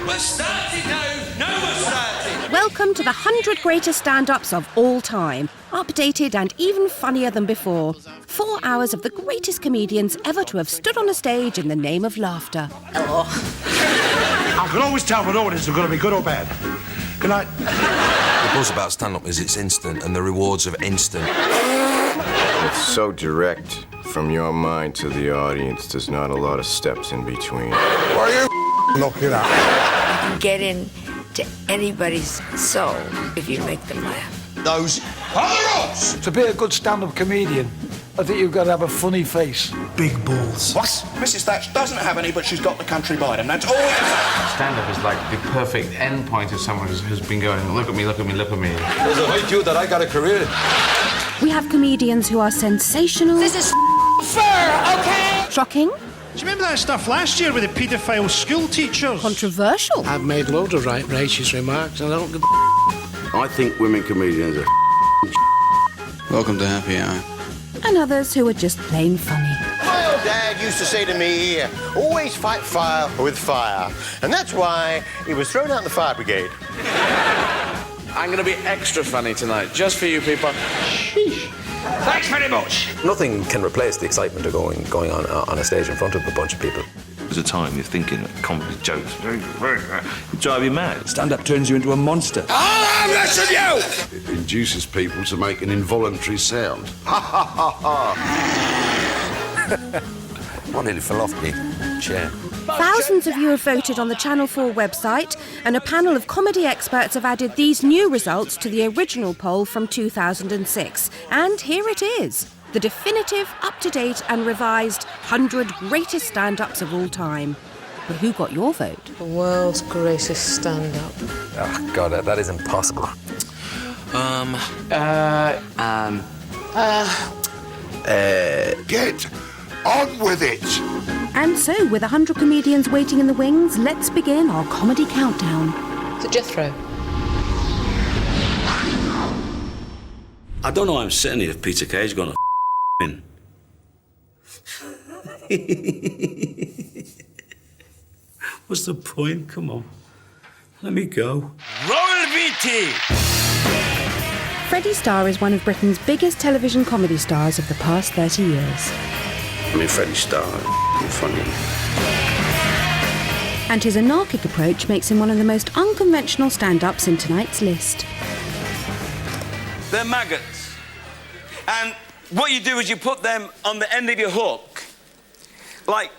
We're starting now. Now we're starting. Welcome to the 100 greatest stand-ups of all time. Updated and even funnier than before. 4 hours of the greatest comedians ever to have stood on a stage in the name of laughter. I can always tell when audiences are going to be good or bad. Good night. The buzz about stand-up is it's instant and the rewards are instant. It's so direct from your mind to the audience. There's not a lot of steps in between. Why are you looking at? You can get into anybody's soul if you make them laugh. Those are the rules. To be a good stand-up comedian, I think you've got to have a funny face. Big balls. What? Mrs. Thatch doesn't have any, but she's got the country by them. That's all. Stand-up is like the perfect end point of someone who's been going, look at me, look at me, look at me. There's a way to that I got a career. We have comedians who are sensational. This is fur, okay? Shocking. Do you remember that stuff last year with the paedophile school teachers? Controversial. I've made loads of righteous remarks and I don't give a I think women comedians are Welcome to Happy Hour. And others who are just plain funny. My old dad used to say to me, always fight fire with fire. And that's why he was thrown out in the fire brigade. I'm going to be extra funny tonight, just for you people. Sheesh. Thanks very much. Nothing can replace the excitement of going on a stage in front of a bunch of people. There's a time you're thinking comedy jokes, it drive you mad. Stand-up turns you into a monster. I'll listen you! It induces people to make an involuntary sound. Ha ha ha ha! One nearly fell off the chair. Thousands of you have voted on the Channel 4 website, and a panel of comedy experts have added these new results to the original poll from 2006. And here it is, the definitive, up-to-date and revised 100 greatest stand-ups of all time. But who got your vote? The world's greatest stand-up. Oh, God, that is impossible. Get on with it. And so, with 100 comedians waiting in the wings, let's begin our comedy countdown. To Jethro. I don't know why I'm sitting here if Peter Kay's going to in. What's the point? Come on. Let me go. Roll VT. Freddie Starr is one of Britain's biggest television comedy stars of the past 30 years. I mean, Freddie Starr, funny. And his anarchic approach makes him one of the most unconventional stand-ups in tonight's list. They're maggots. And what you do is you put them on the end of your hook. Like...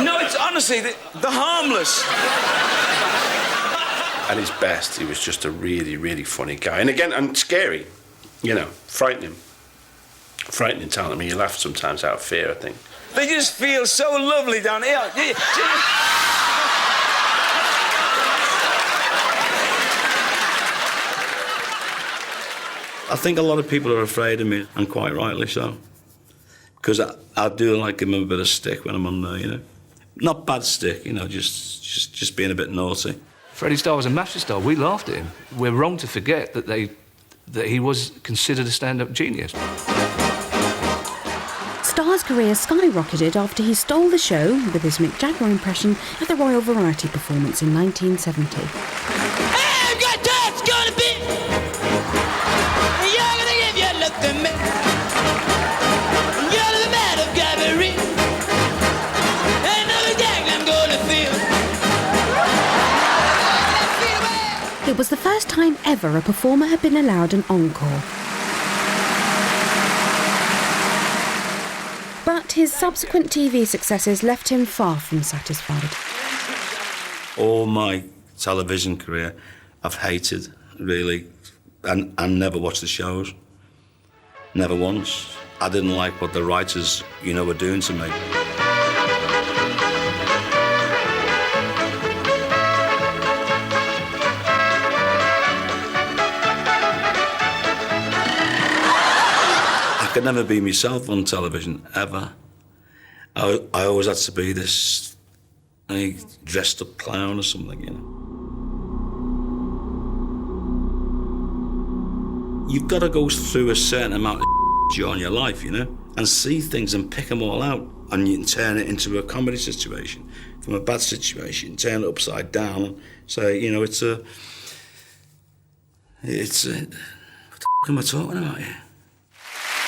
No, it's honestly, they're harmless. At his best, he was just a really, really funny guy. And again, and scary, you know, frightening. Frightening talent. I mean, you laugh sometimes out of fear, I think. They just feel so lovely down here. I think a lot of people are afraid of me, and quite rightly so. Because I do like give them a bit of stick when I'm on there, you know. Not bad stick, you know, just being a bit naughty. Freddie Starr was a massive star. We laughed at him. We're wrong to forget that he was considered a stand-up genius. Starr's career skyrocketed after he stole the show with his Mick Jagger impression at the Royal Variety Performance in 1970. I've got touch gonna be. You're gonna give your look to me. You're the man of Gabbery. Another gang I'm gonna feel. It was the first time ever a performer had been allowed an encore. But his subsequent TV successes left him far from satisfied. All my television career, I've hated, really, and never watched the shows. Never once. I didn't like what the writers, you know, were doing to me. I could never be myself on television, ever. I always had to be this dressed up clown or something, you know. You've got to go through a certain amount of during your life, you know, and see things and pick them all out. and you can turn it into a comedy situation. From a bad situation, turn it upside down and say, you know, what the f*** am I talking about here?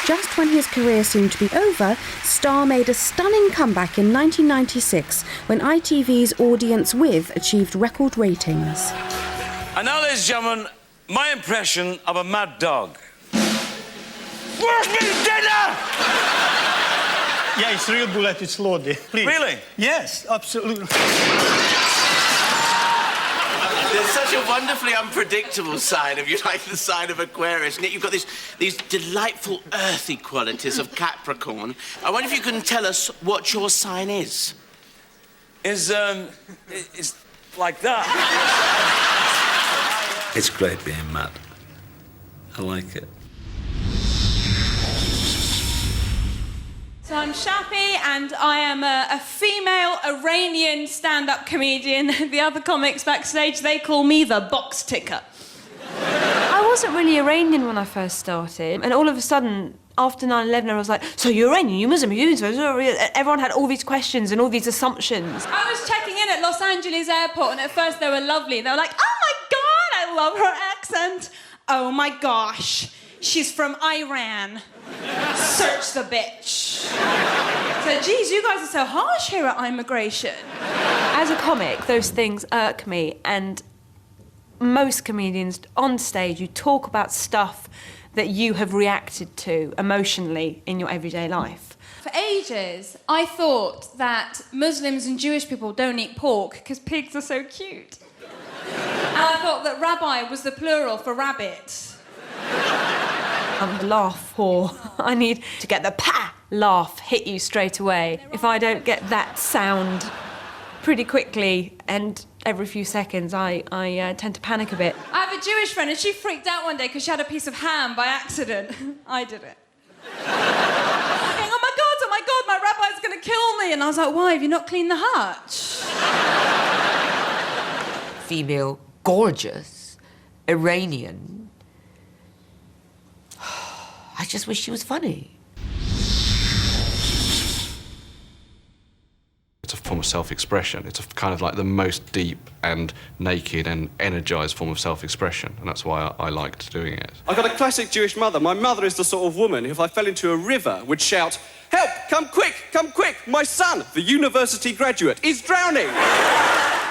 Just when his career seemed to be over, Starr made a stunning comeback in 1996 when ITV's Audience With achieved record ratings. And now, ladies and gentlemen, my impression of a mad dog. Where's me dinner? Yeah, it's real bullet, it's loaded. Please. Really? Yes, absolutely. There's such a wonderfully unpredictable side of you, like the side of Aquarius, and yet you've got these delightful earthy qualities of Capricorn. I wonder if you can tell us what your sign is. It's like that. It's great being mad. I like it. So I'm Shappy, and I am a female Iranian stand-up comedian. The other comics backstage, they call me the box ticker. I wasn't really Iranian when I first started, and all of a sudden, after 9/11, I was like, so you're Iranian, you Muslim, you... Everyone had all these questions and all these assumptions. I was checking in at Los Angeles airport, and at first they were lovely. They were like, oh my God, I love her accent. Oh my gosh, she's from Iran. Search the bitch. So, geez, you guys are so harsh here at immigration. As a comic, those things irk me, and most comedians on stage, you talk about stuff that you have reacted to emotionally in your everyday life. For ages, I thought that Muslims and Jewish people don't eat pork because pigs are so cute. And I thought that rabbi was the plural for rabbit. I'm the laugh whore. I need to get the pa laugh hit you straight away. If I don't get that sound pretty quickly and every few seconds, I tend to panic a bit. I have a Jewish friend, and she freaked out one day because she had a piece of ham by accident. I did it. Thinking, oh my God, my rabbi's going to kill me. And I was like, why, have you not cleaned the hutch? Female, gorgeous, Iranian. I just wish she was funny. It's a form of self-expression. It's kind of like the most deep and naked and energised form of self-expression, and that's why I liked doing it. I've got a classic Jewish mother. My mother is the sort of woman who, if I fell into a river, would shout, "Help! Come quick! My son, the university graduate, is drowning!"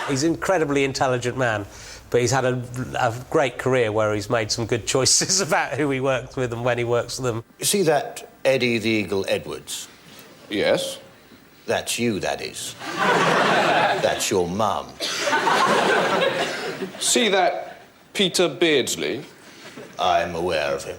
He's an incredibly intelligent man, but he's had a great career where he's made some good choices about who he works with and when he works with them. You see that Eddie the Eagle Edwards? Yes? That's you, that is. That's your mum. See that Peter Beardsley? I'm aware of him.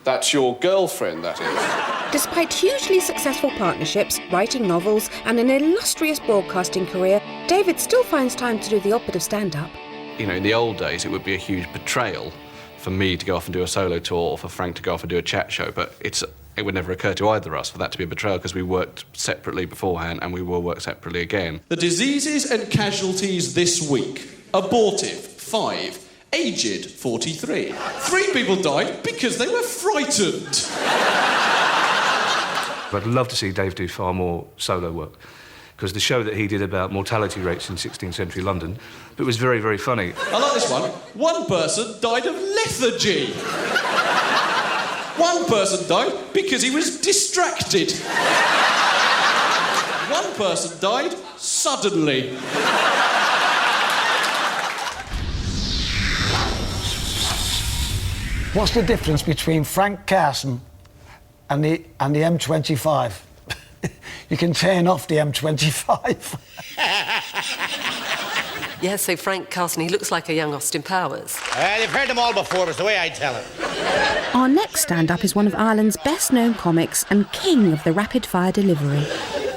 That's your girlfriend, that is. Despite hugely successful partnerships, writing novels, and an illustrious broadcasting career, David still finds time to do the odd bit of stand-up. You know, in the old days, it would be a huge betrayal for me to go off and do a solo tour or for Frank to go off and do a chat show, but it would never occur to either of us for that to be a betrayal because we worked separately beforehand and we will work separately again. The diseases and casualties this week. Abortive, 5. Aged, 43. 3 people died because they were frightened. I'd love to see Dave do far more solo work because the show that he did about mortality rates in 16th century London, it was very, very funny. I like this one. 1 person died of lethargy. 1 person died because he was distracted. 1 person died suddenly. What's the difference between Frank Carson and the M25? You can turn off the M25. Yes, so Frank Carson, he looks like a young Austin Powers. You've heard them all before, it's the way I tell it. Our next stand-up is one of Ireland's best-known comics and king of the rapid-fire delivery.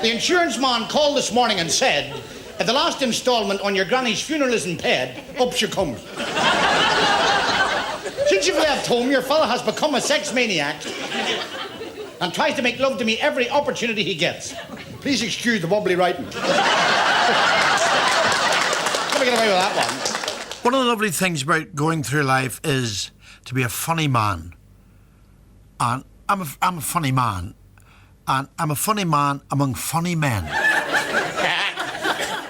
The insurance man called this morning and said, if the last instalment on your granny's funeral isn't paid, up she comes. Since you've left home, your fella has become a sex maniac and tries to make love to me every opportunity he gets. Please excuse the wobbly writing. Let me get away with that one. One of the lovely things about going through life is to be a funny man. And I'm a funny man. and I'm a funny man among funny men.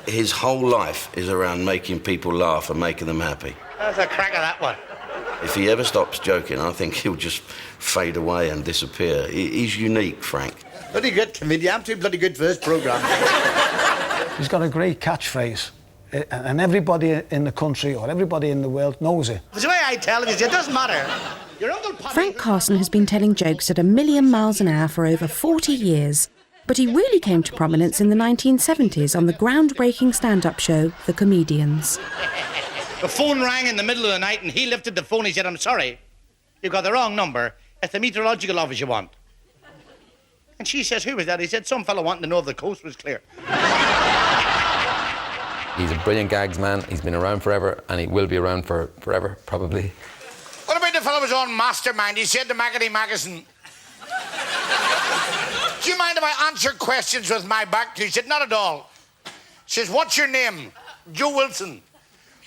His whole life is around making people laugh and making them happy. That's a crack of that one. If he ever stops joking, I think he'll just fade away and disappear. He's unique, Frank. Bloody good comedian. I'm too bloody good for this programme. He's got a great catchphrase, and everybody in the country or everybody in the world knows it. The way I tell it, it doesn't matter. Your Uncle Paddy... Frank Carson has been telling jokes at 1,000,000 miles an hour for over 40 years. But he really came to prominence in the 1970s on the groundbreaking stand-up show, The Comedians. The phone rang in the middle of the night and he lifted the phone. He said, I'm sorry, you've got the wrong number. It's the meteorological office you want. And she says, who was that? He said, some fellow wanting to know if the coast was clear. He's a brilliant gags man. He's been around forever and he will be around for forever, probably. What about the fellow who was on Mastermind? He said to Maggotty Magazine, do you mind if I answer questions with my back to you? He said, not at all. He says, what's your name? Joe Wilson.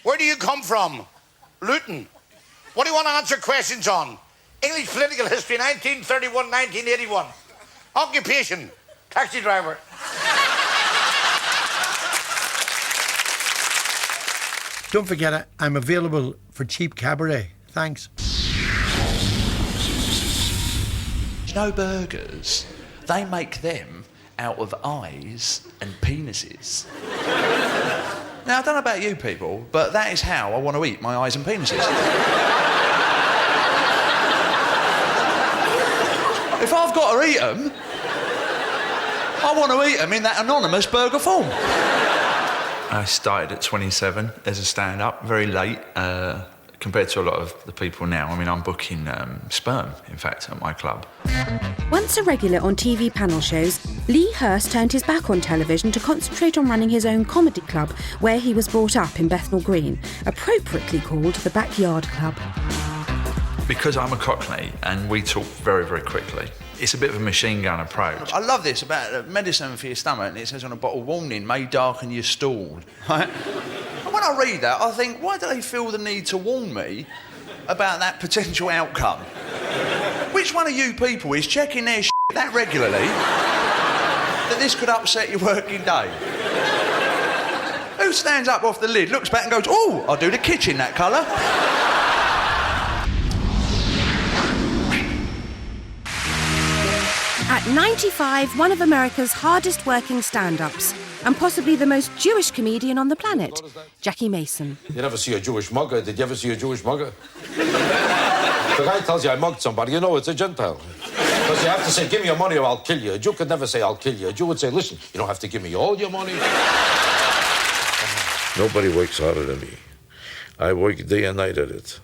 Where do you come from? Luton. What do you want to answer questions on? English political history, 1931, 1981. Occupation, taxi driver. Don't forget it, I'm available for cheap cabaret. Thanks. You know burgers? They make them out of eyes and penises. Now, I don't know about you people, but that is how I want to eat my eyes and penises. If I've got to eat them, I want to eat them in that anonymous burger form. I started at 27 as a stand-up, very late, compared to a lot of the people now. I mean, I'm booking sperm, in fact, at my club. Once a regular on TV panel shows, Lee Hurst turned his back on television to concentrate on running his own comedy club, where he was brought up in Bethnal Green, appropriately called the Backyard Club. Because I'm a Cockney and we talk very, very quickly, it's a bit of a machine gun approach. I love this about medicine for your stomach, and it says on a bottle, warning, may darken your stool. Right? And when I read that, I think, why do they feel the need to warn me about that potential outcome? Which one of you people is checking their shit that regularly that this could upset your working day? Who stands up off the lid, looks back and goes, oh, I'll do the kitchen that colour? At 95, one of America's hardest working stand-ups, and possibly the most Jewish comedian on the planet, Jackie Mason. You never see a Jewish mugger. Did you ever see a Jewish mugger? The guy tells you I mugged somebody, you know it's a Gentile. Because you have to say, give me your money or I'll kill you. A Jew could never say, I'll kill you. A Jew would say, listen, you don't have to give me all your money. Nobody works harder than me. I work day and night at it.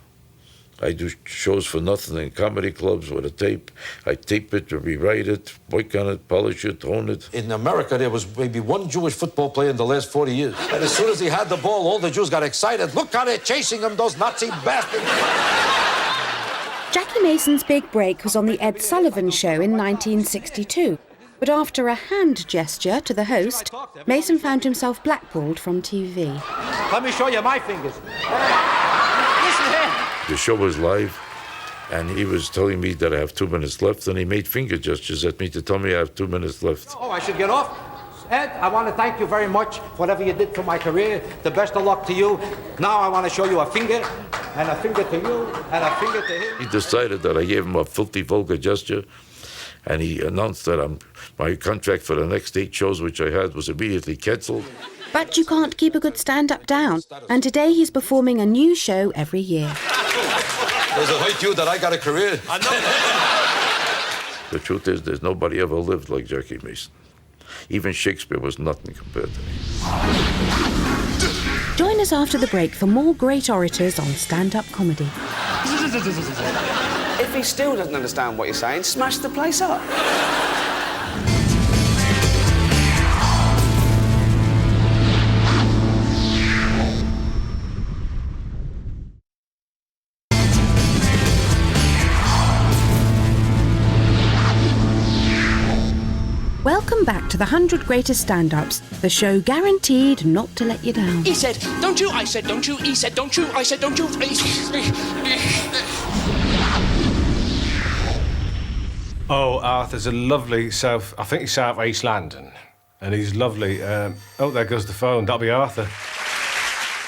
I do shows for nothing in comedy clubs with a tape. I tape it, rewrite it, work on it, polish it, hone it. In America, there was maybe one Jewish football player in the last 40 years. And as soon as he had the ball, all the Jews got excited. Look how they're chasing him, those Nazi bastards. Jackie Mason's big break was on the Ed Sullivan Show in 1962. But after a hand gesture to the host, Mason found himself blackballed from TV. Let me show you my fingers. Listen here. The show was live, and he was telling me that I have 2 minutes left, and he made finger gestures at me to tell me I have 2 minutes left. Oh, I should get off? Ed, I want to thank you very much for whatever you did for my career. The best of luck to you. Now I want to show you a finger, and a finger to you, and a finger to him. He decided that I gave him a filthy, vulgar gesture, and he announced that my contract for the next 8 shows, which I had, was immediately cancelled. But you can't keep a good stand-up down, and today he's performing a new show every year. Does it hurt you that I got a career? The truth is, there's nobody ever lived like Jackie Mason. Even Shakespeare was nothing compared to me. Join us after the break for more great orators on stand-up comedy. If he still doesn't understand what you're saying, smash the place up. Welcome back to the 100 Greatest Stand-Ups, the show guaranteed not to let you down. He said, don't you, I said, don't you, he said, don't you, I said, don't you. Oh, Arthur's a lovely I think he's South East London. And he's lovely. Oh, there goes the phone. That'll be Arthur.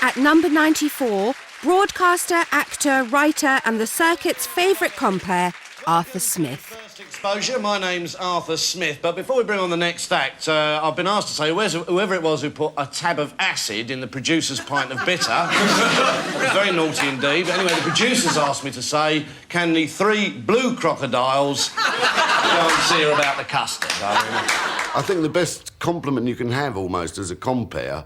At number 94, broadcaster, actor, writer and the circuit's favourite compere, Arthur Smith. Exposure. My name's Arthur Smith, but before we bring on the next act, I've been asked to say whoever it was who put a tab of acid in the producer's pint of bitter, that was very naughty indeed. But anyway, the producers asked me to say, can the 3 blue crocodiles go and see her about the custard? I think the best compliment you can have, almost, as a compere,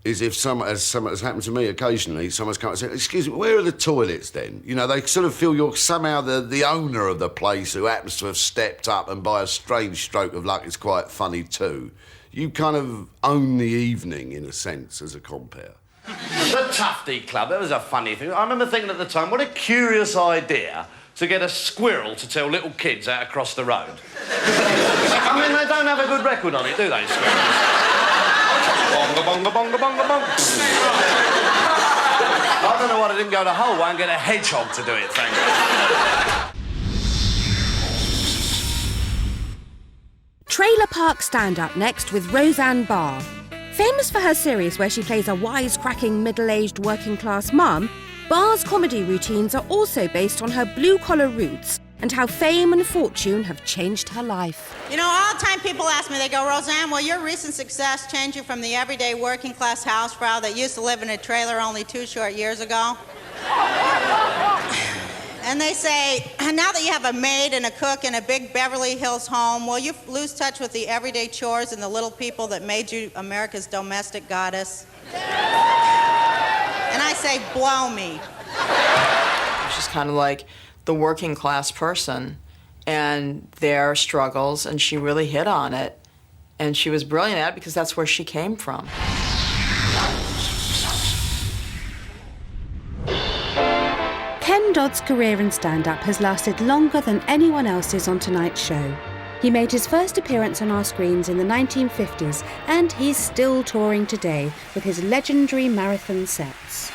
is if as has happened to me occasionally, someone's come and said, excuse me, where are the toilets then? You know, they sort of feel you're somehow the owner of the place who happens to have stepped up, and by a strange stroke of luck, it's quite funny too. You kind of own the evening, in a sense, as a compere. The Tufty Club, that was a funny thing. I remember thinking at the time, what a curious idea to get a squirrel to tell little kids how to cross the road. I mean, they don't have a good record on it, do they, squirrels? Bonga, bonga, bonga, bonga, bonga. I don't know why I didn't go to Hull and get a hedgehog to do it, thank you. Trailer Park stand-up next with Roseanne Barr. Famous for her series where she plays a wisecracking, middle-aged, working-class mum, Barr's comedy routines are also based on her blue-collar roots and how fame and fortune have changed her life. You know, all the time people ask me, they go, Roseanne, will your recent success change you from the everyday working-class housefrau that used to live in a trailer only 2 short years ago? And they say, now that you have a maid and a cook and a big Beverly Hills home, will you lose touch with the everyday chores and the little people that made you America's domestic goddess? And I say, blow me. She's kind of like the working class person and their struggles, and she really hit on it. And she was brilliant at it because that's where she came from. Ken Dodd's career in stand-up has lasted longer than anyone else's on tonight's show. He made his first appearance on our screens in the 1950s, and he's still touring today with his legendary marathon sets.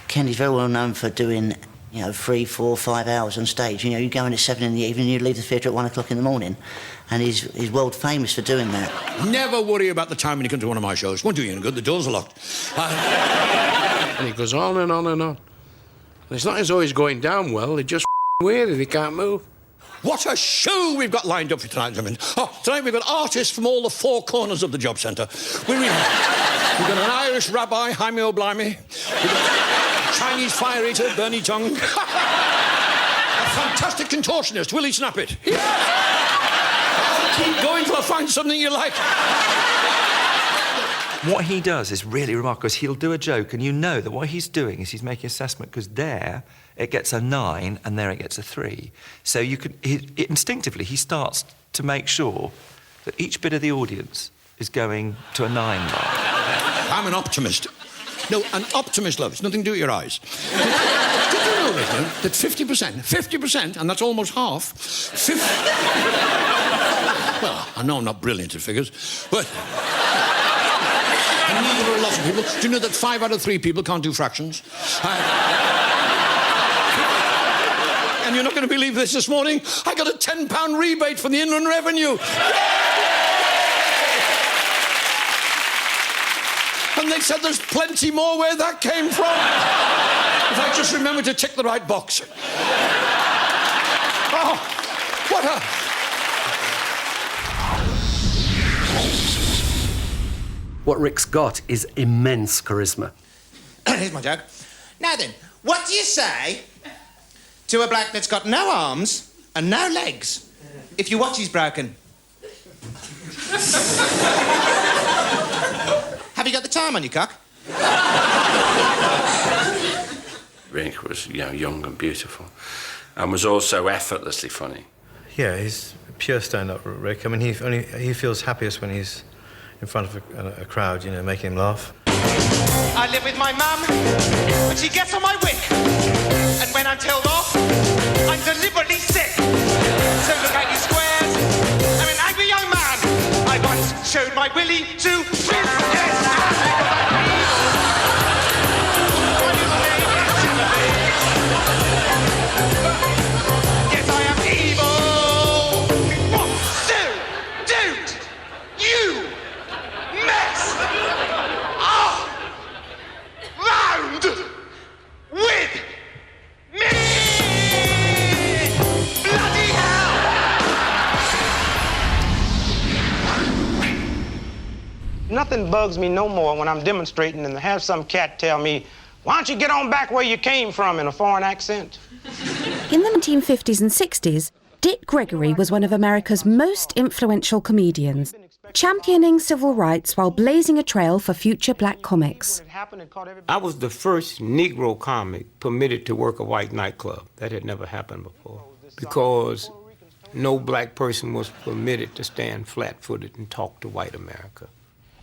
Kenny's very well known for doing, 3, 4, 5 hours on stage. You go in at 7 in the evening, you leave the theatre at 1 o'clock in the morning. And he's world famous for doing that. Never worry about the time when you come to one of my shows. Won't do you any good, the doors are locked. And he goes on and on and on. And it's not as though he's going down well, they're just weird and he can't move. What a show we've got lined up for tonight, gentlemen. Tonight we've got artists from all the 4 corners of the job centre. We've got an Irish rabbi, Jaime O'Blimey. We've got Chinese fire eater, Bernie Tung. A fantastic contortionist, Willie Snappit. Keep going till I find something you like. What he does is really remarkable. He'll do a joke, and you know that what he's doing is he's making assessment, because there it gets a 9 and there it gets a 3. So instinctively he starts to make sure that each bit of the audience is going to a 9 mark. I'm an optimist. No, an optimist, love. It's nothing to do with your eyes. Did you know that 50%, and that's almost half, well, I know I'm not brilliant at figures, but... and neither are a lot of people. Do you know that 5 out of 3 people can't do fractions? And you're not going to believe this morning, I got a £10 rebate from the Inland Revenue. And they said there's plenty more where that came from. If I just remember to tick the right box. Oh, what a... What Rick's got is immense charisma. Here's my joke. Now then, what do you say to a bloke that's got no arms and no legs if your watch is broken? Have you got the time on your cock? Rick was, young and beautiful, and was also effortlessly funny. Yeah, he's pure stand-up, Rick. I mean, he feels happiest when he's in front of a crowd, making him laugh. I live with my mum, but she gets on my wick. And when I'm told off, I'm deliberately sick. So look out, you squares. I'm an angry young man. I once showed my willy to... Nothing bugs me no more when I'm demonstrating than to have some cat tell me, "Why don't you get on back where you came from," in a foreign accent. In the 1950s and 60s, Dick Gregory was one of America's most influential comedians, championing civil rights while blazing a trail for future black comics. I was the first Negro comic permitted to work a white nightclub. That had never happened before, because no black person was permitted to stand flat-footed and talk to white America.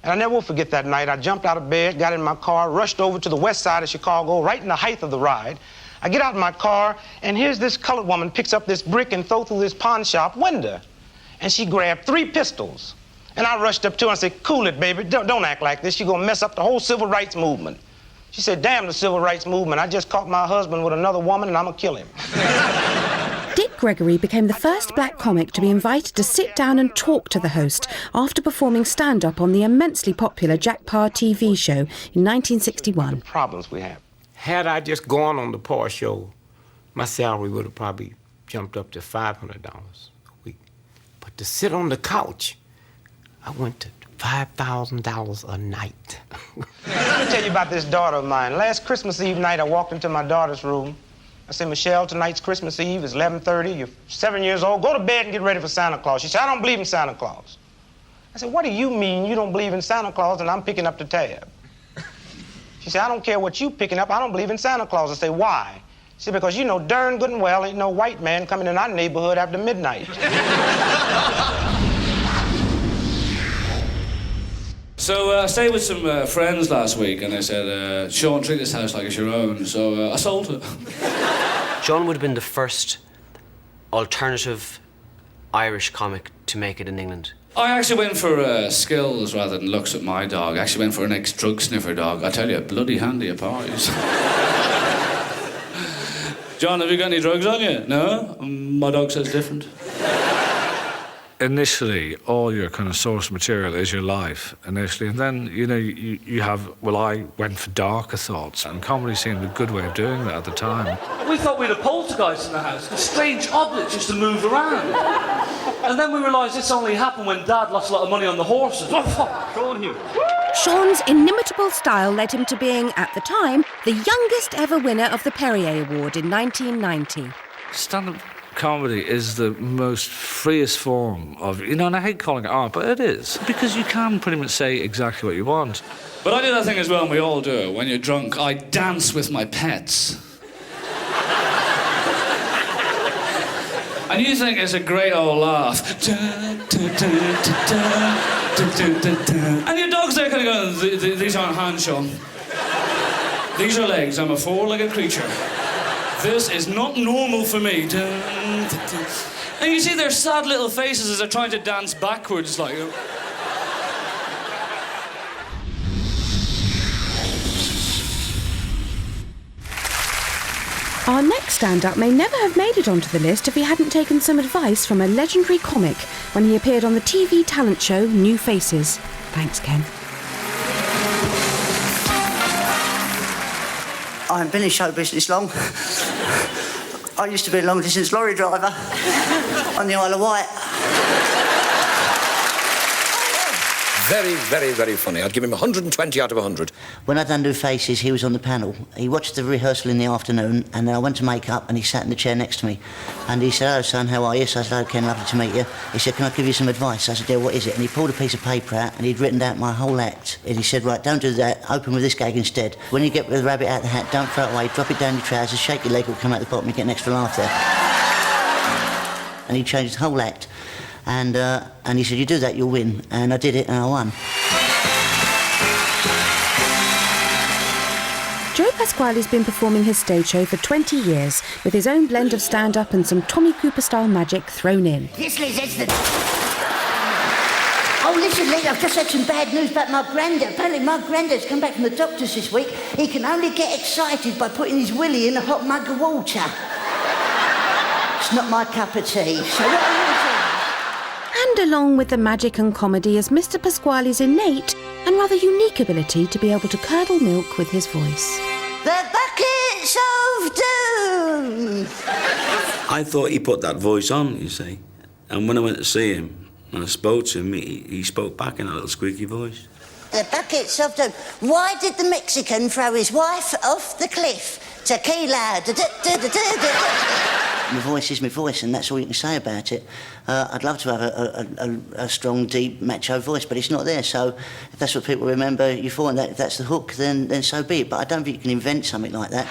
And I never will forget that night. I jumped out of bed, got in my car, rushed over to the west side of Chicago, right in the height of the ride. I get out of my car, and here's this colored woman picks up this brick and throw through this pawn shop window. And she grabbed 3 pistols. And I rushed up to her and said, "Cool it, baby. Don't act like this. You're going to mess up the whole civil rights movement." She said, "Damn the civil rights movement. I just caught my husband with another woman, and I'm going to kill him." Dick Gregory became the first black comic to be invited to sit down and talk to the host after performing stand-up on the immensely popular Jack Paar TV show in 1961. Problems we have. Had I just gone on the Paar show, my salary would have probably jumped up to $500 a week. But to sit on the couch, I went to $5,000 a night. Let me tell you about this daughter of mine. Last Christmas Eve night, I walked into my daughter's room. I said, "Michelle, tonight's Christmas Eve. It's 11:30. You're 7 years old. Go to bed and get ready for Santa Claus." She said, "I don't believe in Santa Claus." I said, "What do you mean you don't believe in Santa Claus and I'm picking up the tab?" She said, "I don't care what you picking up. I don't believe in Santa Claus." I said, "Why?" She said, "Because you know darn good and well ain't no white man coming in our neighborhood after midnight." So I stayed with some friends last week, and they said, "Sean, treat this house like it's your own." So I sold it. John would have been the first alternative Irish comic to make it in England. I actually went for skills rather than looks at my dog. I actually went for an ex-drug sniffer dog. I tell you, bloody handy at parties. John, have you got any drugs on you? No? My dog says different. Initially, all your kind of source material is your life, initially, and then, you know, you have, well, I went for darker thoughts, and comedy seemed a good way of doing that at the time. We thought we had a poltergeist in the house, because strange objects used to move around. And then we realised this only happened when Dad lost a lot of money on the horses. Oh, fuck, Sean here. Sean's inimitable style led him to being, at the time, the youngest ever winner of the Perrier Award in 1990. Stand-up comedy is the most freest form of, you know, and I hate calling it art, but it is, because you can pretty much say exactly what you want. But I do that thing as well, and we all do it. When you're drunk, I dance with my pets. And you think it's a great old laugh. And your dog's there kind of going, "These aren't hands, Sean. These are legs. I'm a 4-legged creature. This is not normal for me." And you see their sad little faces as they're trying to dance backwards, like... Our next stand-up may never have made it onto the list if he hadn't taken some advice from a legendary comic when he appeared on the TV talent show New Faces. Thanks, Ken. I haven't been in show business long. I used to be a long-distance lorry driver on the Isle of Wight. Very, very, very funny. I'd give him 120 out of 100. When I done New Faces, he was on the panel. He watched the rehearsal in the afternoon, and then I went to make up, and he sat in the chair next to me. And he said, "Hello, son, how are you?" So I said, "Oh, Ken, lovely to meet you." He said, "Can I give you some advice?" I said, "Yeah, what is it?" And he pulled a piece of paper out, and he'd written out my whole act. And he said, "Right, don't do that. Open with this gag instead. When you get the rabbit out of the hat, don't throw it away. Drop it down your trousers, shake your leg, it'll come out the bottom, you get an extra laugh there." And he changed the whole act. And he said, "You do that, you'll win." And I did it, and I won. Joe Pasquale's been performing his stage show for 20 years, with his own blend of stand-up and some Tommy Cooper-style magic thrown in. Yes, Liz, it's the... Oh, listen, Liz, I've just had some bad news about my granddad. Apparently my granddad's come back from the doctors this week. He can only get excited by putting his willy in a hot mug of water. It's not my cup of tea, so what are you saying? And along with the magic and comedy is Mr. Pasquale's innate and rather unique ability to be able to curdle milk with his voice. The buckets of doom! I thought he put that voice on, you see. And when I went to see him, When I spoke to him, he spoke back in a little squeaky voice. The buckets of them. Why did the Mexican throw his wife off the cliff? Tequila. My voice is my voice, and that's all you can say about it. I'd love to have a strong, deep, macho voice, but it's not there. So if that's what people remember you for, and if that's the hook, then so be it. But I don't think you can invent something like that.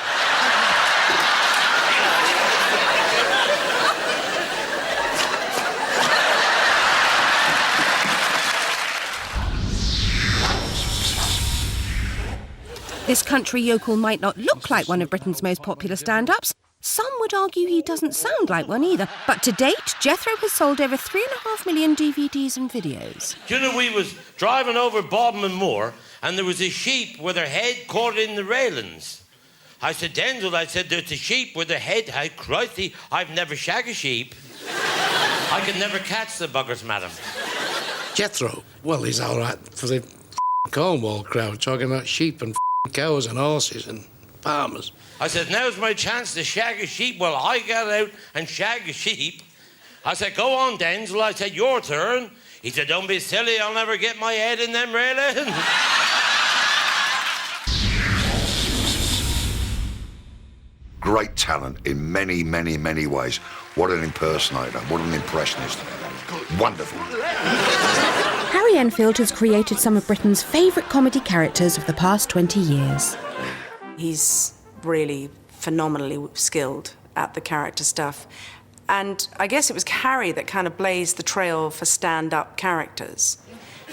This country yokel might not look like one of Britain's most popular stand-ups. Some would argue he doesn't sound like one either. But to date, Jethro has sold over 3.5 million DVDs and videos. Do you know, we was driving over Bodmin Moor and there was a sheep with her head caught in the railings. I said, Denzil, there's a sheep with her head. How crikey, I've never shagged a sheep. I could never catch the buggers, madam. Jethro, well, he's all right for the Cornwall crowd, talking about sheep and cows and horses and farmers. I said, now's my chance to shag a sheep. Well, I got out and shag a sheep. I said, go on, Denzil. I said, your turn. He said, don't be silly. I'll never get my head in them railings. Great talent in many, many, many ways. What an impersonator. What an impressionist. Wonderful. Harry Enfield has created some of Britain's favourite comedy characters of the past 20 years. He's really phenomenally skilled at the character stuff. And I guess it was Harry that kind of blazed the trail for stand-up characters.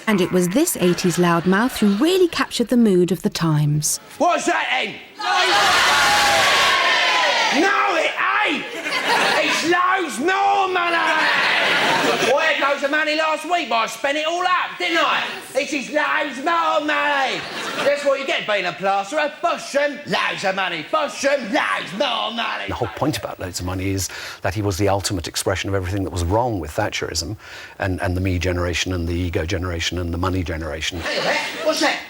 And it was this 80s loudmouth who really captured the mood of the times. What's that, then? No, it ain't! It's loads more money! Well, I had loads of money last week, but I spent it all up, didn't I? This is loads more money! That's what you get being a plasterer. Bosham, loads of money. Bosham, loads more money. The whole point about Loads of Money is that he was the ultimate expression of everything that was wrong with Thatcherism and the me generation and the ego generation and the money generation. Hey, what's that?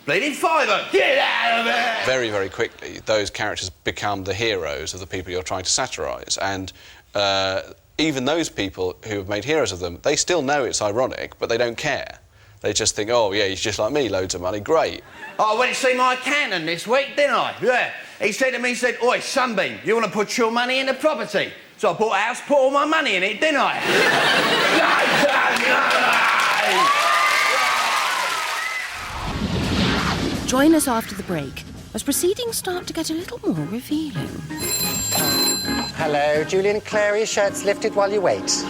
Bleeding fibre! Get out of it! Very, very quickly, those characters become the heroes of the people you're trying to satirise. And even those people who have made heroes of them, they still know it's ironic, but they don't care. They just think, oh, yeah, he's just like me, loads of money, great. I went to see my accountant this week, didn't I? Yeah. He said to me, he said, oi, Sunbeam, you want to put your money into property? So I bought a house, put all my money in it, didn't I? Join us after the break as proceedings start to get a little more revealing. Hello, Julian Clary, shirts lifted while you wait.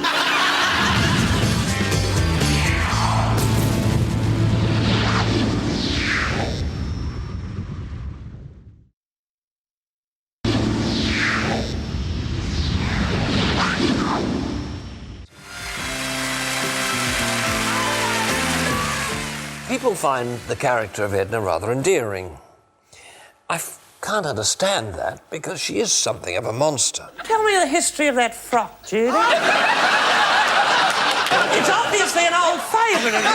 People find the character of Edna rather endearing. I can't understand that, because she is something of a monster. Tell me the history of that frock, Judy. It's obviously an old favourite of yours.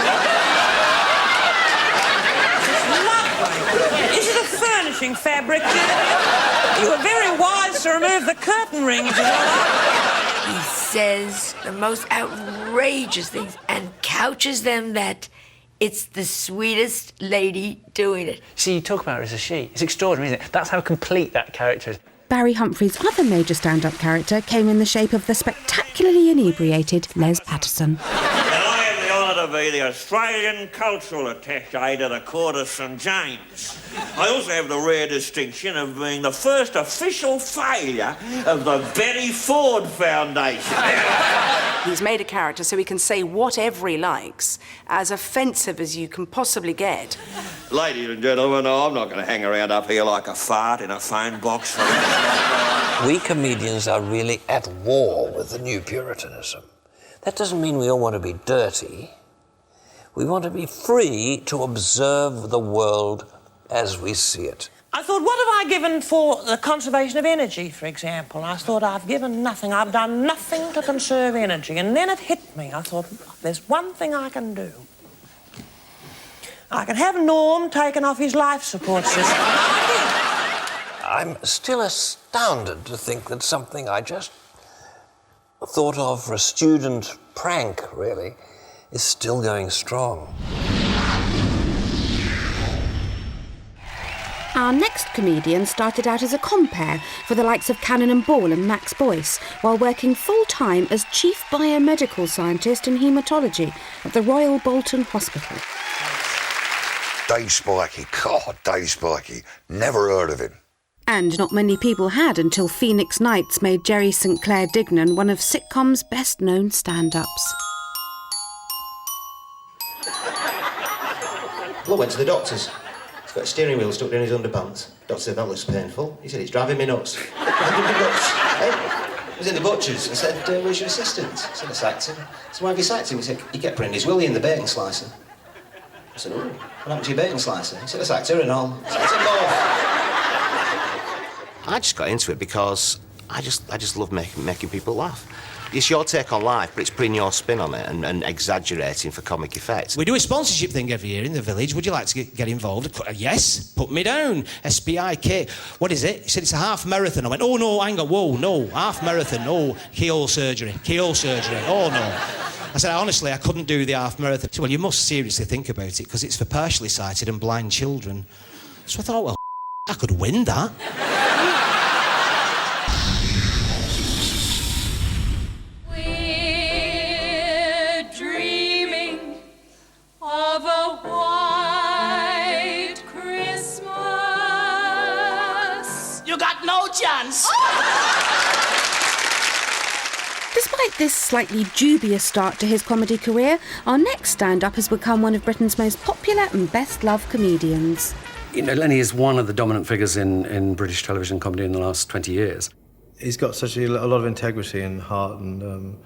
It's lovely. Is it a furnishing fabric, Judy? You were very wise to remove the curtain rings. He says the most outrageous things and couches them that it's the sweetest lady doing it. See, you talk about her as a she. It's extraordinary, isn't it? That's how complete that character is. Barry Humphrey's other major stand-up character came in the shape of the spectacularly inebriated Les Patterson. And I have the honour to be the Australian Cultural Attaché to the Court of St James. I also have the rare distinction of being the first official failure of the Betty Ford Foundation. He's made a character so he can say whatever he likes, as offensive as you can possibly get. Ladies and gentlemen, I'm not going to hang around up here like a fart in a phone box. We comedians are really at war with the new Puritanism. That doesn't mean we all want to be dirty. We want to be free to observe the world as we see it. I thought, what have I given for the conservation of energy, for example? I thought, I've given nothing. I've done nothing to conserve energy. And then it hit me. I thought, there's one thing I can do. I can have Norm taken off his life support system. I'm still astounded to think that something I just thought of for a student prank, really, is still going strong. Our next comedian started out as a compere for the likes of Cannon and Ball and Max Boyce, while working full-time as Chief Biomedical Scientist in Haematology at the Royal Bolton Hospital. Dave Spilacki. God, Dave Spilacki. Never heard of him. And not many people had until Phoenix Nights made Jerry St Clair Dignan one of sitcom's best-known stand-ups. Well, I went to the doctor's. He's got a steering wheel stuck down his underpants. Doctor said, that looks painful. He said, it's driving me nuts. I was in the butcher's. I said, where's your assistant? He said, I sacked him. I said, why have you sacked him? He said, he kept putting his willy in the bacon slicer. I said, oh, what happened to your bacon slicer? He said, I sacked her and all. I said, I just got into it because I just love making people laugh. It's your take on life, but it's putting your spin on it and exaggerating for comic effect. We do a sponsorship thing every year in the village. Would you like to get involved? Yes, put me down. SPIK. What is it? He said it's a half marathon. I went, oh no, hang on, whoa, no, half marathon, no, keyhole surgery, oh no. I said, honestly, I couldn't do the half marathon. He said, well, you must seriously think about it because it's for partially sighted and blind children. So I thought, well, I could win that. Of a white Christmas. You got no chance. Despite this slightly dubious start to his comedy career, our next stand-up has become one of Britain's most popular and best-loved comedians. You know, Lenny is one of the dominant figures in British television comedy in the last 20 years. He's got such a lot of integrity and heart and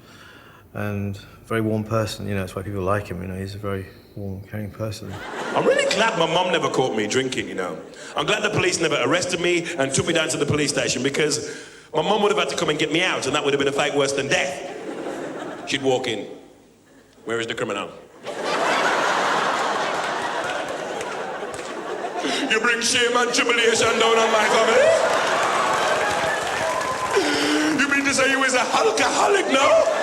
very warm person. You know, that's why people like him. You know, he's a very warm, caring person. I'm really glad my mum never caught me drinking, you know. I'm glad the police never arrested me and took me down to the police station because my mum would have had to come and get me out and that would have been a fate worse than death. She'd walk in. Where is the criminal? You bring shame and tribulation down on my family? You mean to say you was a alcoholic now?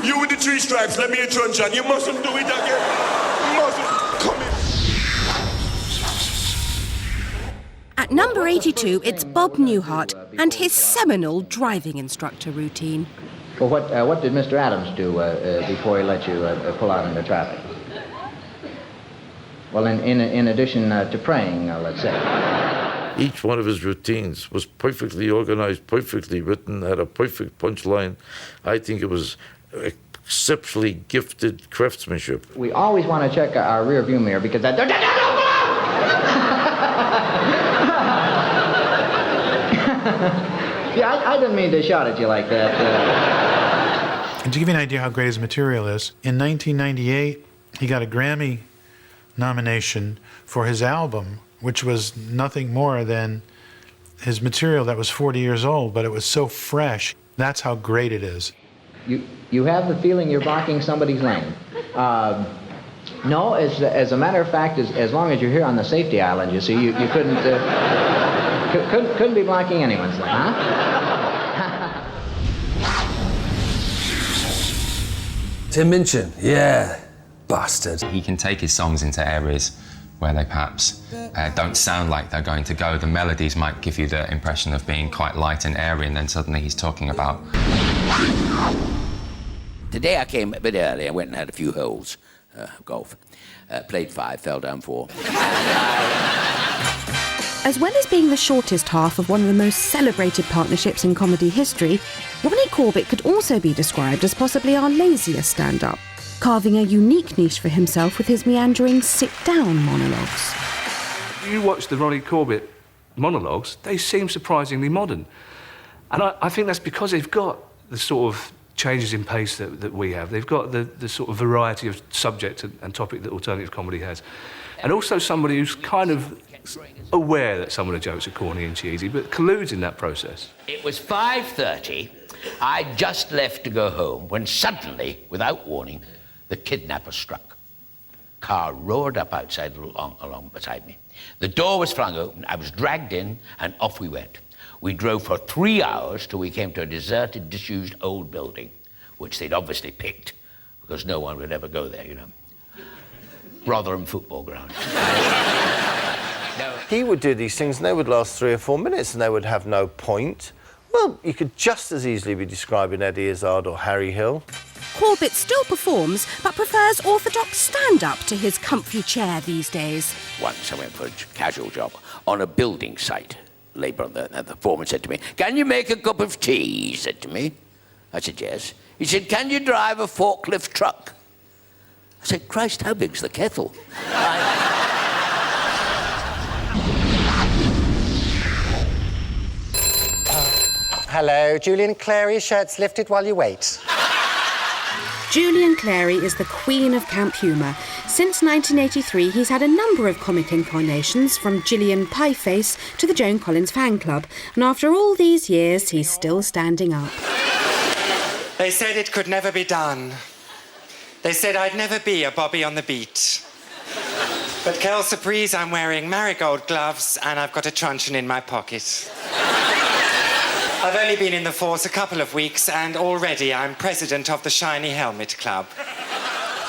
You with the 3 stripes, let me a truncheon. You mustn't do it again. You mustn't come in. At number 82, it's Bob Newhart and his seminal driving instructor routine. Well, what did Mr. Adams do before he let you pull out into traffic? Well, in addition to praying, let's say. Each one of his routines was perfectly organised, perfectly written, had a perfect punchline. I think it was exceptionally gifted craftsmanship. We always want to check our rear view mirror because that... Yeah, I didn't mean to shout at you like that. And to give you an idea how great his material is, in 1998, he got a Grammy nomination for his album, which was nothing more than his material that was 40 years old, but it was so fresh. That's how great it is. You have the feeling you're blocking somebody's lane. No, as a matter of fact, as long as you're here on the safety island, you see, you couldn't be blocking anyone's lane, huh? Tim Minchin, yeah, bastard. He can take his songs into areas where they perhaps don't sound like they're going to go. The melodies might give you the impression of being quite light and airy, and then suddenly he's talking about... Today I came a bit early. I went and had a few holes, golf. Played 5, fell down 4. As well as being the shortest half of one of the most celebrated partnerships in comedy history, Ronnie Corbett could also be described as possibly our laziest stand-up, carving a unique niche for himself with his meandering sit-down monologues. You watch the Ronnie Corbett monologues, they seem surprisingly modern. And I think that's because they've got the sort of changes in pace that we have. They've got the sort of variety of subject and topic that alternative comedy has. And also somebody who's kind of aware that some of the jokes are corny and cheesy, but colludes in that process. It was 5:30. I'd just left to go home when suddenly, without warning, the kidnapper struck. Car roared up outside along beside me. The door was flung open, I was dragged in, and off we went. We drove for 3 hours till we came to a deserted, disused old building which they'd obviously picked because no one would ever go there, you know. Rotherham football ground. He would do these things and they would last 3 or 4 minutes and they would have no point. Well, you could just as easily be describing Eddie Izzard or Harry Hill. Corbett still performs, but prefers orthodox stand-up to his comfy chair these days. Once I went for a casual job on a building site. Labour, the foreman said to me, "Can you make a cup of tea?" he said to me. I said, "Yes." He said, "Can you drive a forklift truck?" I said, "Christ, how big's the kettle?" Hello, Julian Clary, shirts lifted while you wait. Julian Clary is the queen of camp humour. Since 1983, he's had a number of comic incarnations, from Gillian Pieface to the Joan Collins fan club. And after all these years, he's still standing up. They said it could never be done. They said I'd never be a Bobby on the beat. But quelle surprise, I'm wearing marigold gloves and I've got a truncheon in my pocket. I've only been in the force a couple of weeks and already I'm president of the Shiny Helmet Club.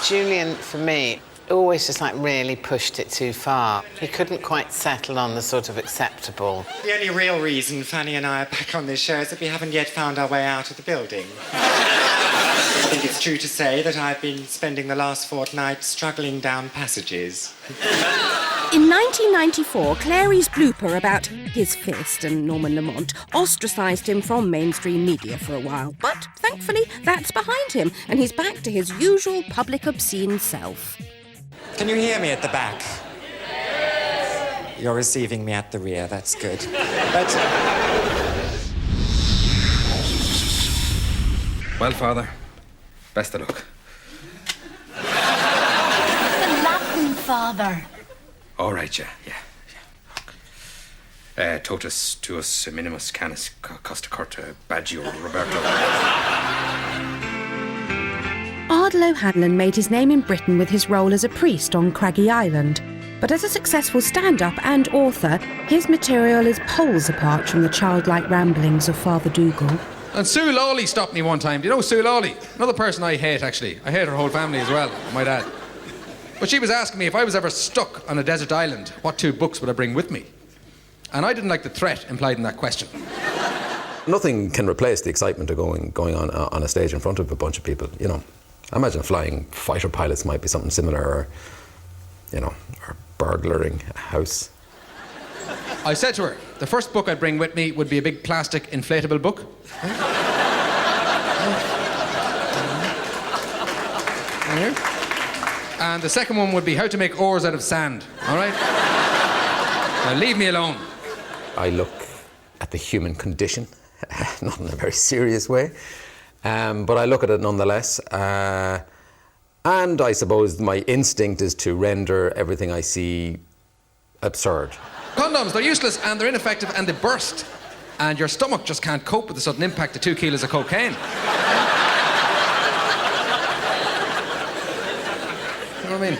Julian, for me, always just like really pushed it too far. He couldn't quite settle on the sort of acceptable. The only real reason Fanny and I are back on this show is that we haven't yet found our way out of the building. I think it's true to say that I've been spending the last fortnight struggling down passages. In 1994, Clary's blooper about his fist and Norman Lamont ostracised him from mainstream media for a while. But thankfully, that's behind him, and he's back to his usual public obscene self. Can you hear me at the back? You're receiving me at the rear, that's good. But... Well, Father, best of luck. The Latin, Father. All right, yeah. Totus tuus minimus canis costa corta Baggio Roberto. Ardal O'Hanlon made his name in Britain with his role as a priest on Craggy Island. But as a successful stand-up and author, his material is poles apart from the childlike ramblings of Father Dougal. And Sue Lawley stopped me one time. Do you know Sue Lawley? Another person I hate, actually. I hate her whole family as well, my dad. But she was asking me if I was ever stuck on a desert island, what 2 books would I bring with me? And I didn't like the threat implied in that question. Nothing can replace the excitement of going on a stage in front of a bunch of people, you know. I imagine flying fighter pilots might be something similar, or, you know, or burglaring a house. I said to her, the first book I'd bring with me would be a big plastic inflatable book. And the second one would be how to make oars out of sand, all right? Now leave me alone. I look at the human condition, not in a very serious way, but I look at it nonetheless. And I suppose my instinct is to render everything I see absurd. Condoms, they're useless and they're ineffective and they burst. And your stomach just can't cope with the sudden impact of 2 kilos of cocaine. You know what I mean?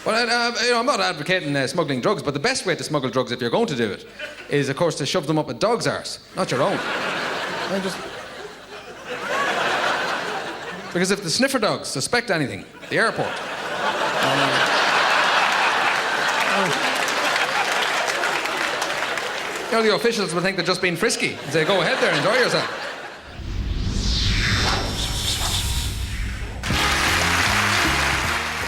Well, you know, I'm not advocating smuggling drugs, but the best way to smuggle drugs, if you're going to do it, is, of course, to shove them up a dog's arse, not your own. Because if the sniffer dogs suspect anything, the airport... You know, the officials will think they're just being frisky and say, go ahead there, enjoy yourself.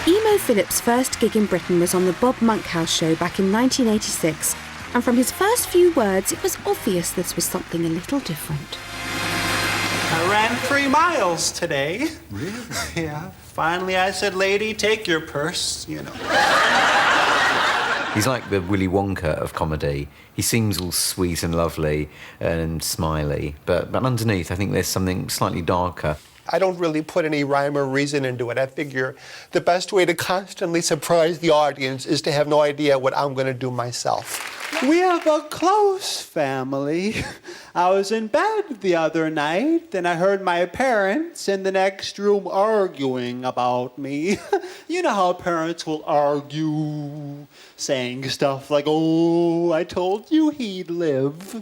Emo Phillips' first gig in Britain was on the Bob Monkhouse show back in 1986, and from his first few words, it was obvious this was something a little different. I ran 3 miles today. Really? Yeah. Finally, I said, lady, take your purse, you know. He's like the Willy Wonka of comedy. He seems all sweet and lovely and smiley, but underneath, I think there's something slightly darker. I don't really put any rhyme or reason into it. I figure the best way to constantly surprise the audience is to have no idea what I'm going to do myself. We have a close family. I was in bed the other night, and I heard my parents in the next room arguing about me. You know how parents will argue, saying stuff like, oh, I told you he'd live.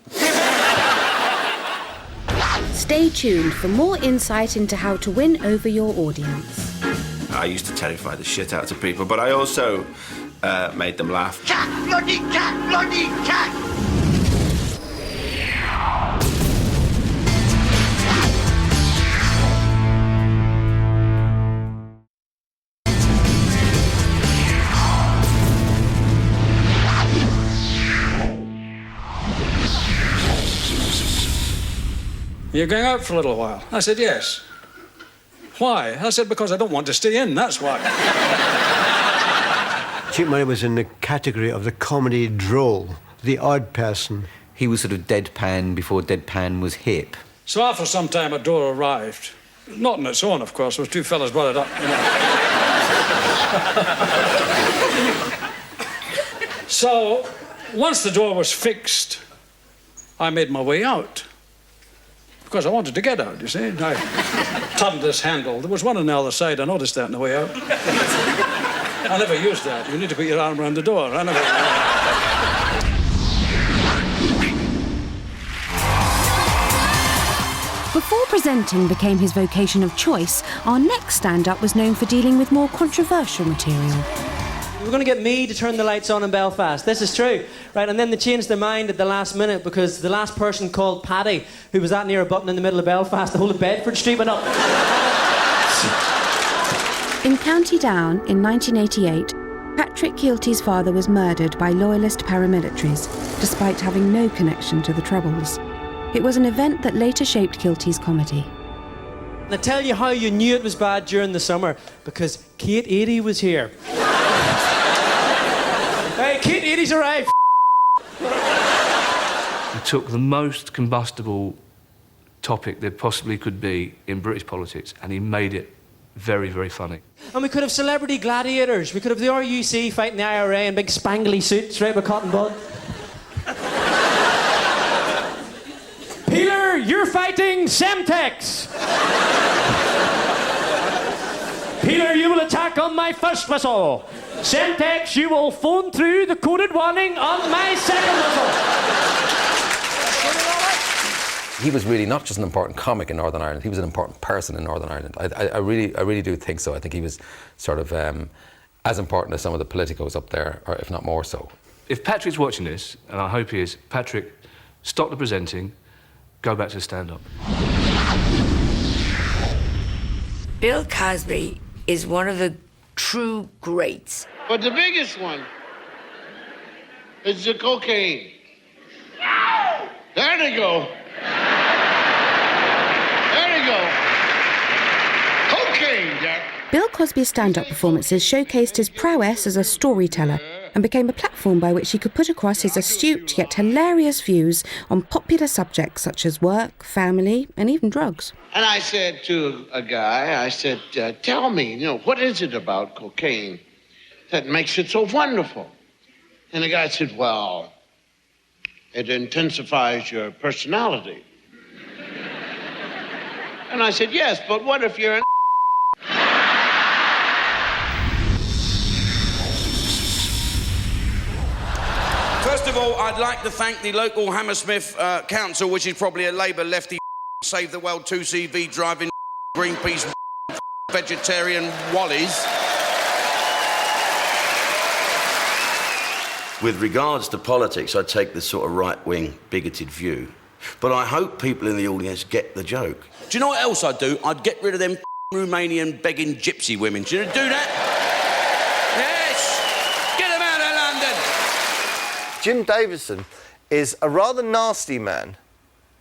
Stay tuned for more insight into how to win over your audience. I used to terrify the shit out of people, but I also made them laugh. Cat! Bloody cat! Bloody cat! You're going out for a little while? I said, yes. Why? I said, because I don't want to stay in, that's why. Cheap Money was in the category of the comedy droll, the odd person. He was sort of deadpan before deadpan was hip. So after some time, a door arrived. Not on its own, of course. There was two fellas brought it up, you know. So, once the door was fixed, I made my way out. Because I wanted to get out, you see. I turned this handle. There was one on the other side. I noticed that on the way out. I never used that. You need to put your arm around the door. I never... Before presenting became his vocation of choice, our next stand-up was known for dealing with more controversial material. We're going to get me to turn the lights on in Belfast. This is true, right? And then they changed their mind at the last minute because the last person called Paddy, who was that near a button in the middle of Belfast, the whole of Bedford Street went up. In County Down, in 1988, Patrick Kielty's father was murdered by loyalist paramilitaries, despite having no connection to the Troubles. It was an event that later shaped Kielty's comedy. And I tell you how you knew it was bad during the summer, because Kate Eadie was here. Hey, Kate Eadie's arrived. He took the most combustible topic there possibly could be in British politics and he made it very, very funny. And we could have celebrity gladiators. We could have the RUC fighting the IRA in big spangly suits, right, with cotton bud. Peeler, you're fighting Semtex. Peeler, you will attack on my first whistle. Semtex, you will phone through the coded warning on my second whistle. He was really not just an important comic in Northern Ireland, he was an important person in Northern Ireland. I really do think so. I think he was sort of as important as some of the politicos up there, or if not more so. If Patrick's watching this, and I hope he is, Patrick, stop the presenting, go back to stand-up. Bill Cosby is one of the true greats. But the biggest one is the cocaine. There they go. There they go. Cocaine, Jack. Bill Cosby's stand-up performances showcased his prowess as a storyteller and became a platform by which he could put across his astute yet hilarious views on popular subjects such as work, family, and even drugs. And I said to a guy, I said, tell me, what is it about cocaine that makes it so wonderful? And the guy said, well, it intensifies your personality. And I said, yes, but what if you're an First of all, I'd like to thank the local Hammersmith Council, which is probably a Labour lefty Save the World 2CV driving Greenpeace vegetarian wallies. With regards to politics, I take the sort of right-wing, bigoted view. But I hope people in the audience get the joke. Do you know what else I'd do? I'd get rid of them Romanian begging gypsy women. Should I do that? Yes! Get them out of London! Jim Davidson is a rather nasty man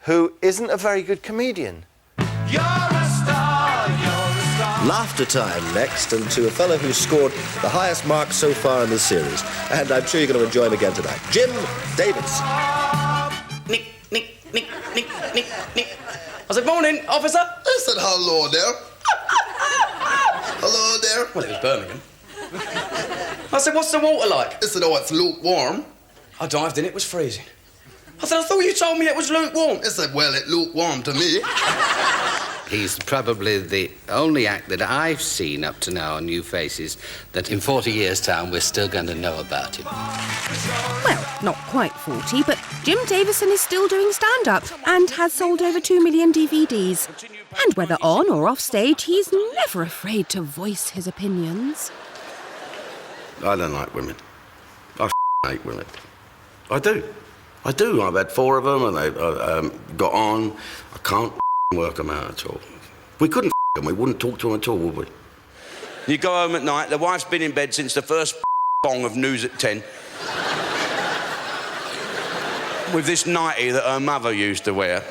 who isn't a very good comedian. Laughter time next, and to a fellow who's scored the highest mark so far in the series. And I'm sure you're going to enjoy him again tonight. Jim Davidson. Nick. I said, morning, officer. I said, hello there. Hello there. Well, it was Birmingham. I said, what's the water like? I said, oh, it's lukewarm. I dived in, it was freezing. I said, I thought you told me it was lukewarm. I said, well, it's lukewarm to me. He's probably the only act that I've seen up to now on New Faces that in 40 years' time we're still going to know about him. Well, not quite 40, but Jim Davison is still doing stand-up and has sold over 2 million DVDs. And whether on or off stage, he's never afraid to voice his opinions. I don't like women. I hate women. I do. I've had 4 of them and they've got on. I can't work them out at all. We couldn't them. We wouldn't talk to them at all, would we? You go home at night, the wife's been in bed since the first bong of news at 10. With this nightie that her mother used to wear.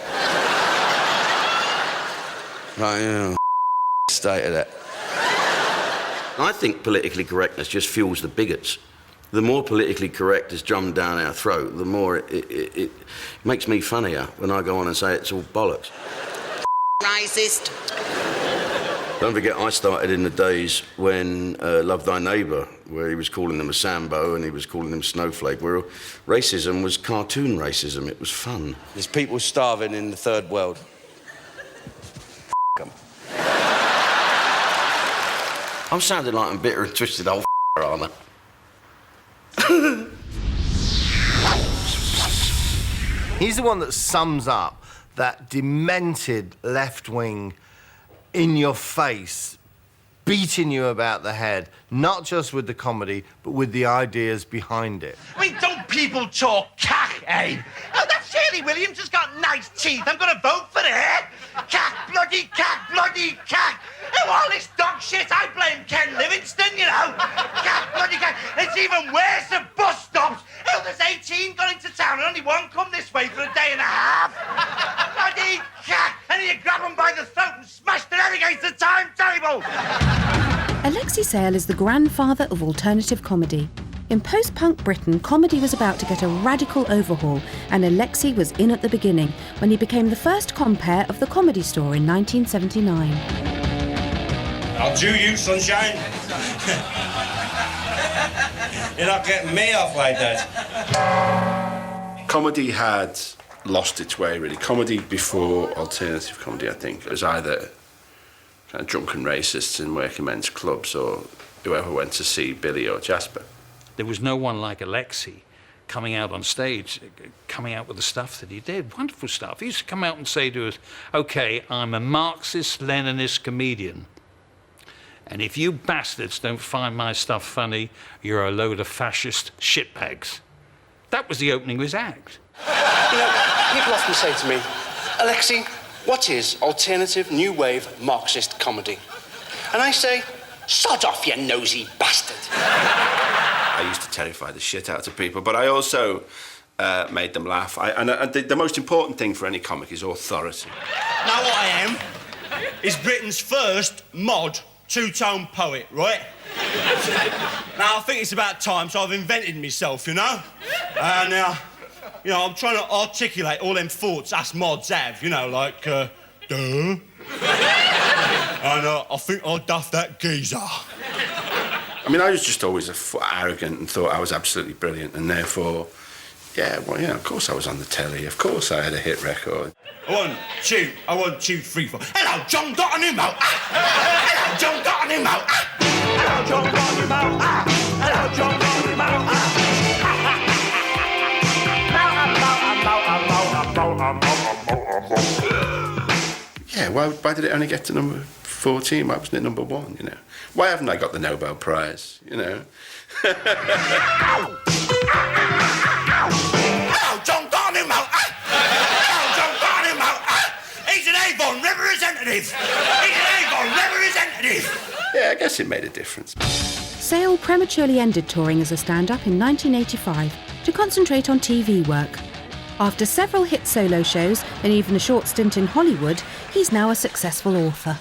Like, yeah, state of that. I think politically correctness just fuels the bigots. The more politically correct is drummed down our throat, the more it makes me funnier when I go on and say it's all bollocks. Racist. Don't forget, I started in the days when Love Thy Neighbour, where he was calling them a Sambo and he was calling them Snowflake, where racism was cartoon racism. It was fun. There's people starving in the third world. Them. I'm sounding like I'm bitter and twisted old aren't I? He's the one that sums up that demented left-wing, in-your-face, beating you about the head, not just with the comedy, but with the ideas behind it. I mean, don't people talk cack, eh? Oh, that Shirley Williams has got nice teeth. I'm going to vote for her. Cack, bloody cack, bloody cack. Oh, all this dog shit, I blame Ken Livingstone, you know. Cack, bloody cack. It's even worse at bus stops. Oh, there's 18 gone into town and only one come this way for a day and a half. Bloody cack. And you grab them by the throat and smash their head against the timetable. Alexei Sayle is the grandfather of alternative comedy. In post-punk Britain, comedy was about to get a radical overhaul, and Alexei was in at the beginning when he became the first compere of The Comedy Store in 1979. I'll do you, sunshine. You're not getting me off like that. Comedy had lost its way, really. Comedy before alternative comedy, I think, was either kind of drunken racists in working men's clubs or whoever went to see Billy or Jasper. There was no one like Alexei coming out on stage, coming out with the stuff that he did. Wonderful stuff. He used to come out and say to us, OK, I'm a Marxist-Leninist comedian. And if you bastards don't find my stuff funny, you're a load of fascist shitbags. That was the opening of his act. You know, people often say to me, Alexei, what is alternative, new wave, Marxist comedy? And I say, sod off, you nosy bastard. I used to terrify the shit out of people, but I also made them laugh. The most important thing for any comic is authority. Now what I am is Britain's first mod two-tone poet, right? Now, I think it's about time, so I've invented myself, you know? And now, you know, I'm trying to articulate all them thoughts us mods have, you know, like, duh. And I think I'll duff that geezer. I mean, I was just always arrogant and thought I was absolutely brilliant, and therefore, yeah, well, yeah, of course I was on the telly, of course I had a hit record. 1, 2, 3, 4. Hello, John Dottenham. Hello, John Dottenham. Hello, John Dottenham. Hello, John Dottenham. Yeah, why did it only get to number 14? Why wasn't it number 1, you know? Why haven't I got the Nobel Prize, you know? Hello, John Dottenham. Hello, John Dottenham. He's an Avon representative. Yeah, I guess it made a difference. Sayle prematurely ended touring as a stand-up in 1985 to concentrate on TV work. After several hit solo shows and even a short stint in Hollywood, he's now a successful author.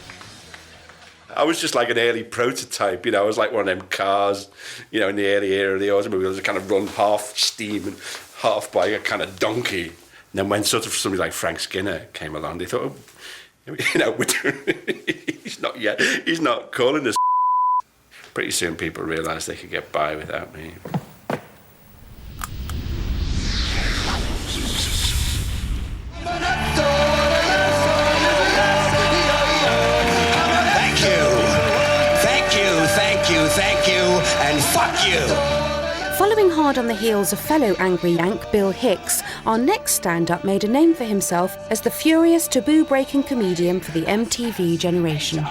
I was just like an early prototype, you know. I was like one of them cars, you know, in the early era of the automobiles, kind of run half steam and half by a kind of donkey. And then when sort of somebody like Frank Skinner came along, they thought, oh, you know, he's not calling us. Pretty soon people realised they could get by without me. thank you, and fuck you. Following hard on the heels of fellow angry Yank Bill Hicks, our next stand-up made a name for himself as the furious, taboo-breaking comedian for the MTV generation.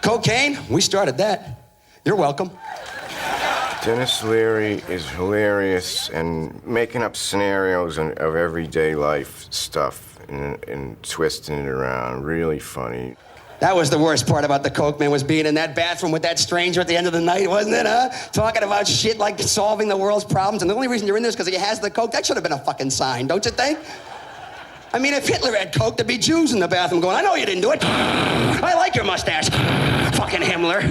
Cocaine? We started that. You're welcome. Dennis Leary is hilarious and making up scenarios of everyday life stuff and twisting it around. Really funny. That was the worst part about the coke, man, was being in that bathroom with that stranger at the end of the night, wasn't it, huh? Talking about shit like solving the world's problems, and the only reason you're in there is because he has the coke. That should have been a fucking sign, don't you think? I mean, if Hitler had coke, there'd be Jews in the bathroom going, I know you didn't do it. I like your mustache. Fucking Himmler.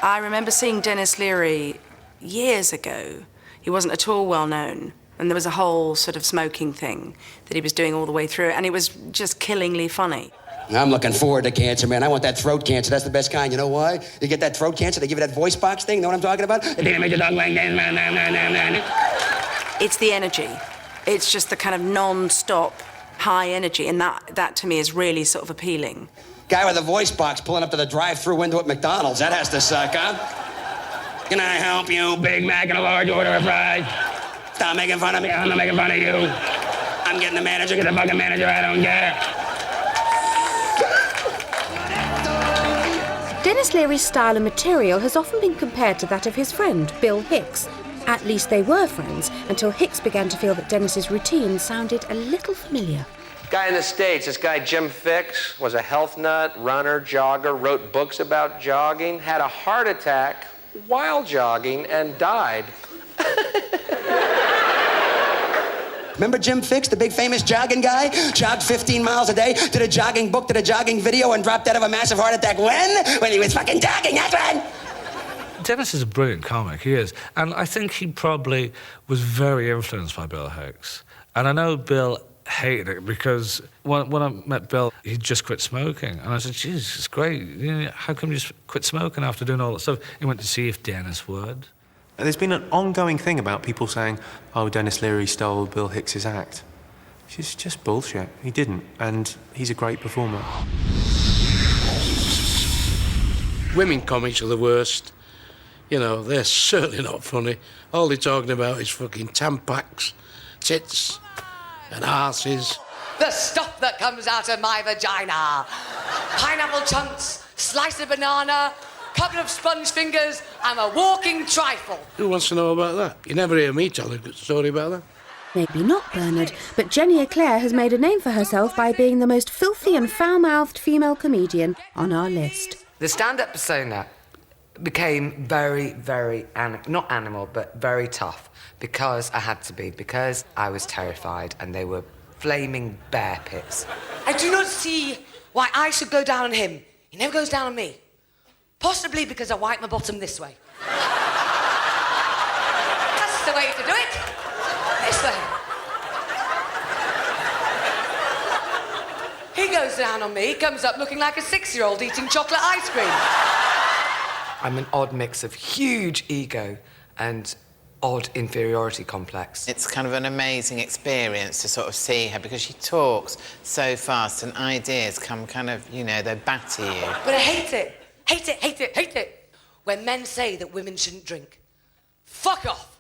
I remember seeing Dennis Leary years ago. He wasn't at all well known. And there was a whole sort of smoking thing that he was doing all the way through. And it was just killingly funny. I'm looking forward to cancer, man. I want that throat cancer. That's the best kind. You know why? You get that throat cancer, they give you that voice box thing. You know what I'm talking about? It's the energy. It's just the kind of non-stop high energy. And that to me is really sort of appealing. Guy with a voice box pulling up to the drive-through window at McDonald's. That has to suck, huh? Can I help you? Big Mac and a large order of fries. Stop making fun of me. I'm not making fun of you. I'm getting the manager. Get the fucking manager. I don't care. Dennis Leary's style and material has often been compared to that of his friend, Bill Hicks. At least they were friends, until Hicks began to feel that Dennis's routine sounded a little familiar. Guy in the States, this guy Jim Fixx, was a health nut, runner, jogger, wrote books about jogging, had a heart attack while jogging, and died. Remember Jim Fixx, the big famous jogging guy? Jogged 15 miles a day, did a jogging book, did a jogging video, and dropped out of a massive heart attack when? When he was fucking jogging, that's when! Dennis is a brilliant comic, he is. And I think he probably was very influenced by Bill Hicks. And I know Bill hated it because when I met Bill, he'd just quit smoking. And I said, Jesus, it's great. You know, how come you just quit smoking after doing all that stuff? He went to see if Dennis would. There's been an ongoing thing about people saying, oh, Dennis Leary stole Bill Hicks's act. It's just bullshit. He didn't, and he's a great performer. Women comics are the worst. You know, they're certainly not funny. All they're talking about is fucking Tampax, tits, and arses. The stuff that comes out of my vagina. Pineapple chunks, slice of banana, couple of sponge fingers, I'm a walking trifle. Who wants to know about that? You never hear me tell a good story about that. Maybe not, Bernard, but Jenny Eclair has made a name for herself by being the most filthy and foul-mouthed female comedian on our list. The stand-up persona became very, very, not animal, but very tough, because I had to be, because I was terrified and they were flaming bear pits. I do not see why I should go down on him. He never goes down on me. Possibly because I wipe my bottom this way. That's the way to do it. This way. He goes down on me, comes up looking like a 6-year-old eating chocolate ice cream. I'm an odd mix of huge ego and odd inferiority complex. It's kind of an amazing experience to sort of see her because she talks so fast and ideas come kind of, you know, they batter you. But I hate it. Hate it, hate it, hate it. When men say that women shouldn't drink. Fuck off.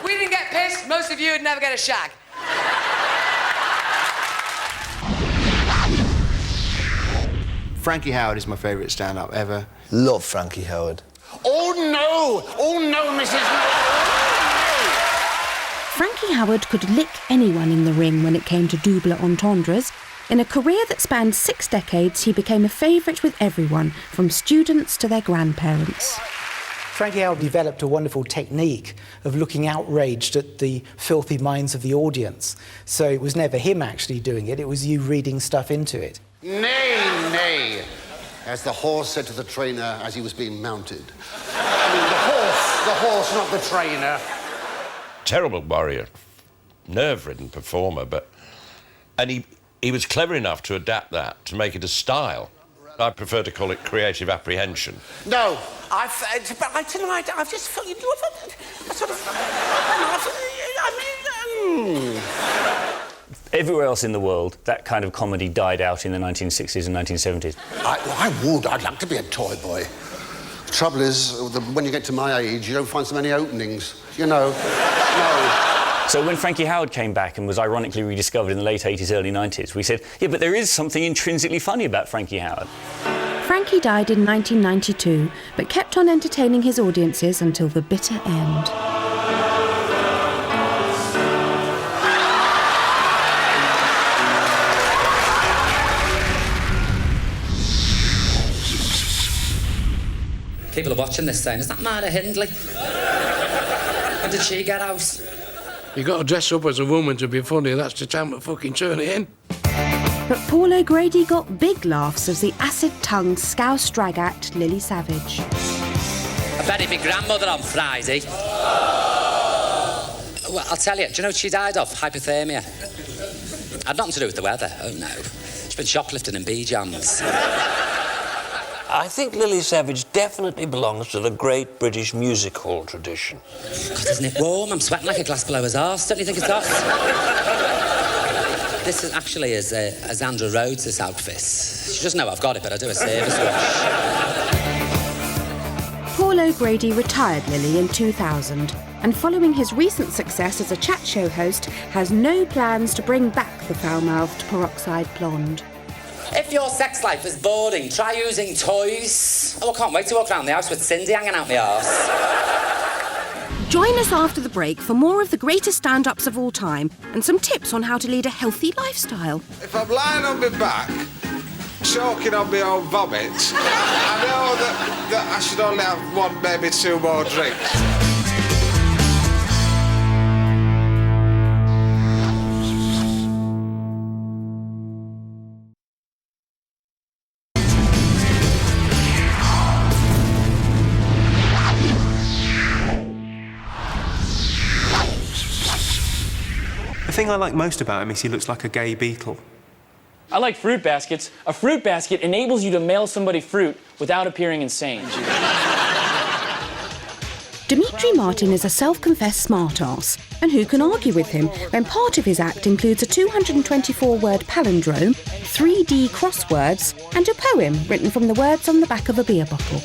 We didn't get pissed, most of you would never get a shag. Frankie Howerd is my favourite stand-up ever. Love Frankie Howerd. Oh no! Oh no, Mrs. Frankie Howerd could lick anyone in the ring when it came to double entendres. In a career that spanned 6 decades, he became a favourite with everyone, from students to their grandparents. Frankie Howerd developed a wonderful technique of looking outraged at the filthy minds of the audience. So it was never him actually doing it, it was you reading stuff into it. Nay, nay, as the horse said to the trainer as he was being mounted. I mean, the horse, not the trainer. Terrible warrior, nerve-ridden performer, and he was clever enough to adapt that, to make it a style. I prefer to call it creative apprehension. No. I've just felt you do it. Everywhere else in the world, that kind of comedy died out in the 1960s and 1970s. I'd like to be a toy boy. The trouble is, when you get to my age, you don't find so many openings, you know. No. So when Frankie Howerd came back and was ironically rediscovered in the late 80s, early 90s, we said, yeah, but there is something intrinsically funny about Frankie Howerd. Frankie died in 1992, but kept on entertaining his audiences until the bitter end. People are watching this saying, is that Myra Hindley? When did she get out? You got to dress up as a woman to be funny, that's the time to fucking turn it in. But Paul O'Grady got big laughs as the acid-tongued scouse drag act Lily Savage. I buried my grandmother on Friday. Well, I'll tell you, do you know what she died of? Hypothermia. Had nothing to do with the weather, oh no. She's been shoplifting in bee-jams. I think Lily Savage definitely belongs to the great British music hall tradition. God, isn't it warm? I'm sweating like a glass below his arse. Don't you think it's hot? This is actually as Andrew Rhodes, this outfit. She doesn't know I've got it, but I do a service wash. Paul O'Grady retired Lily in 2000, and following his recent success as a chat show host, has no plans to bring back the foul-mouthed peroxide blonde. If your sex life is boring, try using toys. Oh, I can't wait to walk around the house with Cindy hanging out my arse. Join us after the break for more of the greatest stand-ups of all time and some tips on how to lead a healthy lifestyle. If I'm lying on my back, choking on my own vomit, I know that I should only have one, maybe two more drinks. The thing I like most about him is he looks like a gay beetle. I like fruit baskets. A fruit basket enables you to mail somebody fruit without appearing insane. Demetri Martin is a self-confessed smart-arse, and who can argue with him when part of his act includes a 224-word palindrome, 3D crosswords, and a poem written from the words on the back of a beer bottle.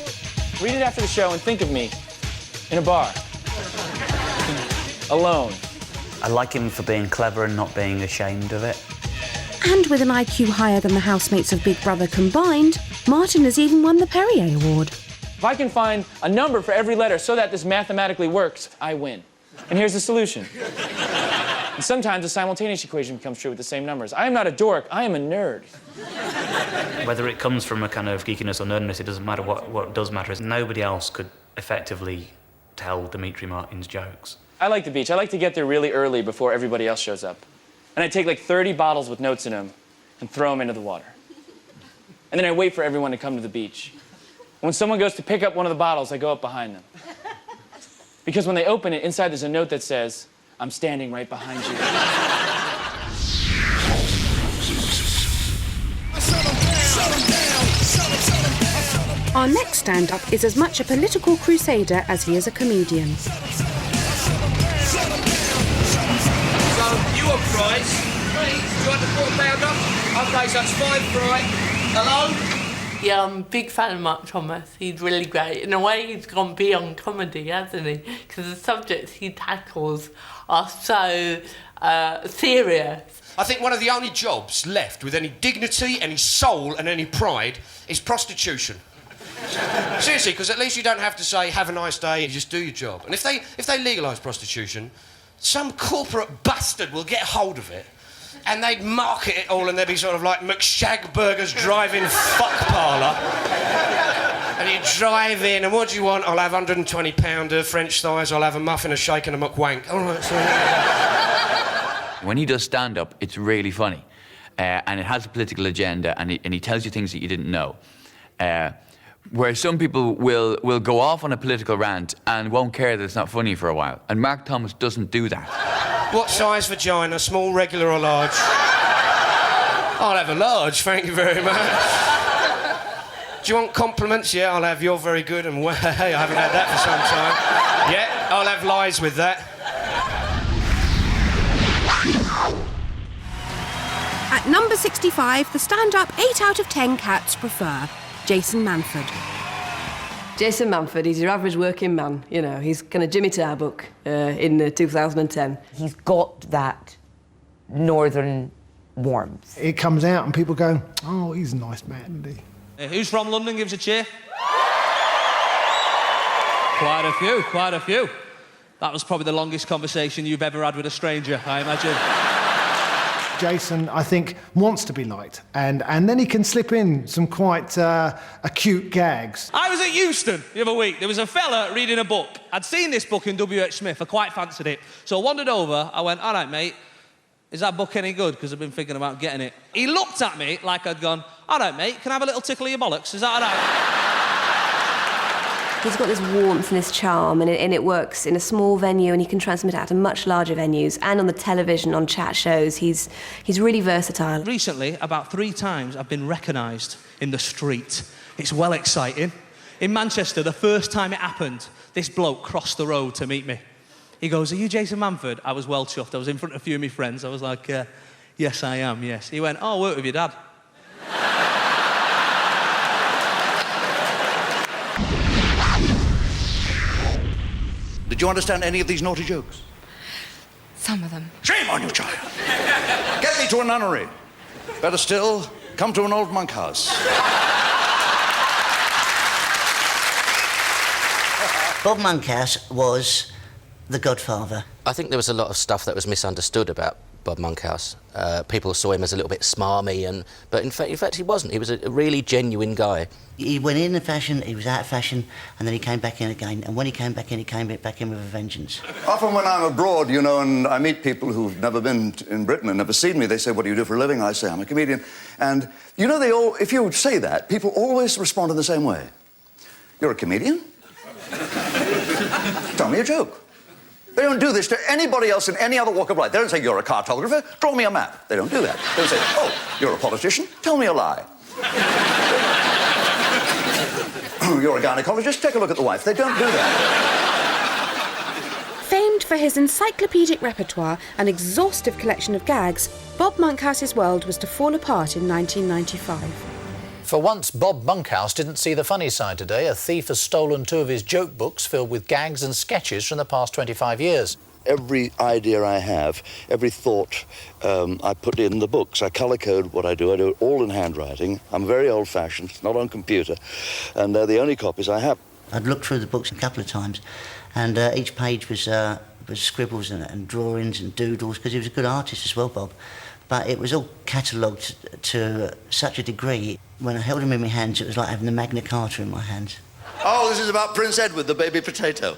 Read it after the show and think of me in a bar. Alone. I like him for being clever and not being ashamed of it. And with an IQ higher than the housemates of Big Brother combined, Martin has even won the Perrier Award. If I can find a number for every letter so that this mathematically works, I win. And here's the solution. And sometimes a simultaneous equation becomes true with the same numbers. I am not a dork, I am a nerd. Whether it comes from a kind of geekiness or nerdiness, it doesn't matter. What does matter is nobody else could effectively tell Demetri Martin's jokes. I like the beach. I like to get there really early before everybody else shows up. And I take like 30 bottles with notes in them and throw them into the water. And then I wait for everyone to come to the beach. When someone goes to pick up one of the bottles, I go up behind them. Because when they open it, inside there's a note that says, I'm standing right behind you. Our next stand-up is as much a political crusader as he is a comedian. So, you want fries? Please, do you want the £4-pounder? OK, so it's 5 fry. Hello? Yeah, I'm a big fan of Mark Thomas. He's really great. In a way, he's gone beyond comedy, hasn't he? Because the subjects he tackles are so serious. I think one of the only jobs left with any dignity, any soul and any pride is prostitution. Seriously, because at least you don't have to say, have a nice day, and just do your job. And if they legalise prostitution, some corporate bastard will get hold of it and they'd market it all and there'd be sort of like McShagburger's drive-in fuck parlour. And you'd drive in and what do you want? I'll have 120-pounder French thighs, I'll have a muffin, a shake and a McWank. All right, so... When he does stand-up, it's really funny. And it has a political agenda and he tells you things that you didn't know. Where some people will go off on a political rant and won't care that it's not funny for a while. And Mark Thomas doesn't do that. What size vagina? Small, regular or large? I'll have a large, thank you very much. Do you want compliments? Yeah, I'll have you're very good and hey, I haven't had that for some time. Yeah, I'll have lies with that. At number 65, the stand-up 8 out of 10 cats prefer Jason Manford. Jason Manford, he's your average working man. You know, he's kind of Jimmy Tarbuck in 2010. He's got that northern warmth. It comes out and people go, oh, he's a nice man, isn't he? Who's from London? Gives a cheer. Quite a few. That was probably the longest conversation you've ever had with a stranger, I imagine. Jason, I think, wants to be liked, and then he can slip in some quite acute gags. I was at Euston the other week. There was a fella reading a book. I'd seen this book in W.H. Smith. I quite fancied it. So I wandered over. I went, all right, mate, is that book any good? Because I've been thinking about getting it. He looked at me like I'd gone, all right, mate, can I have a little tickle of your bollocks? Is that all right? He's got this warmth and this charm, and it works in a small venue, and he can transmit it out to much larger venues, and on the television, on chat shows. He's really versatile. Recently, about 3 times, I've been recognised in the street. It's well exciting. In Manchester, the first time it happened, this bloke crossed the road to meet me. He goes, are you Jason Manford? I was well chuffed. I was in front of a few of my friends. I was like, yes, I am, yes. He went, oh, I work with your dad. Did you understand any of these naughty jokes? Some of them. Shame on you, child! Get thee to a nunnery. Better still, come to an old monk house. Bob Monkhouse was the godfather. I think there was a lot of stuff that was misunderstood about Bob Monkhouse. People saw him as a little bit smarmy, but in fact he wasn't. He was a really genuine guy. He went in fashion, he was out of fashion, and then he came back in again. And when he came back in with a vengeance. Often when I'm abroad, you know, and I meet people who've never been in Britain and never seen me, they say, what do you do for a living? I say, I'm a comedian. And, you know, if you say that, people always respond in the same way. You're a comedian? Tell me a joke. They don't do this to anybody else in any other walk of life. They don't say, you're a cartographer, draw me a map. They don't do that. They don't say, oh, you're a politician, tell me a lie. You're a gynecologist, take a look at the wife. They don't do that. Famed for his encyclopedic repertoire and exhaustive collection of gags, Bob Monkhouse's world was to fall apart in 1995. For once, Bob Monkhouse didn't see the funny side today. A thief has stolen 2 of his joke books filled with gags and sketches from the past 25 years. Every idea I have, every thought I put in the books. I colour code what I do it all in handwriting. I'm very old-fashioned, not on computer, and they're the only copies I have. I'd looked through the books a couple of times, and each page was scribbles and drawings and doodles, because he was a good artist as well, Bob. But it was all catalogued to such a degree, when I held him in my hands, it was like having the Magna Carta in my hands. Oh, this is about Prince Edward, the baby potato.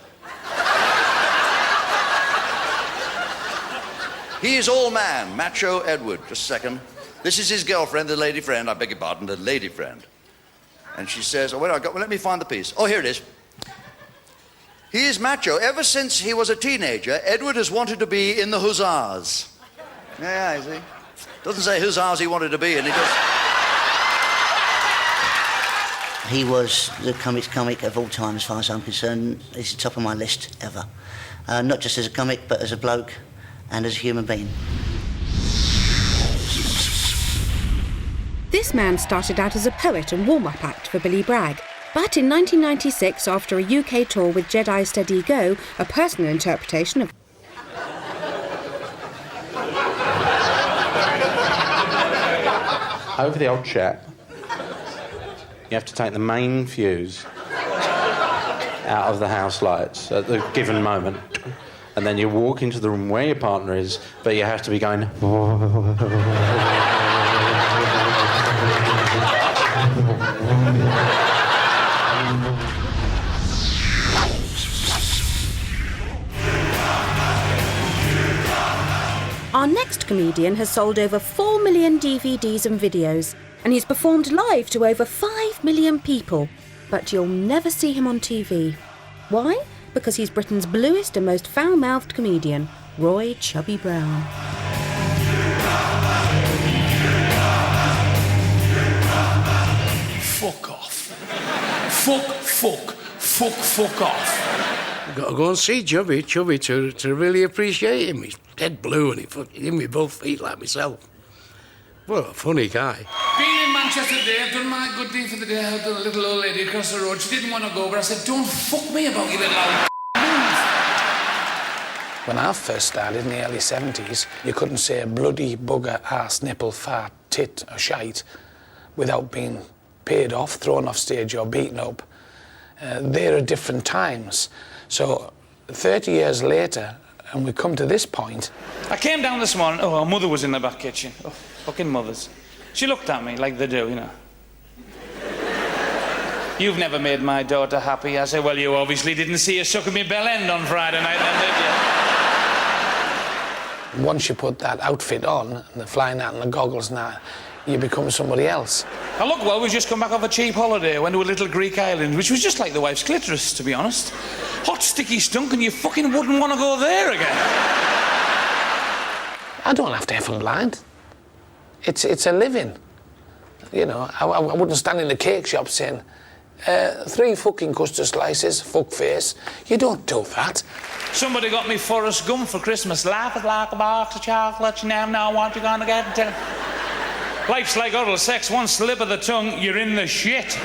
He is all man, macho Edward. Just a second. This is his girlfriend, the lady friend. I beg your pardon, the lady friend. And she says, oh, let me find the piece. Oh, here it is. He is macho. Ever since he was a teenager, Edward has wanted to be in the Hussars. Yeah, you see. Doesn't say Hussars he wanted to be in, he does. He was the comic of all time, as far as I'm concerned. He's the top of my list ever. Not just as a comic, but as a bloke and as a human being. This man started out as a poet and warm-up act for Billy Bragg. But in 1996, after a UK tour with Jedi Steady Go, a personal interpretation of over the old chap, you have to take the main fuse out of the house lights at the given moment, and then you walk into the room where your partner is, but you have to be going... Our next comedian has sold over 4 million DVDs and videos, and he's performed live to over 5 million people. But you'll never see him on TV. Why? Because he's Britain's bluest and most foul-mouthed comedian, Roy Chubby Brown. Fuck off. Fuck off. I've got to go and see Chubby to really appreciate him. He's dead blue and he fucking hit me both feet like myself. Well, a funny guy. Being in Manchester today, I've done my good deed for the day. I helped a little old lady across the road. She didn't want to go, but I said, don't fuck me about you little old When I first started in the early 70s, you couldn't say bloody, bugger, arse, nipple, fart, tit or shite without being paid off, thrown off stage or beaten up. There are different times. So 30 years later, and we come to this point. I came down this morning, our mother was in the back kitchen. Oh, fucking mothers. She looked at me like they do, you know. You've never made my daughter happy. I said, well, you obviously didn't see her sucking me bell end on Friday night then, did you? Once you put that outfit on, and the flying hat and the goggles now, you become somebody else. Now look, well, we've just come back off a cheap holiday, went to a little Greek island, which was just like the wife's clitoris, to be honest. Hot, sticky stunk, and you fucking wouldn't want to go there again. I don't have to F and blind. It's a living. You know, I wouldn't stand in the cake shop saying, 3 fucking custard slices, fuck face. You don't do that. Somebody got me Forrest Gump for Christmas. Laugh it like a box of chocolates, you never know what you're gonna get until... Life's like oral sex, one slip of the tongue, you're in the shit.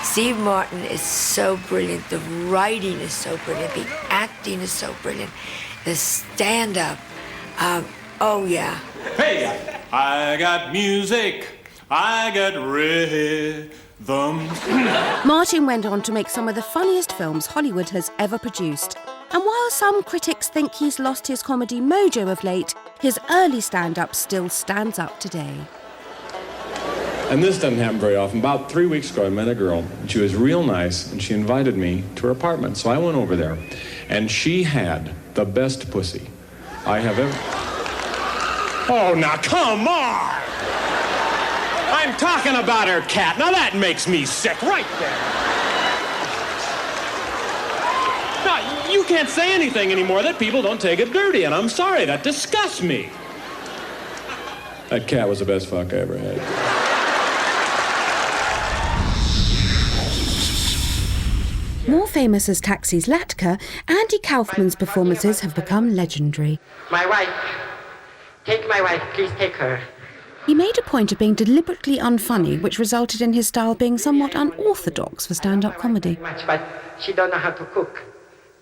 Steve Martin is so brilliant. The writing is so brilliant. The acting is so brilliant. The stand-up, oh yeah. Hey, I got music, I got rhythms. Martin went on to make some of the funniest films Hollywood has ever produced. And while some critics think he's lost his comedy mojo of late, his early stand-up still stands up today. And this doesn't happen very often. About 3 weeks ago, I met a girl, and she was real nice, and she invited me to her apartment. So I went over there, and she had the best pussy I have ever... Oh, now, come on! I'm talking about her cat. Now, that makes me sick right there. Now, you can't say anything anymore that people don't take it dirty, and I'm sorry, that disgusts me. That cat was the best fuck I ever had. More famous as Taxi's Latka, Andy Kaufman's performances have become legendary. My wife. Take my wife, please take her. He made a point of being deliberately unfunny, which resulted in his style being somewhat unorthodox for stand-up comedy. Much, but she don't know how to cook.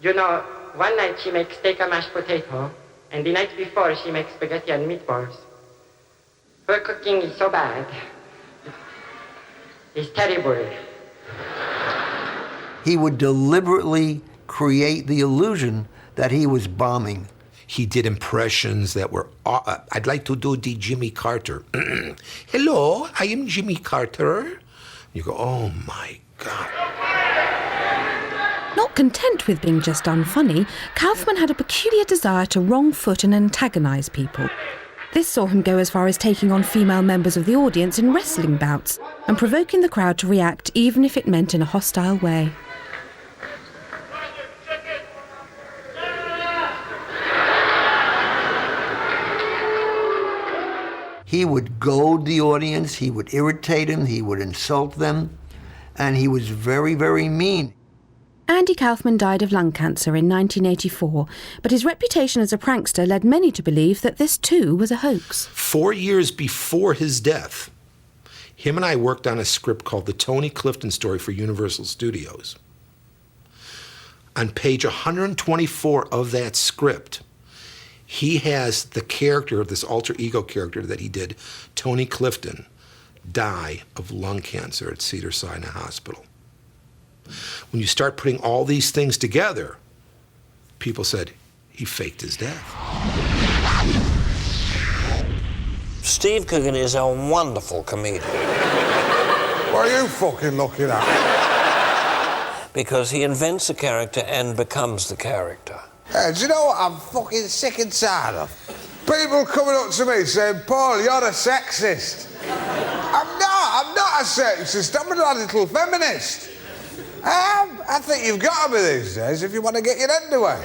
You know, one night she makes steak and mashed potato, and the night before she makes spaghetti and meatballs. Her cooking is so bad. It's terrible. He would deliberately create the illusion that he was bombing. He did impressions that were... I'd like to do the Jimmy Carter. Hello, I am Jimmy Carter. You go, oh my God. Not content with being just unfunny, Kaufman had a peculiar desire to wrong-foot and antagonise people. This saw him go as far as taking on female members of the audience in wrestling bouts and provoking the crowd to react even if it meant in a hostile way. He would goad the audience, he would irritate them, he would insult them, and he was very, very mean. Andy Kaufman died of lung cancer in 1984, but his reputation as a prankster led many to believe that this too was a hoax. 4 years before his death, him and I worked on a script called The Tony Clifton Story for Universal Studios. On page 124 of that script, he has the character, this alter ego character that he did, Tony Clifton, die of lung cancer at Cedars-Sinai Hospital. When you start putting all these things together, people said he faked his death. Steve Coogan is a wonderful comedian. What are you fucking looking at? Because he invents a character and becomes the character. Do you know what I'm fucking sick and tired of? People coming up to me saying, Paul, you're a sexist. I'm not a sexist, I'm a radical feminist. I think you've got to be these days if you want to get your end away.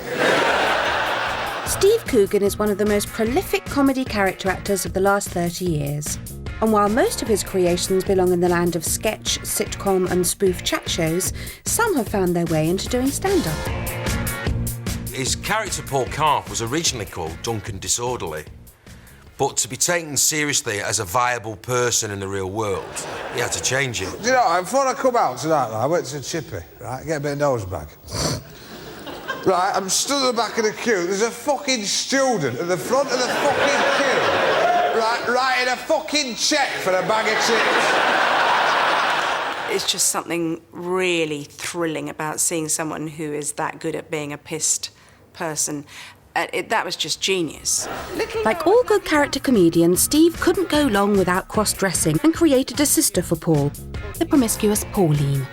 Steve Coogan is one of the most prolific comedy character actors of the last 30 years. And while most of his creations belong in the land of sketch, sitcom and spoof chat shows, some have found their way into doing stand-up. His character Paul Karp was originally called Duncan Disorderly, but to be taken seriously as a viable person in the real world, he had to change it. Do you know, before I come out tonight, I went to Chippy, right, get a bit of nose bag. Right, I'm stood at the back of the queue, there's a fucking student at the front of the fucking queue, right, writing a fucking cheque for a bag of chips. It's just something really thrilling about seeing someone who is that good at being a pissed person. That was just genius. Like all good character comedians, Steve couldn't go long without cross-dressing and created a sister for Paul, the promiscuous Pauline.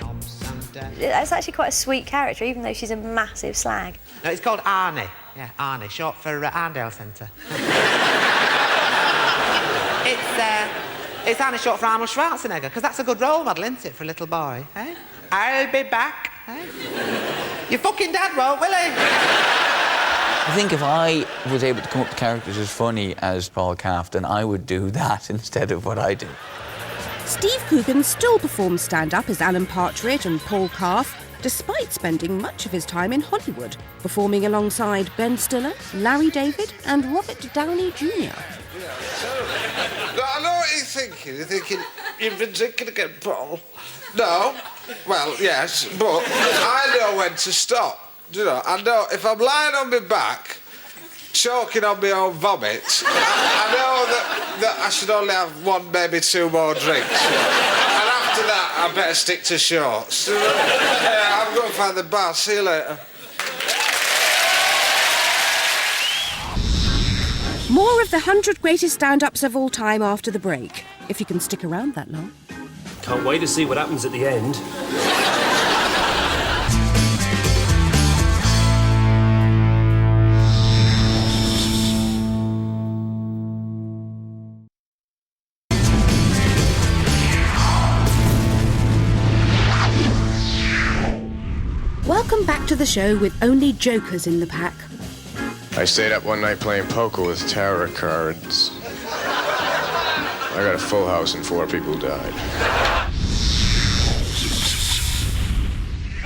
It's actually quite a sweet character, even though she's a massive slag. No, it's called Arnie. Yeah, Arnie, short for Arndale Centre. It's Arnie short for Arnold Schwarzenegger, because that's a good role model, isn't it, for a little boy, eh? I'll be back, eh? Your fucking dad won't, will he? I think if I was able to come up with characters as funny as Paul Karp, then I would do that instead of what I do. Steve Coogan still performs stand-up as Alan Partridge and Paul Karp, despite spending much of his time in Hollywood, performing alongside Ben Stiller, Larry David and Robert Downey Jr. No, I know what you're thinking. You're thinking, you've been drinking again, Paul. No. Well, yes, but I know when to stop. Do you know, I know if I'm lying on my back, choking on my own vomit, I know that I should only have one, maybe two more drinks. And after that, I better stick to shorts. Yeah, I'm going to find the bar. See you later. More of the 100 greatest stand-ups of all time after the break, if you can stick around that long. Can't wait to see what happens at the end. Welcome back to the show with only jokers in the pack. I stayed up one night playing poker with tarot cards. I got a full house and 4 people died.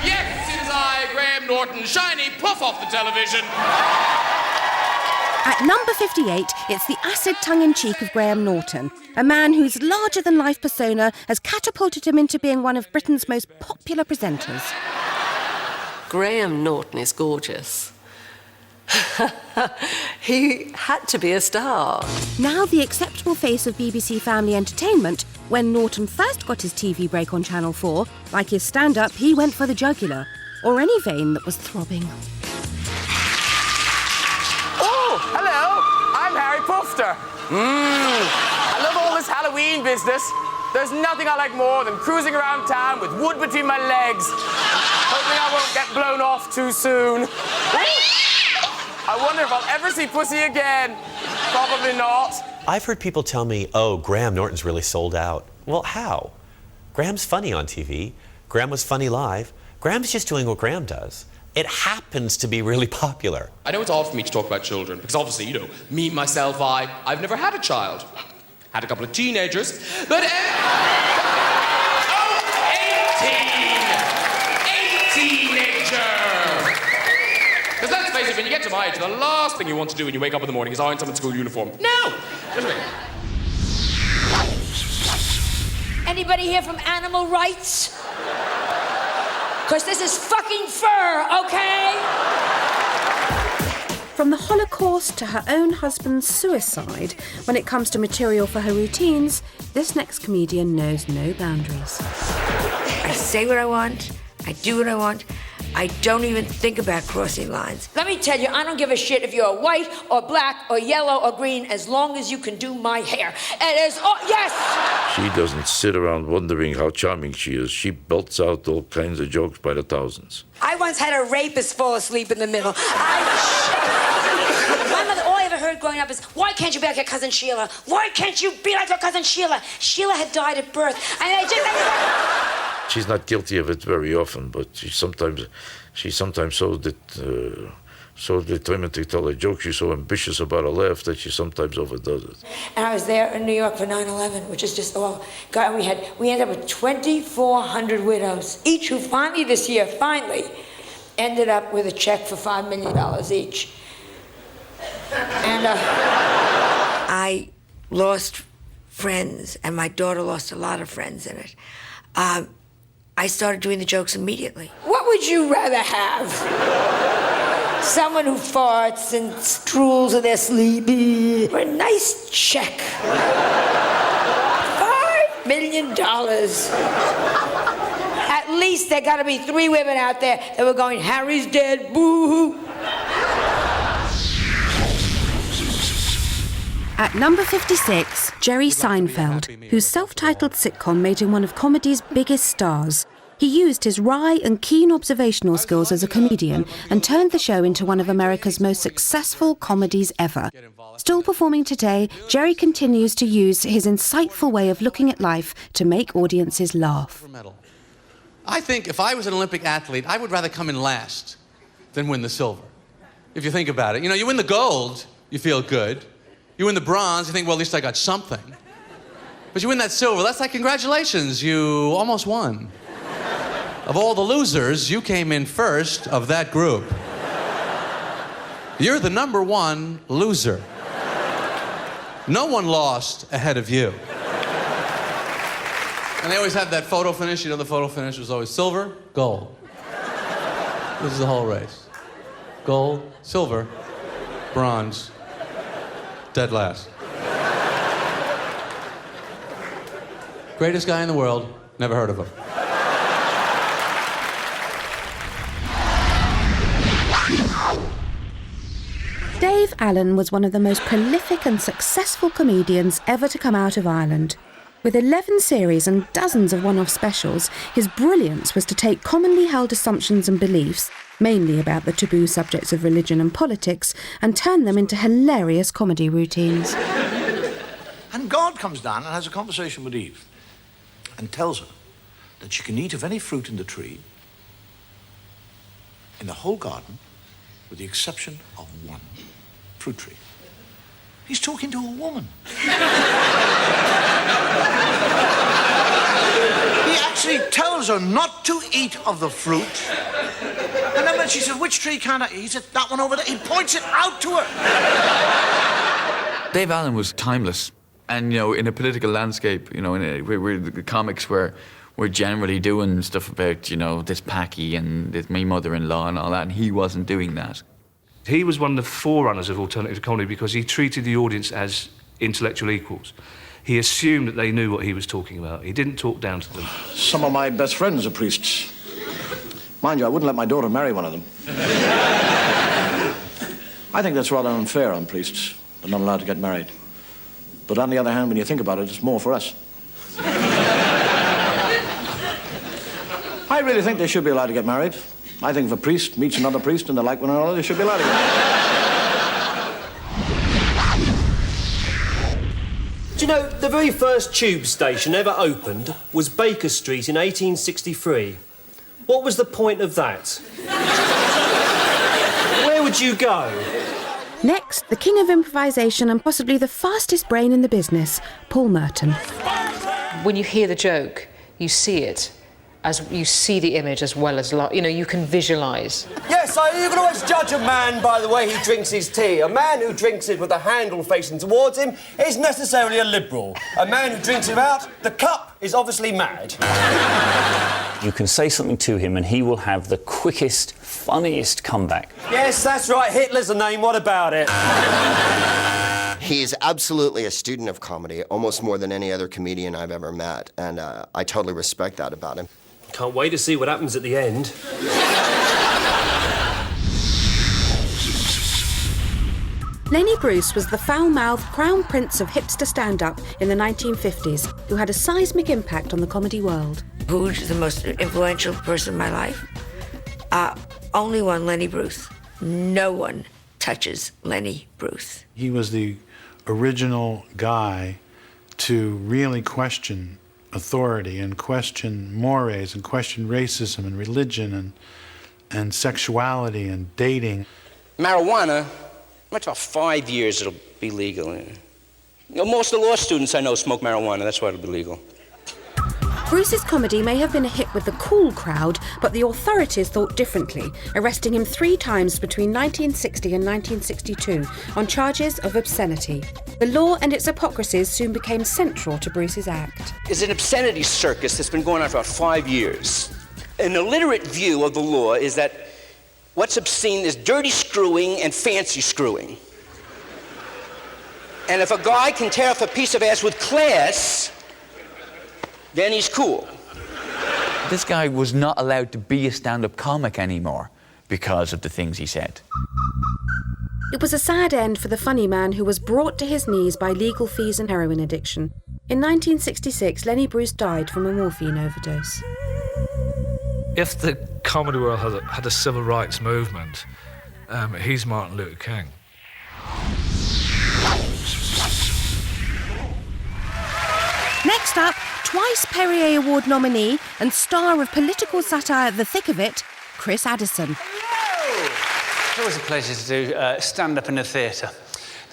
Yes, it is I, Graham Norton, shiny puff off the television. At number 58, it's the acid tongue-in-cheek of Graham Norton, a man whose larger-than-life persona has catapulted him into being one of Britain's most popular presenters. Graham Norton is gorgeous. He had to be a star. Now the acceptable face of BBC Family Entertainment, when Norton first got his TV break on Channel 4, like his stand-up, he went for the jugular, or any vein that was throbbing. Oh, hello, I'm Harry Pufter. I love all this Halloween business. There's nothing I like more than cruising around town with wood between my legs, hoping I won't get blown off too soon. I wonder if I'll ever see pussy again. Probably not. I've heard people tell me, oh, Graham Norton's really sold out. Well, how? Graham's funny on TV. Graham was funny live. Graham's just doing what Graham does. It happens to be really popular. I know it's odd for me to talk about children, because obviously, you know, me, myself, I've never had a child. Had a couple of teenagers, but... 18 teenager! Because let's face it, when you get to my age, the last thing you want to do when you wake up in the morning is iron someone's school uniform. No! Just wait. Anybody here from animal rights? Because this is fucking fur, okay? From the Holocaust to her own husband's suicide, when it comes to material for her routines, this next comedian knows no boundaries. I say what I want, I do what I want, I don't even think about crossing lines. Let me tell you, I don't give a shit if you're white or black or yellow or green as long as you can do my hair. It is, oh, yes! She doesn't sit around wondering how charming she is. She belts out all kinds of jokes by the thousands. I once had a rapist fall asleep in the middle. My mother, all I ever heard growing up is, why can't you be like your cousin Sheila? Why can't you be like your cousin Sheila? Sheila had died at birth. And I just... She's not guilty of it very often, but she sometimes shows that So the time they tell a joke, she's so ambitious about a laugh that she sometimes overdoes it. And I was there in New York for 9/11, which is just, oh, God, we ended up with 2,400 widows, each who finally this year, ended up with a check for $5 million each. And I lost friends, and my daughter lost a lot of friends in it. I started doing the jokes immediately. What would you rather have? Someone who farts and drools in their sleep, or a nice check? $5 million. At least there gotta be 3 women out there that were going, Harry's dead, boo-hoo. At number 56, Jerry Seinfeld, whose self-titled sitcom made him one of comedy's biggest stars. He used his wry and keen observational skills as a comedian and turned the show into one of America's most successful comedies ever. Still performing today, Jerry continues to use his insightful way of looking at life to make audiences laugh. I think if I was an Olympic athlete, I would rather come in last than win the silver. If you think about it. You know, you win the gold, you feel good. You win the bronze, you think, well, at least I got something. But you win that silver, that's like, congratulations, you almost won. Of all the losers, you came in first of that group. You're the #1 loser. No one lost ahead of you. And they always had that photo finish. You know, the photo finish was always silver, gold. This is the whole race. Gold, silver, bronze, dead last. Greatest guy in the world, never heard of him. Dave Allen was one of the most prolific and successful comedians ever to come out of Ireland. With 11 series and dozens of one-off specials, his brilliance was to take commonly held assumptions and beliefs, mainly about the taboo subjects of religion and politics, and turn them into hilarious comedy routines. And God comes down and has a conversation with Eve and tells her that she can eat of any fruit in the tree in the whole garden with the exception of one fruit tree. He's talking to a woman. He actually tells her not to eat of the fruit. And then when she said, which tree can't I eat? He said, that one over there. He points it out to her. Dave Allen was timeless. And, you know, in a political landscape, you know, where the comics were generally doing stuff about, you know, this Packy and this my mother-in-law and all that, and he wasn't doing that. He was one of the forerunners of alternative comedy because he treated the audience as intellectual equals. He assumed that they knew what he was talking about. He didn't talk down to them. Some of my best friends are priests. Mind you, I wouldn't let my daughter marry one of them. I think that's rather unfair on priests. They're not allowed to get married. But on the other hand, when you think about it, it's more for us. I really think they should be allowed to get married. I think if a priest meets another priest and they like one another, they should be allowed to get married. Do you know, the very first tube station ever opened was Baker Street in 1863. What was the point of that? Where would you go? Next, the king of improvisation and possibly the fastest brain in the business, Paul Merton. When you hear the joke, you see it. As you see the image as well as, you know, you can visualise. Yes, you can always judge a man by the way he drinks his tea. A man who drinks it with the handle facing towards him is necessarily a liberal. A man who drinks it out, the cup is obviously mad. You can say something to him and he will have the quickest, funniest comeback. Yes, that's right. Hitler's a name. What about it? He is absolutely a student of comedy, almost more than any other comedian I've ever met, and I totally respect that about him. Can't wait to see what happens at the end. Lenny Bruce was the foul-mouthed crown prince of hipster stand-up in the 1950s, who had a seismic impact on the comedy world. Who's the most influential person in my life? Only one, Lenny Bruce. No one touches Lenny Bruce. He was the original guy to really question authority and question mores and question racism and religion and sexuality and dating. Marijuana, much about 5 years it'll be legal. You know, most of the law students I know smoke marijuana, that's why it'll be legal. Bruce's comedy may have been a hit with the cool crowd, but the authorities thought differently, arresting him 3 times between 1960 and 1962 on charges of obscenity. The law and its hypocrisies soon became central to Bruce's act. It's an obscenity circus that's been going on for about 5 years. An illiterate view of the law is that what's obscene is dirty screwing and fancy screwing. And if a guy can tear off a piece of ass with class, then he's cool. This guy was not allowed to be a stand-up comic anymore because of the things he said. It was a sad end for the funny man who was brought to his knees by legal fees and heroin addiction. In 1966, Lenny Bruce died from a morphine overdose. If the comedy world had a civil rights movement, he's Martin Luther King. Next up, twice Perrier Award nominee and star of political satire The Thick of It, Chris Addison. It's always a pleasure to do stand-up in a theatre.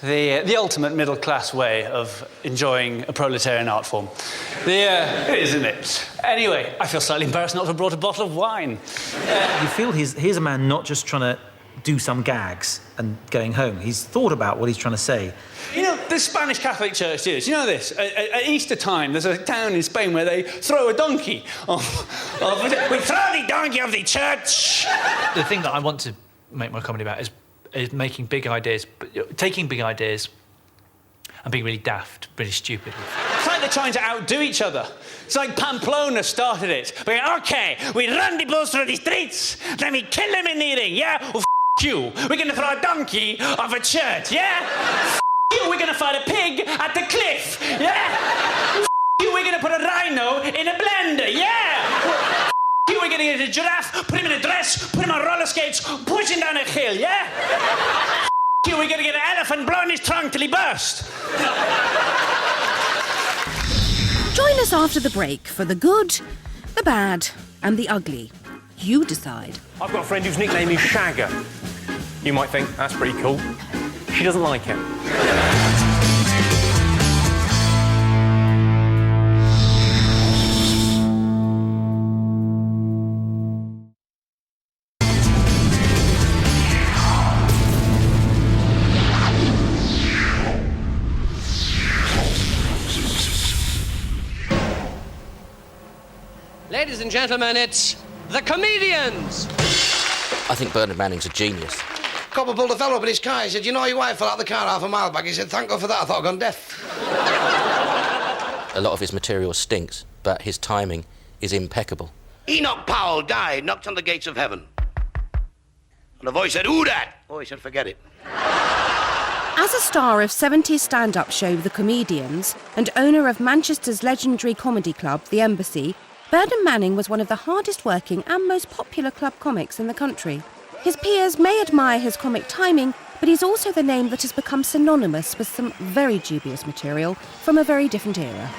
The ultimate middle-class way of enjoying a proletarian art form. It is, isn't it? Anyway, I feel slightly embarrassed not to have brought a bottle of wine. You feel he's a man not just trying to do some gags and going home. He's thought about what he's trying to say. You know, the Spanish Catholic Church is, you know this, at Easter time, there's a town in Spain where they throw a donkey we throw the donkey of the church! The thing that I want to make my comedy about is making big ideas, taking big ideas and being really daft, really stupid. It's like they're trying to outdo each other. It's like Pamplona started it. OK, we run the bulls through the streets, then we kill them in the ring, yeah? Well, you, we're going to throw a donkey off a church, yeah? You, we're going to fight a pig at the cliff, yeah? You, we're going to put a rhino in a blender, yeah? You, we're going to get a giraffe, put him in a dress, put him on roller skates, push him down a hill, yeah? You, we're going to get an elephant, blow in his trunk till he bursts. Join us after the break for the good, the bad and the ugly. You decide. I've got a friend whose nickname is Shagger. You might think, that's pretty cool. She doesn't like it. Ladies and gentlemen, it's the Comedians! I think Bernard Manning's a genius. Copper pulled a fellow up in his car. He said, "You know, your wife fell out of the car half a mile back." He said, "Thank God for that. I thought I'd gone deaf." A lot of his material stinks, but his timing is impeccable. Enoch Powell died, knocked on the gates of heaven. And a voice said, "Who that?" Oh, he said, "Forget it." As a star of 70s stand-up show The Comedians and owner of Manchester's legendary comedy club, The Embassy, Bernard Manning was one of the hardest-working and most popular club comics in the country. His peers may admire his comic timing, but he's also the name that has become synonymous with some very dubious material from a very different era.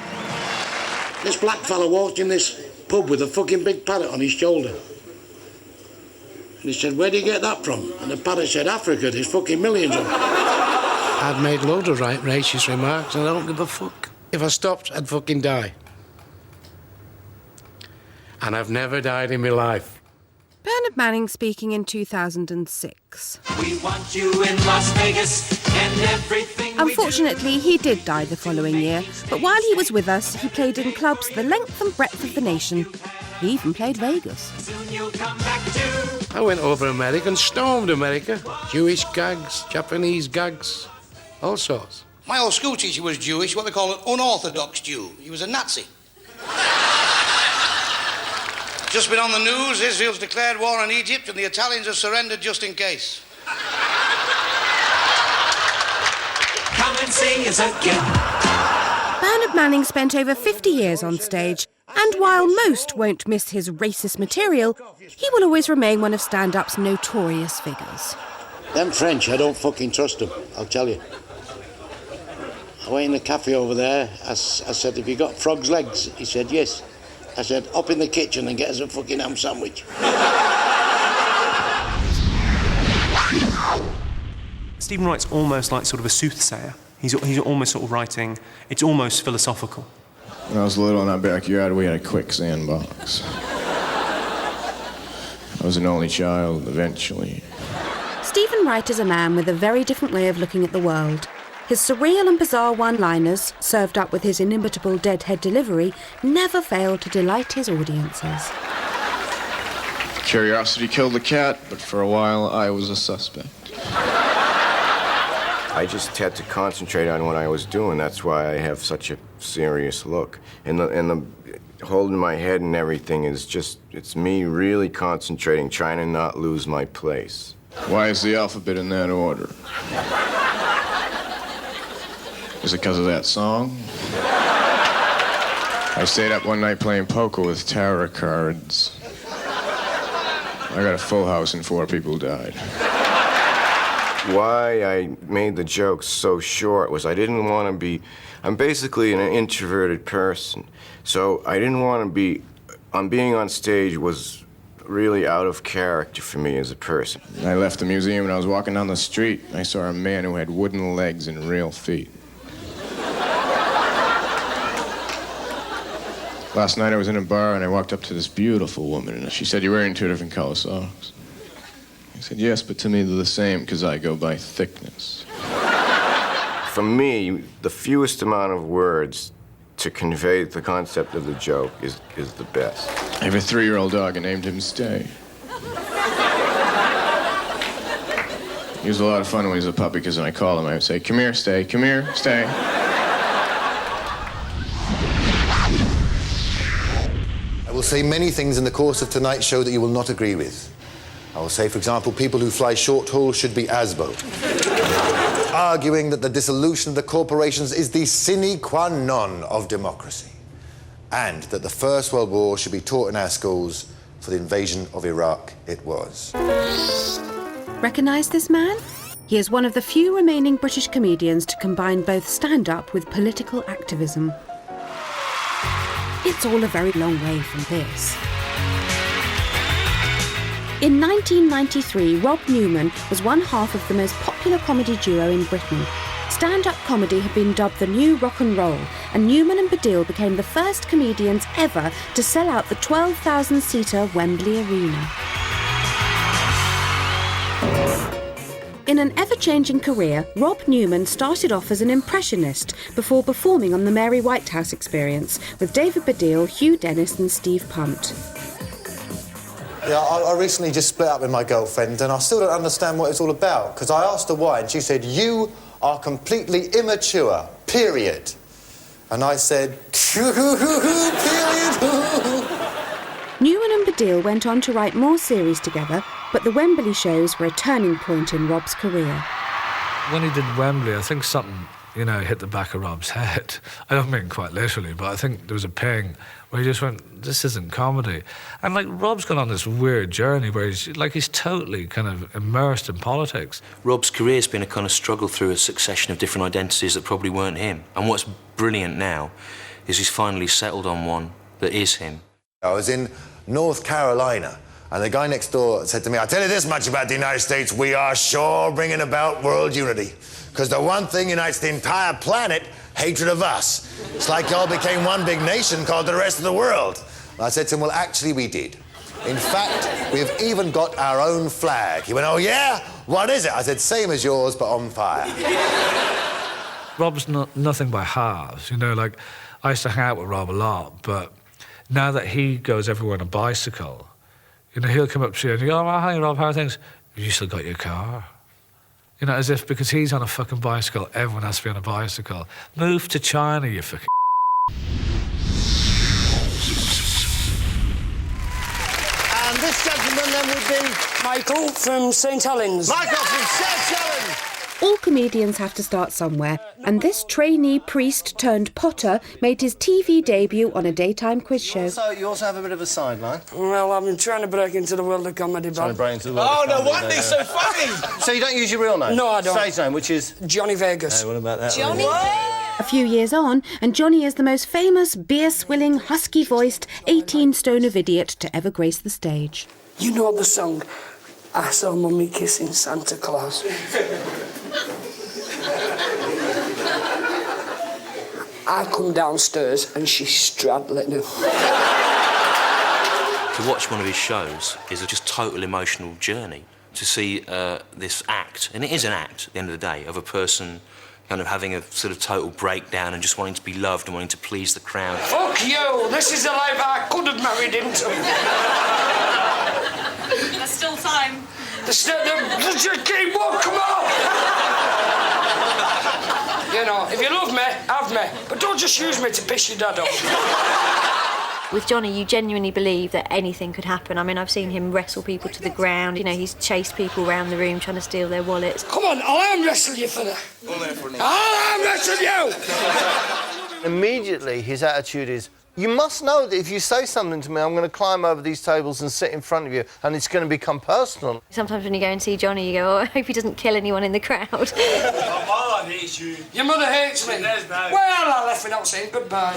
This black fella walked in this pub with a fucking big parrot on his shoulder. And he said, "Where do you get that from?" And the parrot said, "Africa, there's fucking millions of them." I'd made loads of racist remarks and I don't give a fuck. If I stopped, I'd fucking die. And I've never died in my life. Bernard Manning speaking in 2006. We want you in Las Vegas and everything. Unfortunately, he did die the following year, but while he was with us, he played in clubs the length and breadth of the nation. He even played Vegas. I went over America and stormed America. Jewish gags, Japanese gags, all sorts. My old school teacher was Jewish, what they call an unorthodox Jew. He was a Nazi. Just been on the news, Israel's declared war on Egypt and the Italians have surrendered just in case. Come and sing us again. Bernard Manning spent over 50 years on stage, and while most won't miss his racist material, he will always remain one of stand-up's notorious figures. Them French, I don't fucking trust them, I'll tell you. I went in the cafe over there, I said, "Have you got frog's legs?" He said, "Yes." I said, "Up in the kitchen and get us a fucking ham sandwich." Stephen Wright's almost like sort of a soothsayer. He's almost sort of writing, it's almost philosophical. When I was little in our backyard, we had a quicksand box. I was an only child, eventually. Stephen Wright is a man with a very different way of looking at the world. His surreal and bizarre one-liners, served up with his inimitable deadhead delivery, never fail to delight his audiences. Curiosity killed the cat, but for a while I was a suspect. I just had to concentrate on what I was doing. That's why I have such a serious look. And the holding my head and everything is just, it's me really concentrating, trying to not lose my place. Why is the alphabet in that order? Is it because of that song? I stayed up one night playing poker with tarot cards. I got a full house and 4 people died. Why I made the jokes so short was I didn't want to be... I'm basically an introverted person, so I didn't want to be... being on stage was really out of character for me as a person. I left the museum and I was walking down the street. I saw a man who had wooden legs and real feet. Last night I was in a bar and I walked up to this beautiful woman and she said, "You're wearing 2 different color socks." I said, "Yes, but to me they're the same because I go by thickness." For me, the fewest amount of words to convey the concept of the joke is the best. I have a 3-year-old dog and named him Stay. He was a lot of fun when he was a puppy because when I called him, I would say, "Come here, Stay, come here, Stay." I will say many things in the course of tonight's show that you will not agree with. I will say, for example, people who fly short haul should be ASBO. Arguing that the dissolution of the corporations is the sine qua non of democracy. And that the First World War should be taught in our schools. For the invasion of Iraq, it was. Recognise this man? He is one of the few remaining British comedians to combine both stand-up with political activism. It's all a very long way from this. In 1993, Rob Newman was one half of the most popular comedy duo in Britain. Stand-up comedy had been dubbed the new rock and roll, and Newman and Baddiel became the first comedians ever to sell out the 12,000-seater Wembley Arena. In an ever-changing career, Rob Newman started off as an impressionist before performing on the Mary Whitehouse Experience with David Baddiel, Hugh Dennis and Steve Punt. Yeah, I recently just split up with my girlfriend and I still don't understand what it's all about, because I asked her why and she said, "You are completely immature, period." And I said, period. Newman and Baddiel went on to write more series together, but the Wembley shows were a turning point in Rob's career. When he did Wembley, I think something, hit the back of Rob's head. I don't mean quite literally, but I think there was a ping where he just went, "This isn't comedy." And Rob's gone on this weird journey where he's totally kind of immersed in politics. Rob's career's been a kind of struggle through a succession of different identities that probably weren't him. And what's brilliant now is he's finally settled on one that is him. I was in North Carolina, and the guy next door said to me, "I'll tell you this much about the United States, we are sure bringing about world unity. Because the one thing unites the entire planet, hatred of us. It's like y'all became one big nation called the rest of the world." And I said to him, "Well, actually, we did. In fact, we've even got our own flag." He went, "Oh, yeah? What is it?" I said, "Same as yours, but on fire." Rob's nothing by halves, I used to hang out with Rob a lot, but now that he goes everywhere on a bicycle, he'll come up to you and you go, "Oh, hi, Rob, how are things?" "You still got your car?" As if because he's on a fucking bicycle, everyone has to be on a bicycle. Move to China, you fucking... And this gentleman then would be... Michael from St Helens. Michael from St Helens! All comedians have to start somewhere, and this trainee priest-turned-potter made his TV debut on a daytime quiz show. You also have a bit of a sideline. Well, I've been trying to break into the world of comedy, Bob. No wonder he's so funny! So you don't use your real name? No, I don't. Stage name, which is? Johnny Vegas. Hey, what about that? Johnny A few years on, and Johnny is the most famous, beer-swilling, husky-voiced, 18-stone of idiot to ever grace the stage. You know the song, "I Saw Mummy Kissing Santa Claus"? I come downstairs and she's straddling him. To watch one of his shows is a just total emotional journey. To see this act, and it is an act at the end of the day, of a person kind of having a sort of total breakdown and just wanting to be loved and wanting to please the crowd. Fuck you! This is the life I could have married into. There's still time. Just keep on, come on! You know, if you love me, have me. But don't just use me to piss your dad off. With Johnny, you genuinely believe that anything could happen. I mean, I've seen him wrestle people to the ground. You know, he's chased people around the room trying to steal their wallets. Come on, I'll arm wrestle you for that. I'll arm wrestle you! Immediately, his attitude is, you must know that if you say something to me, I'm going to climb over these tables and sit in front of you, and it's going to become personal. Sometimes when you go and see Johnny, you go, oh, I hope he doesn't kill anyone in the crowd. Your mother hates you. Your mother hates me. Well, I left without saying goodbye.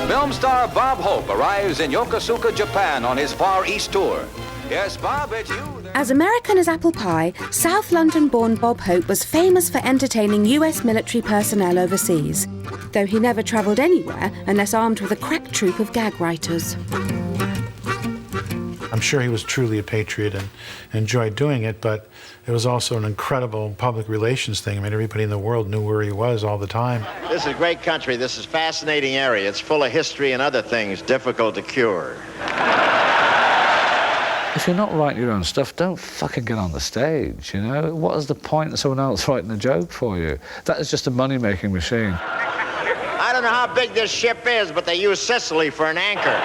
Film star Bob Hope arrives in Yokosuka, Japan on his Far East tour. Yes, Bob, it's you. As American as apple pie, South London-born Bob Hope was famous for entertaining US military personnel overseas, though he never travelled anywhere unless armed with a crack troupe of gag writers. I'm sure he was truly a patriot and enjoyed doing it, but it was also an incredible public relations thing. I mean, everybody in the world knew where he was all the time. This is a great country. This is a fascinating area. It's full of history and other things difficult to cure. If you're not writing your own stuff, don't fucking get on the stage, you know? What is the point of someone else writing a joke for you? That is just a money-making machine. I don't know how big this ship is, but they use Sicily for an anchor.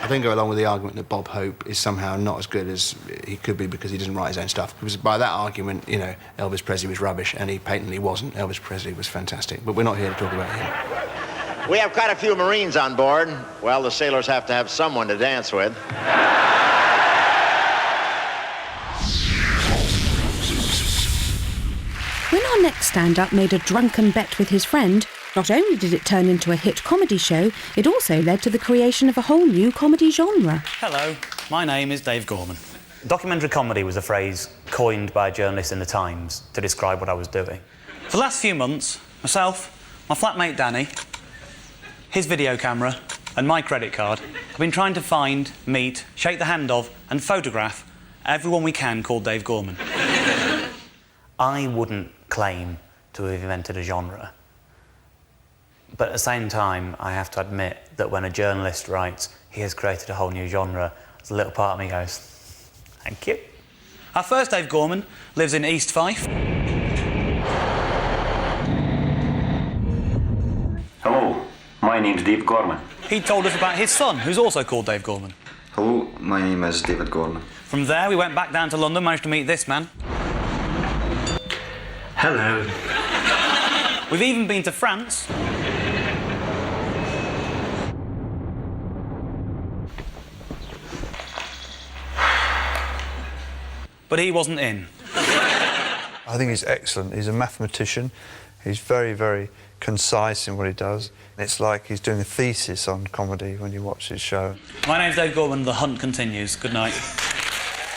I think go along with the argument that Bob Hope is somehow not as good as he could be because he doesn't write his own stuff. Because by that argument, you know, Elvis Presley was rubbish, and he patently wasn't. Elvis Presley was fantastic, but we're not here to talk about him. We have quite a few Marines on board. Well, the sailors have to have someone to dance with. When our next stand-up made a drunken bet with his friend, not only did it turn into a hit comedy show, it also led to the creation of a whole new comedy genre. Hello, my name is Dave Gorman. Documentary comedy was a phrase coined by a journalist in the Times to describe what I was doing. For the last few months, myself, my flatmate Danny, his video camera and my credit card have been trying to find, meet, shake the hand of and photograph everyone we can called Dave Gorman. I wouldn't claim to have invented a genre. But at the same time, I have to admit that when a journalist writes, he has created a whole new genre, there's a little part of me goes, thank you. Our first Dave Gorman lives in East Fife. Hello, my name's Dave Gorman. He told us about his son, who's also called Dave Gorman. Hello, my name is David Gorman. From there, we went back down to London, managed to meet this man. Hello. We've even been to France. But he wasn't in. I think he's excellent. He's a mathematician. He's very, very concise in what he does. It's like he's doing a thesis on comedy when you watch his show. My name's Dave Gorman. The hunt continues. Good night.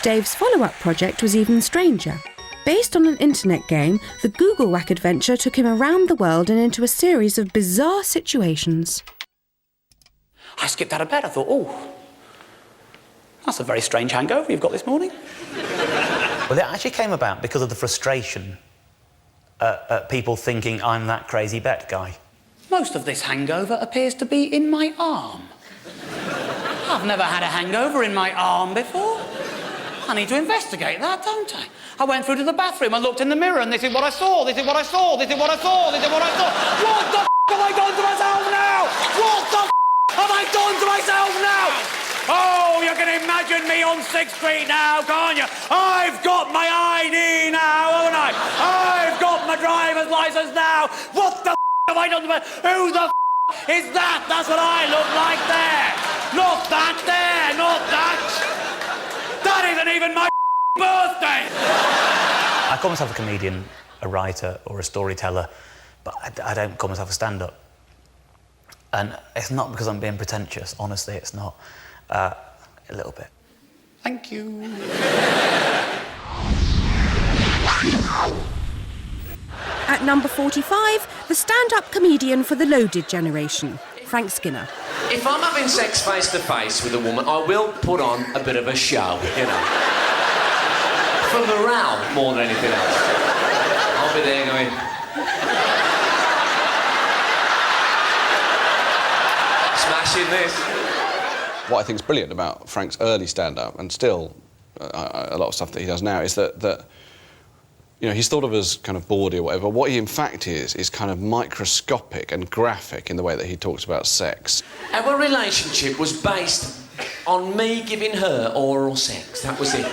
Dave's follow-up project was even stranger. Based on an internet game, the Google Whack adventure took him around the world and into a series of bizarre situations. I skipped out of bed. I thought, oh, that's a very strange hangover you've got this morning. Well, it actually came about because of the frustration at people thinking I'm that crazy bet guy. Most of this hangover appears to be in my arm. I've never had a hangover in my arm before. I need to investigate that, don't I? I went through to the bathroom and looked in the mirror, and this is what I saw, this is what I saw, this is what I saw, this is what I saw. What the have I done to myself now? What the have I done to myself now? Oh, you can imagine me on 6th Street now, can't you? I've got my ID now, haven't I? I've got my driver's license now. What the have I done to myself? Who the is that? That's what I look like there. Not that there, not that. That isn't even my birthday! I call myself a comedian, a writer or a storyteller, but I don't call myself a stand-up. And it's not because I'm being pretentious, honestly, it's not. A little bit. Thank you. At number 45, the stand-up comedian for the loaded generation, Frank Skinner. If I'm having sex face to face with a woman, I will put on a bit of a show, you know. For morale more than anything else. I'll be there going... smashing this. What I think is brilliant about Frank's early stand-up, and still a lot of stuff that he does now, is that you know, he's thought of as kind of bawdy or whatever. What he in fact is kind of microscopic and graphic in the way that he talks about sex. Our relationship was based on me giving her oral sex. That was it.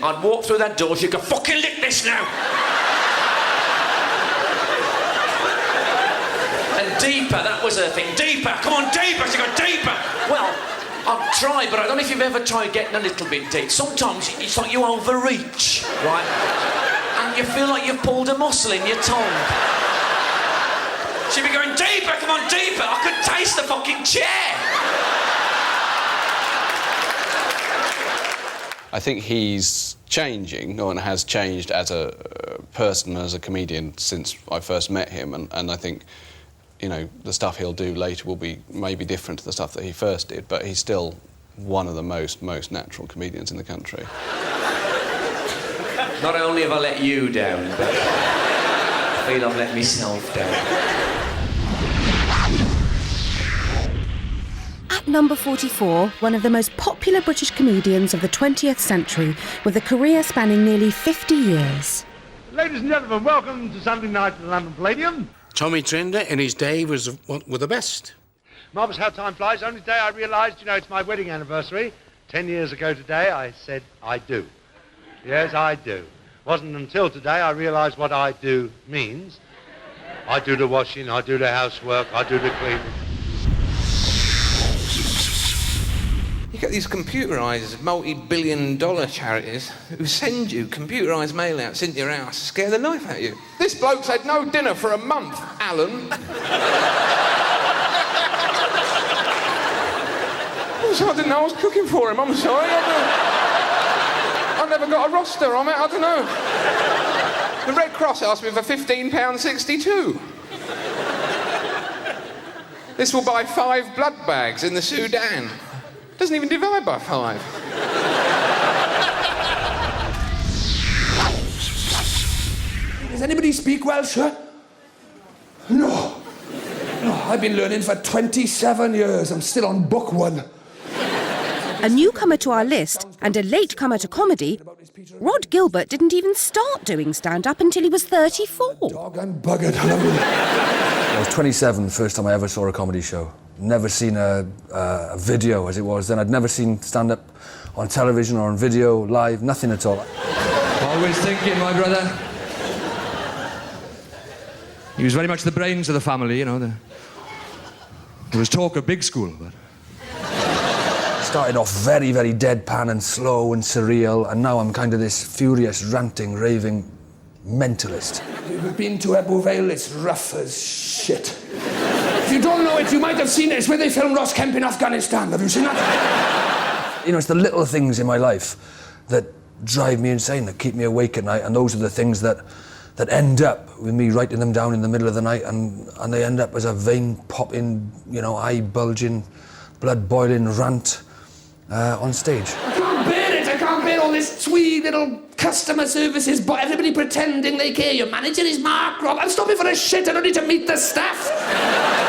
I'd walk through that door, she'd go, fucking lick this now! And deeper, that was her thing. Deeper, come on, deeper! She'd go, deeper! Well, I've tried, but I don't know if you've ever tried getting a little bit deep. Sometimes it's like you overreach, right? And you feel like you've pulled a muscle in your tongue. She'd be going, deeper, come on, deeper! I could taste the fucking chair! I think he's changing, and has changed as a person, as a comedian, since I first met him, and I think, you know, the stuff he'll do later will be maybe different to the stuff that he first did, but he's still one of the most natural comedians in the country. Not only have I let you down, but I feel I've let myself down. At number 44, one of the most popular British comedians of the 20th century, with a career spanning nearly 50 years. Ladies and gentlemen, welcome to Sunday night at the London Palladium. Tommy Trinder in his day were the best. Marvellous how time flies. Only today I realised, you know, it's my wedding anniversary. 10 years ago today I said I do. Yes, I do. Wasn't until today I realised what I do means. I do the washing, I do the housework, I do the cleaning. You get these computerised, multi-billion-dollar charities who send you computerised mail-outs into your house to scare the life out of you. This bloke's had no dinner for a month, Alan. I'm sorry, I didn't know I was cooking for him, I'm sorry. I never got a roster on it, I don't know. The Red Cross asked me for £15.62. This will buy 5 blood bags in the Sudan. Doesn't even divide by 5. Does anybody speak Welsh, huh? No. No, I've been learning for 27 years. I'm still on book 1. A newcomer to our list and a latecomer to comedy, Rod Gilbert didn't even start doing stand-up until he was 34. Dog and buggered, I love it. I was 27 the first time I ever saw a comedy show. Never seen a video as it was then. I'd never seen stand-up on television or on video, live, nothing at all. Always thinking, my brother. He was very much the brains of the family, you know. There was talk of big school, but... Started off very, very deadpan and slow and surreal, and now I'm kind of this furious, ranting, raving mentalist. You've been to Ebbw Vale, it's rough as shit. If you don't know it, you might have seen it. It's where they filmed Ross Kemp in Afghanistan. Have you seen that? You know, it's the little things in my life that drive me insane, that keep me awake at night, and those are the things that end up with me writing them down in the middle of the night, and they end up as a vein-popping, you know, eye-bulging, blood-boiling rant on stage. I can't bear it. I can't bear all this twee little customer services, but everybody pretending they care. Your manager is Mark Rob. I'm stopping for a shit. I don't need to meet the staff.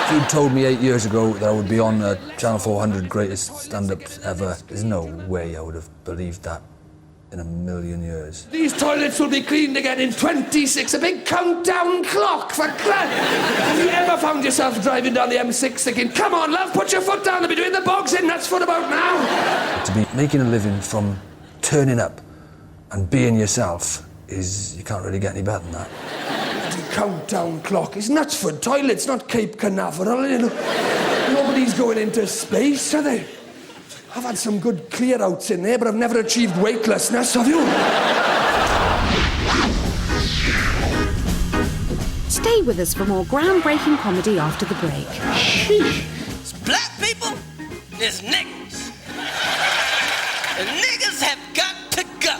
If you'd told me 8 years ago that I would be on Channel 400 Greatest Stand-Ups Ever, there's no way I would have believed that in a million years. These toilets will be cleaned again in 26. A big countdown clock for Have you ever found yourself driving down the M6 thinking, come on, love, put your foot down, they'll be doing the bogs in nuts foot about now? To be making a living from turning up and being yourself is, you can't really get any better than that. The countdown clock is Knutsford toilets, not Cape Canaveral. You know. Nobody's going into space, are they? I've had some good clear-outs in there, but I've never achieved weightlessness, have you? Stay with us for more groundbreaking comedy after the break. It's black people, there's niggas. The niggas have got to go.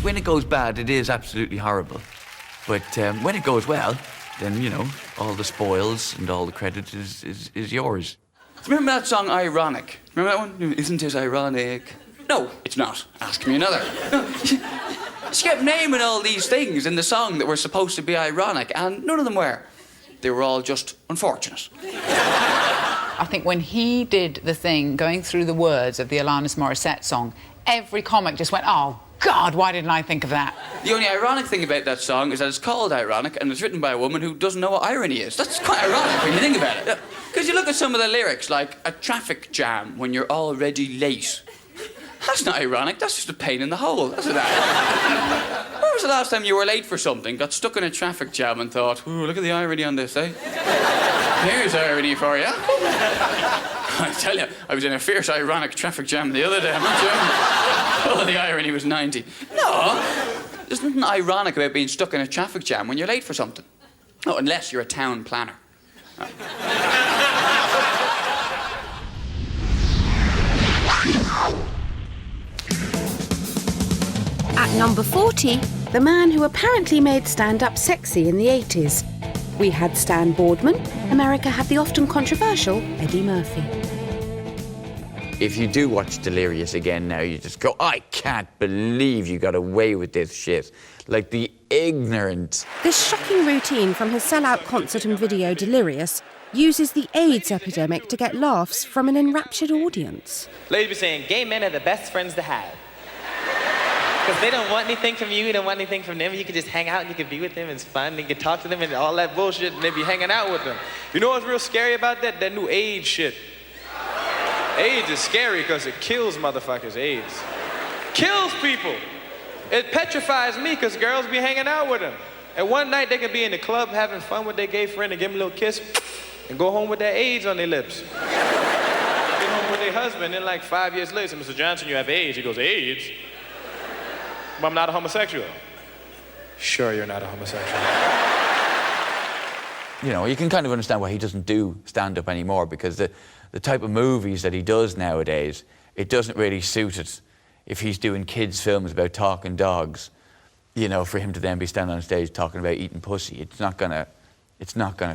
When it goes bad, it is absolutely horrible. But when it goes well, then, you know, all the spoils and all the credit is yours. Remember that song, Ironic? Remember that one? Isn't it ironic? No, it's not. Ask me another. She kept naming all these things in the song that were supposed to be ironic, and none of them were. They were all just unfortunate. I think when he did the thing, going through the words of the Alanis Morissette song, every comic just went, oh, God, why didn't I think of that? The only ironic thing about that song is that it's called Ironic and it's written by a woman who doesn't know what irony is. That's quite ironic when you think about it. Because you look at some of the lyrics, like a traffic jam when you're already late. That's not ironic, that's just a pain in the hole, isn't that? When was the last time you were late for something, got stuck in a traffic jam and thought, ooh, look at the irony on this, eh? Here's irony for you. I tell you, I was in a fierce ironic traffic jam the other day, I'm not joking. Oh, the irony was 90. No, there's nothing ironic about being stuck in a traffic jam when you're late for something. Oh, unless you're a town planner. At number 40, the man who apparently made stand-up sexy in the 80s. We had Stan Boardman. America had the often controversial Eddie Murphy. If you do watch Delirious again now, you just go, I can't believe you got away with this shit. Like the ignorance. This shocking routine from his sellout concert and video Delirious uses the AIDS epidemic to get laughs from an enraptured audience. Ladies be saying gay men are the best friends to have. Because they don't want anything from you, don't want anything from them. You can just hang out and you can be with them, it's fun, and you can talk to them and all that bullshit, and they be hanging out with them. You know what's real scary about that? That new AIDS shit. AIDS is scary because it kills motherfuckers, AIDS. Kills people. It petrifies me because girls be hanging out with them. And one night they could be in the club having fun with their gay friend and give them a little kiss and go home with their AIDS on their lips. Get home with their husband, and like 5 years later, Mr. Johnson, you have AIDS. He goes, AIDS? But I'm not a homosexual. Sure, you're not a homosexual. You know, you can kind of understand why he doesn't do stand-up anymore, because the type of movies that he does nowadays, it doesn't really suit it. If he's doing kids' films about talking dogs, you know, for him to then be standing on stage talking about eating pussy, it's not gonna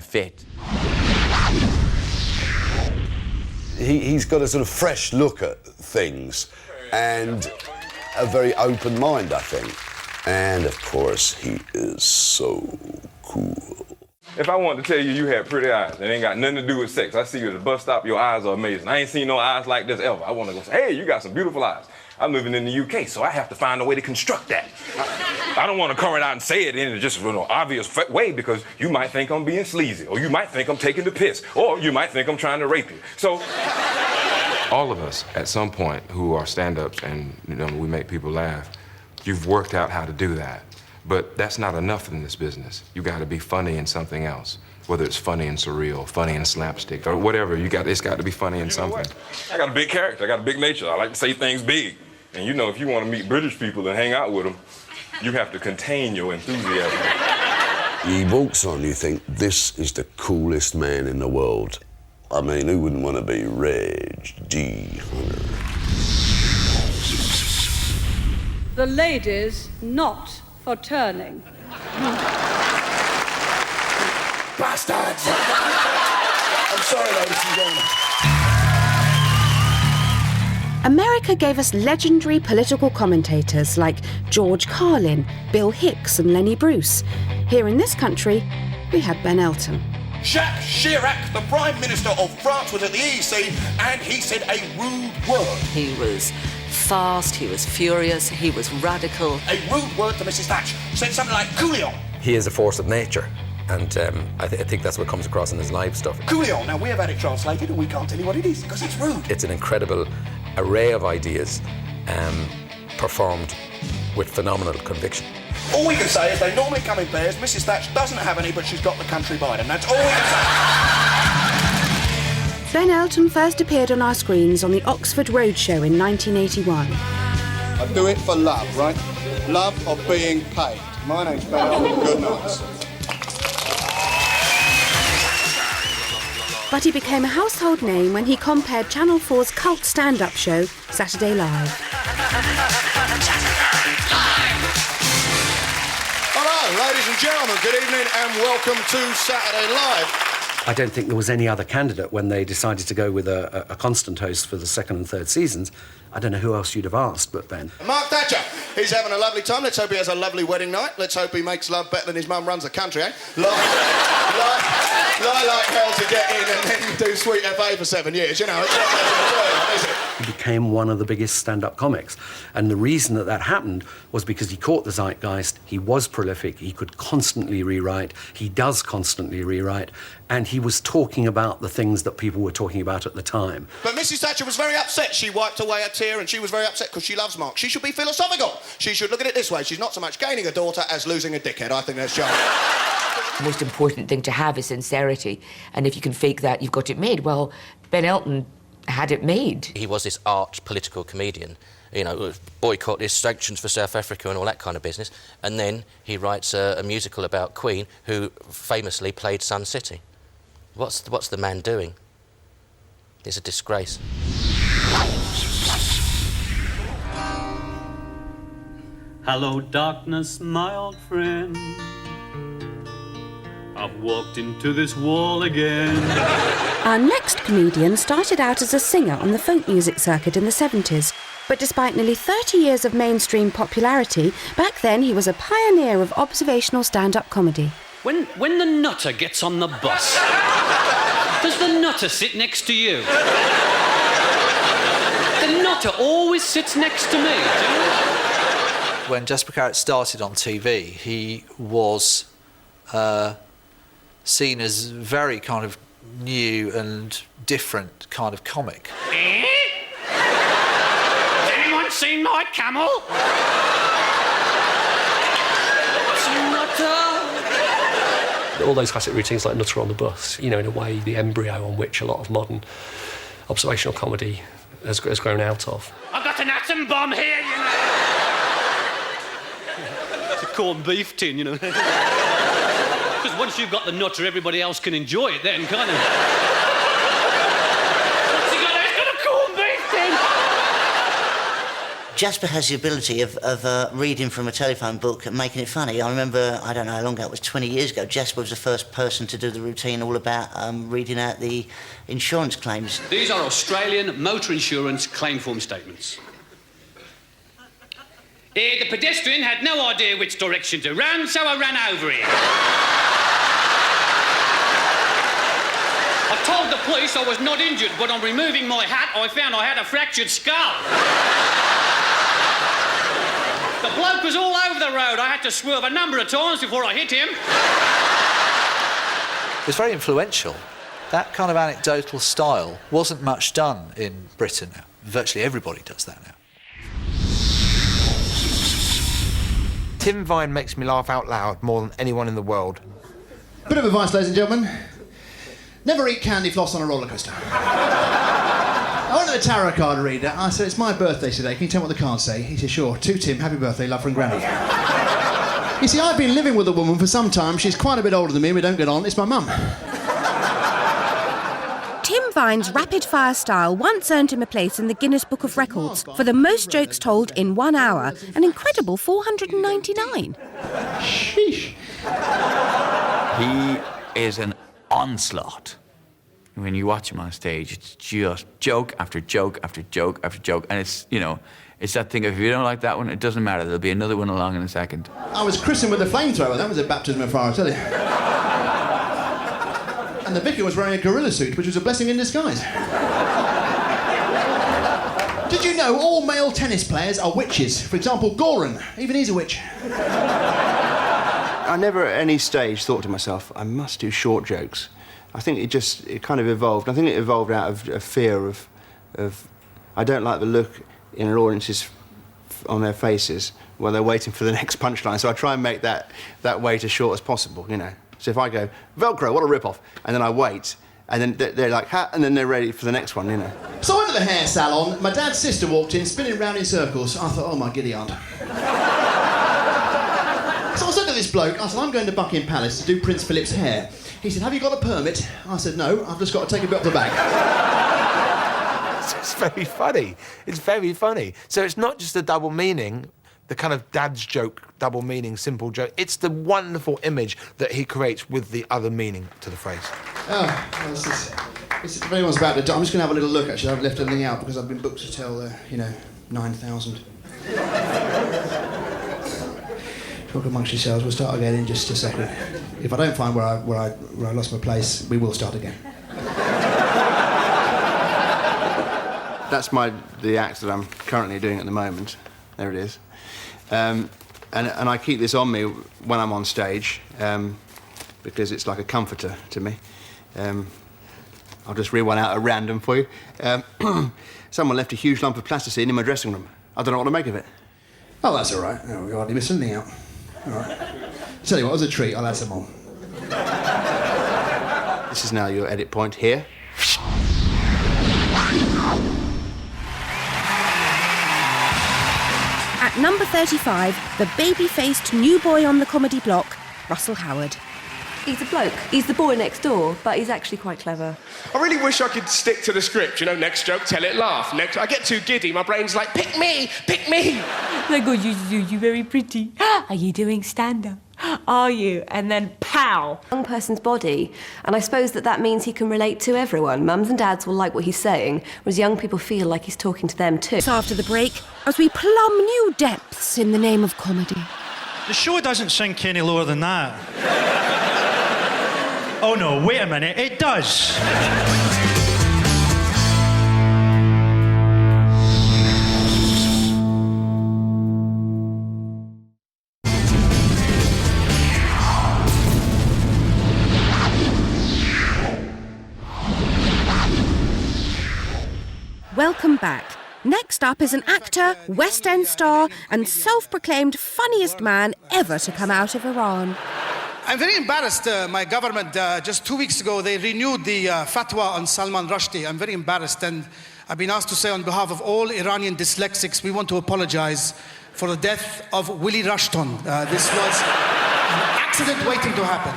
fit. He's got a sort of fresh look at things and a very open mind, I think. And of course, he is so cool. If I wanted to tell you you had pretty eyes, it ain't got nothing to do with sex. I see you at the bus stop, your eyes are amazing. I ain't seen no eyes like this ever. I want to go say, hey, you got some beautiful eyes. I'm living in the UK, so I have to find a way to construct that. I don't want to come right out and say it in a just obvious way, because you might think I'm being sleazy, or you might think I'm taking the piss, or you might think I'm trying to rape you. So, all of us, at some point, who are stand-ups and we make people laugh, you've worked out how to do that. But that's not enough in this business. You got to be funny in something else, whether it's funny and surreal, funny and slapstick, or whatever. It's got to be funny in something. I got a big character. I got a big nature. I like to say things big. And you know, if you want to meet British people and hang out with them, you have to contain your enthusiasm. He walks on, you think, this is the coolest man in the world. I mean, who wouldn't want to be Reg D. Hunter? The ladies not for turning. Bastards! I'm sorry, ladies and gentlemen. America gave us legendary political commentators like George Carlin, Bill Hicks and Lenny Bruce. Here in this country, we had Ben Elton. Jacques Chirac, the Prime Minister of France, was at the EEC and he said a rude word. He was fast, he was furious, he was radical. A rude word to Mrs. Thatcher. Said something like, Coolio. He is a force of nature. And I think that's what comes across in his live stuff. Coolio. Now, we have had it translated and we can't tell you what it is because it's rude. It's an incredible array of ideas performed with phenomenal conviction. All we can say is they normally come in pairs. Mrs. Thatch doesn't have any, but she's got the country by them. That's all we can say. Ben Elton first appeared on our screens on the Oxford Roadshow in 1981. I do it for love, right? Love of being paid. My name's Ben Elton. Good night. But he became a household name when he compared Channel 4's cult stand-up show, Saturday Live. Hello, ladies and gentlemen. Good evening and welcome to Saturday Live. I don't think there was any other candidate when they decided to go with a constant host for the second and third seasons. I don't know who else you'd have asked but Ben. Mark Thatcher, he's having a lovely time. Let's hope he has a lovely wedding night. Let's hope he makes love better than his mum runs the country, eh? Lie like hell to get in and then do Sweet FA for 7 years, you know. It's not that is it? He became one of the biggest stand-up comics. And the reason that happened was because he caught the zeitgeist, he was prolific, he could constantly rewrite, he does constantly rewrite, and he was talking about the things that people were talking about at the time. But Mrs. Thatcher was very upset. She wiped away a tear and she was very upset because she loves Mark. She should be philosophical. She should look at it this way. She's not so much gaining a daughter as losing a dickhead. I think that's charming. The most important thing to have is sincerity, and if you can fake that, you've got it made. Well, Ben Elton had it made. He was this arch political comedian, you know, boycott his sanctions for South Africa and all that kind of business, and then he writes a musical about Queen, who famously played Sun City. What's the man doing? It's a disgrace. Hello, darkness, my old friend. I've walked into this wall again. Our next comedian started out as a singer on the folk music circuit in the 70s. But despite nearly 30 years of mainstream popularity, back then he was a pioneer of observational stand-up comedy. When the nutter gets on the bus, does the nutter sit next to you? The nutter always sits next to me. When Jasper Carrott started on TV, he was seen as very kind of new and different kind of comic. Eh? Has anyone seen my camel? All those classic routines like Nutter on the Bus, you know, in a way, the embryo on which a lot of modern observational comedy has grown out of. I've got an atom bomb here, you know. It's a corned beef tin, you know. Because once you've got the nutter, everybody else can enjoy it then, can't they? What's he got there? He's got a corned beef tin! Jasper has the ability of reading from a telephone book and making it funny. I remember, I don't know how long ago, it was 20 years ago, Jasper was the first person to do the routine all about reading out the insurance claims. These are Australian motor insurance claim form statements. The pedestrian had no idea which direction to run, so I ran over him. I told the police I was not injured, but on removing my hat, I found I had a fractured skull. The bloke was all over the road. I had to swerve a number of times before I hit him. It's very influential. That kind of anecdotal style wasn't much done in Britain now. Virtually everybody does that now. Tim Vine makes me laugh out loud more than anyone in the world. Bit of advice, ladies and gentlemen. Never eat candy floss on a roller coaster. I went to the tarot card reader. I said, it's my birthday today. Can you tell me what the cards say? He said, sure. To Tim, happy birthday, love from Granny. You see, I've been living with a woman for some time. She's quite a bit older than me. We don't get on. It's my mum. Tim Vine's rapid-fire style once earned him a place in the Guinness Book of Records for the most jokes told in 1 hour, an incredible 499. Sheesh. He is an onslaught. When you watch him on stage, it's just joke after joke after joke after joke, and it's, you know, it's that thing of, if you don't like that one, it doesn't matter, there'll be another one along in a second. I was christened with a flamethrower. That was a baptism of fire, I tell you. And the vicar was wearing a gorilla suit, which was a blessing in disguise. Did you know all male tennis players are witches? For example, Goran, even he's a witch. I never at any stage thought to myself, I must do short jokes. I think it kind of evolved. I think it evolved out of a fear of I don't like the look in an audience's on their faces while they're waiting for the next punchline. So I try and make that wait as short as possible, you know. So if I go, Velcro, what a rip-off, and then I wait, and then they're like, ha, and then they're ready for the next one, you know. So I went to the hair salon. My dad's sister walked in, spinning round in circles. I thought, oh, my giddy aunt. So I said to this bloke, I said, I'm going to Buckingham Palace to do Prince Philip's hair. He said, have you got a permit? I said, no, I've just got to take a bit off the bag. It's very funny. It's very funny. So it's not just a double meaning, the kind of dad's joke, double meaning, simple joke. It's the wonderful image that he creates with the other meaning to the phrase. Oh, well, if anyone's about to die, I'm just going to have a little look, actually. I haven't left anything out because I've been booked to tell, 9,000. Talk amongst yourselves. We'll start again in just a second. If I don't find where I lost my place, we will start again. That's the act that I'm currently doing at the moment. There it is. And I keep this on me when I'm on stage because it's like a comforter to me. I'll just read one out at random for you. Someone left a huge lump of plasticine in my dressing room. I don't know what to make of it. Oh, that's all right. Oh, we hardly missed anything out. All right. Tell you what, as a treat, I'll add some on. This is now your edit point here. At number 35, the baby-faced new boy on the comedy block, Russell Howard. He's a bloke. He's the boy next door, but he's actually quite clever. I really wish I could stick to the script, you know, next joke, tell it, laugh. Next, I get too giddy, my brain's like, pick me, pick me. Like, oh, you're very pretty. Are you doing stand-up? Are you? And then, pow! Young person's body, and I suppose that means he can relate to everyone. Mums and dads will like what he's saying, whereas young people feel like he's talking to them too. So after the break, as we plumb new depths in the name of comedy. The show doesn't sink any lower than that. Oh no, wait a minute, it does. Welcome back. Next up is an actor, West End star, and self-proclaimed funniest man ever to come out of Iran. I'm very embarrassed. My government, just 2 weeks ago, they renewed the fatwa on Salman Rushdie. I'm very embarrassed, and I've been asked to say on behalf of all Iranian dyslexics, we want to apologize for the death of Willie Rushton. This was an accident waiting to happen.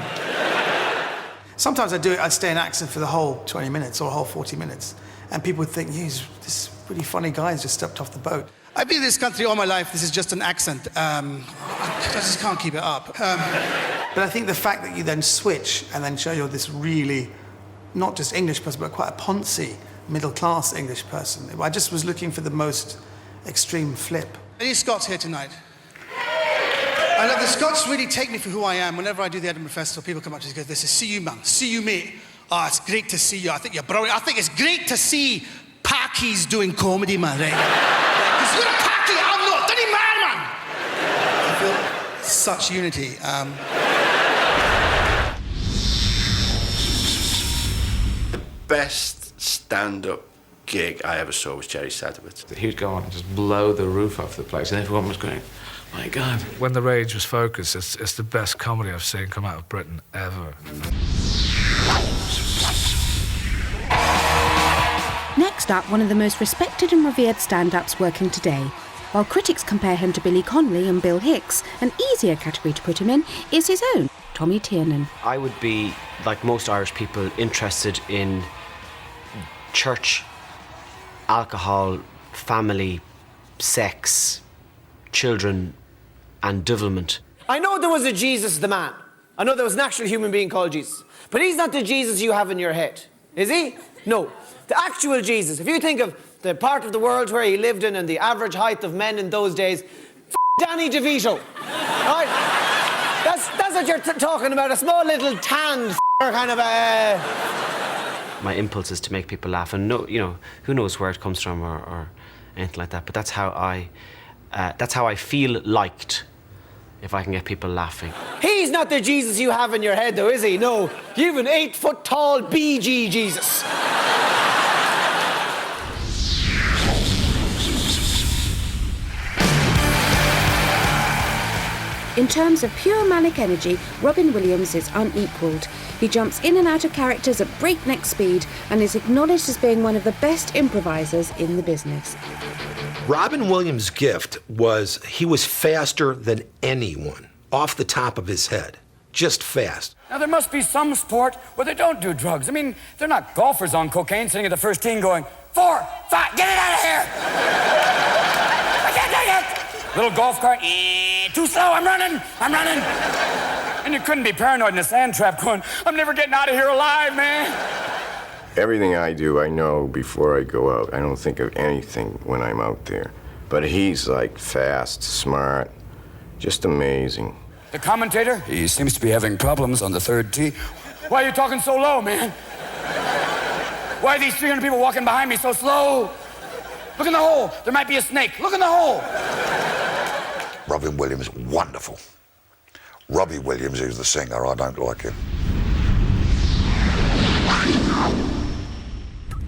Sometimes I'd stay in accent for the whole 20 minutes or the whole 40 minutes, and people would think, he's this really funny guy who's just stepped off the boat. I've been in this country all my life. This is just an accent. I just can't keep it up. But I think the fact that you then switch and then show you're this really, not just English person, but quite a poncy, middle-class English person. I just was looking for the most extreme flip. Any Scots here tonight? I love the Scots really take me for who I am. Whenever I do the Edinburgh Festival, people come up to me and go, this is see you, man. See you, mate. Oh, it's great to see you. I think you're brilliant. I think it's great to see Packies doing comedy, man, right? Because you're a Packie, I'm not. Doesn't matter, man. I feel such unity. The best stand-up gig I ever saw was Jerry Sadowitz. He would go on and just blow the roof off the place, and everyone was going, my God. When the Rage was focused, it's the best comedy I've seen come out of Britain ever. Next up, one of the most respected and revered stand-ups working today. While critics compare him to Billy Connolly and Bill Hicks, an easier category to put him in is his own, Tommy Tiernan. I would be, like most Irish people, interested in church, alcohol, family, sex, children, and devilment. I know there was a Jesus the man. I know there was an actual human being called Jesus. But he's not the Jesus you have in your head, is he? No. The actual Jesus, if you think of the part of the world where he lived in and the average height of men in those days, Danny DeVito, right? That's what you're talking about, a small little tanned kind of a... My impulse is to make people laugh, and no, you know, who knows where it comes from or anything like that, but that's how I feel liked, if I can get people laughing. He's not the Jesus you have in your head, though, is he? No, you've an 8-foot-tall BG Jesus. In terms of pure manic energy, Robin Williams is unequalled. He jumps in and out of characters at breakneck speed and is acknowledged as being one of the best improvisers in the business. Robin Williams' gift was he was faster than anyone, off the top of his head. Just fast. Now, there must be some sport where they don't do drugs. I mean, they're not golfers on cocaine sitting at the first tee going, 4, 5, get it out of here! I can't take it! Little golf cart, too slow, I'm running! And you couldn't be paranoid in a sand trap going, I'm never getting out of here alive, man! Everything I do, I know before I go out. I don't think of anything when I'm out there. But he's like fast, smart, just amazing. The commentator, he seems to be having problems on the third tee. Why are you talking so low, man? Why are these 300 people walking behind me so slow? Look in the hole. There might be a snake. Look in the hole. Robin Williams, wonderful. Robbie Williams, who's the singer, I don't like him.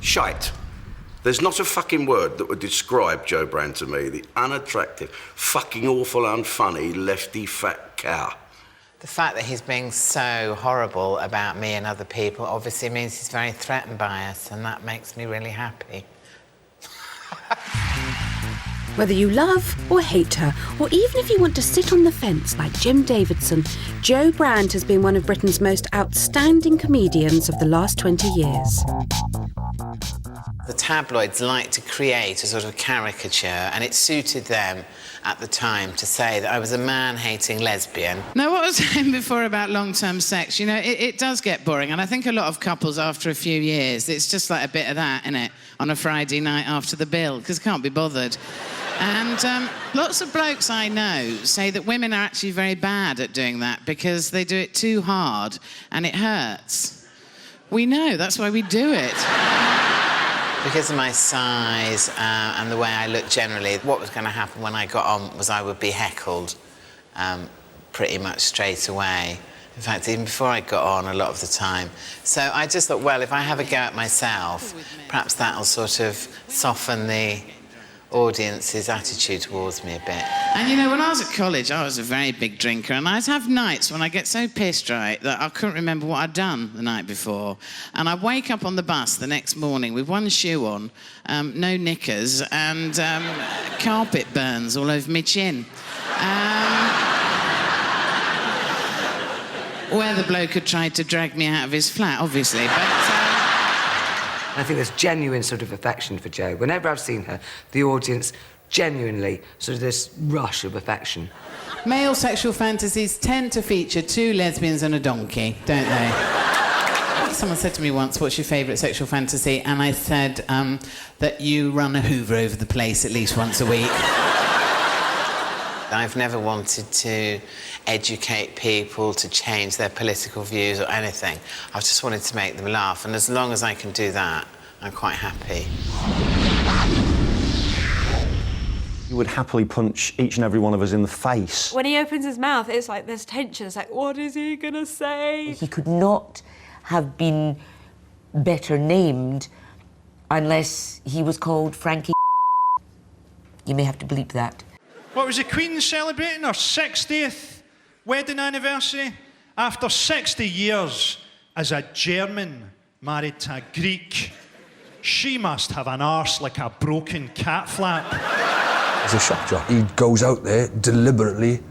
Shite. There's not a fucking word that would describe Joe Brand to me. The unattractive, fucking awful, unfunny, lefty fat cow. The fact that he's being so horrible about me and other people obviously means he's very threatened by us, and that makes me really happy. Whether you love or hate her, or even if you want to sit on the fence like Jim Davidson, Joe Brand has been one of Britain's most outstanding comedians of the last 20 years. The tabloids like to create a sort of caricature, and it suited them at the time to say that I was a man-hating lesbian. Now, what I was saying before about long-term sex, you know, it does get boring, and I think a lot of couples, after a few years, it's just like a bit of that, innit, on a Friday night after the bill, because can't be bothered. And lots of blokes I know say that women are actually very bad at doing that because they do it too hard and it hurts. We know, that's why we do it. Because of my size and the way I look generally, what was going to happen when I got on was I would be heckled pretty much straight away. In fact, even before I got on a lot of the time. So I just thought, well, if I have a go at myself, perhaps that'll sort of soften the audience's attitude towards me a bit. And you know, when I was at college, I was a very big drinker, and I'd have nights when I get so pissed, right, that I couldn't remember what I'd done the night before. And I'd wake up on the bus the next morning with one shoe on, no knickers, and carpet burns all over my chin. Where the bloke had tried to drag me out of his flat, obviously, but... I think there's genuine sort of affection for Jo. Whenever I've seen her, the audience genuinely sort of this rush of affection. Male sexual fantasies tend to feature 2 lesbians and a donkey, don't they? Someone said to me once, what's your favourite sexual fantasy? And I said that you run a Hoover over the place at least once a week. I've never wanted to educate people to change their political views or anything. I've just wanted to make them laugh, and as long as I can do that, I'm quite happy. You would happily punch each and every one of us in the face. When he opens his mouth, it's like there's tension. It's like, what is he going to say? He could not have been better named unless he was called Frankie. You may have to bleep that. What was the Queen celebrating her 60th wedding anniversary? After 60 years as a German married to a Greek, she must have an arse like a broken cat flap. As a shock jock, he goes out there deliberately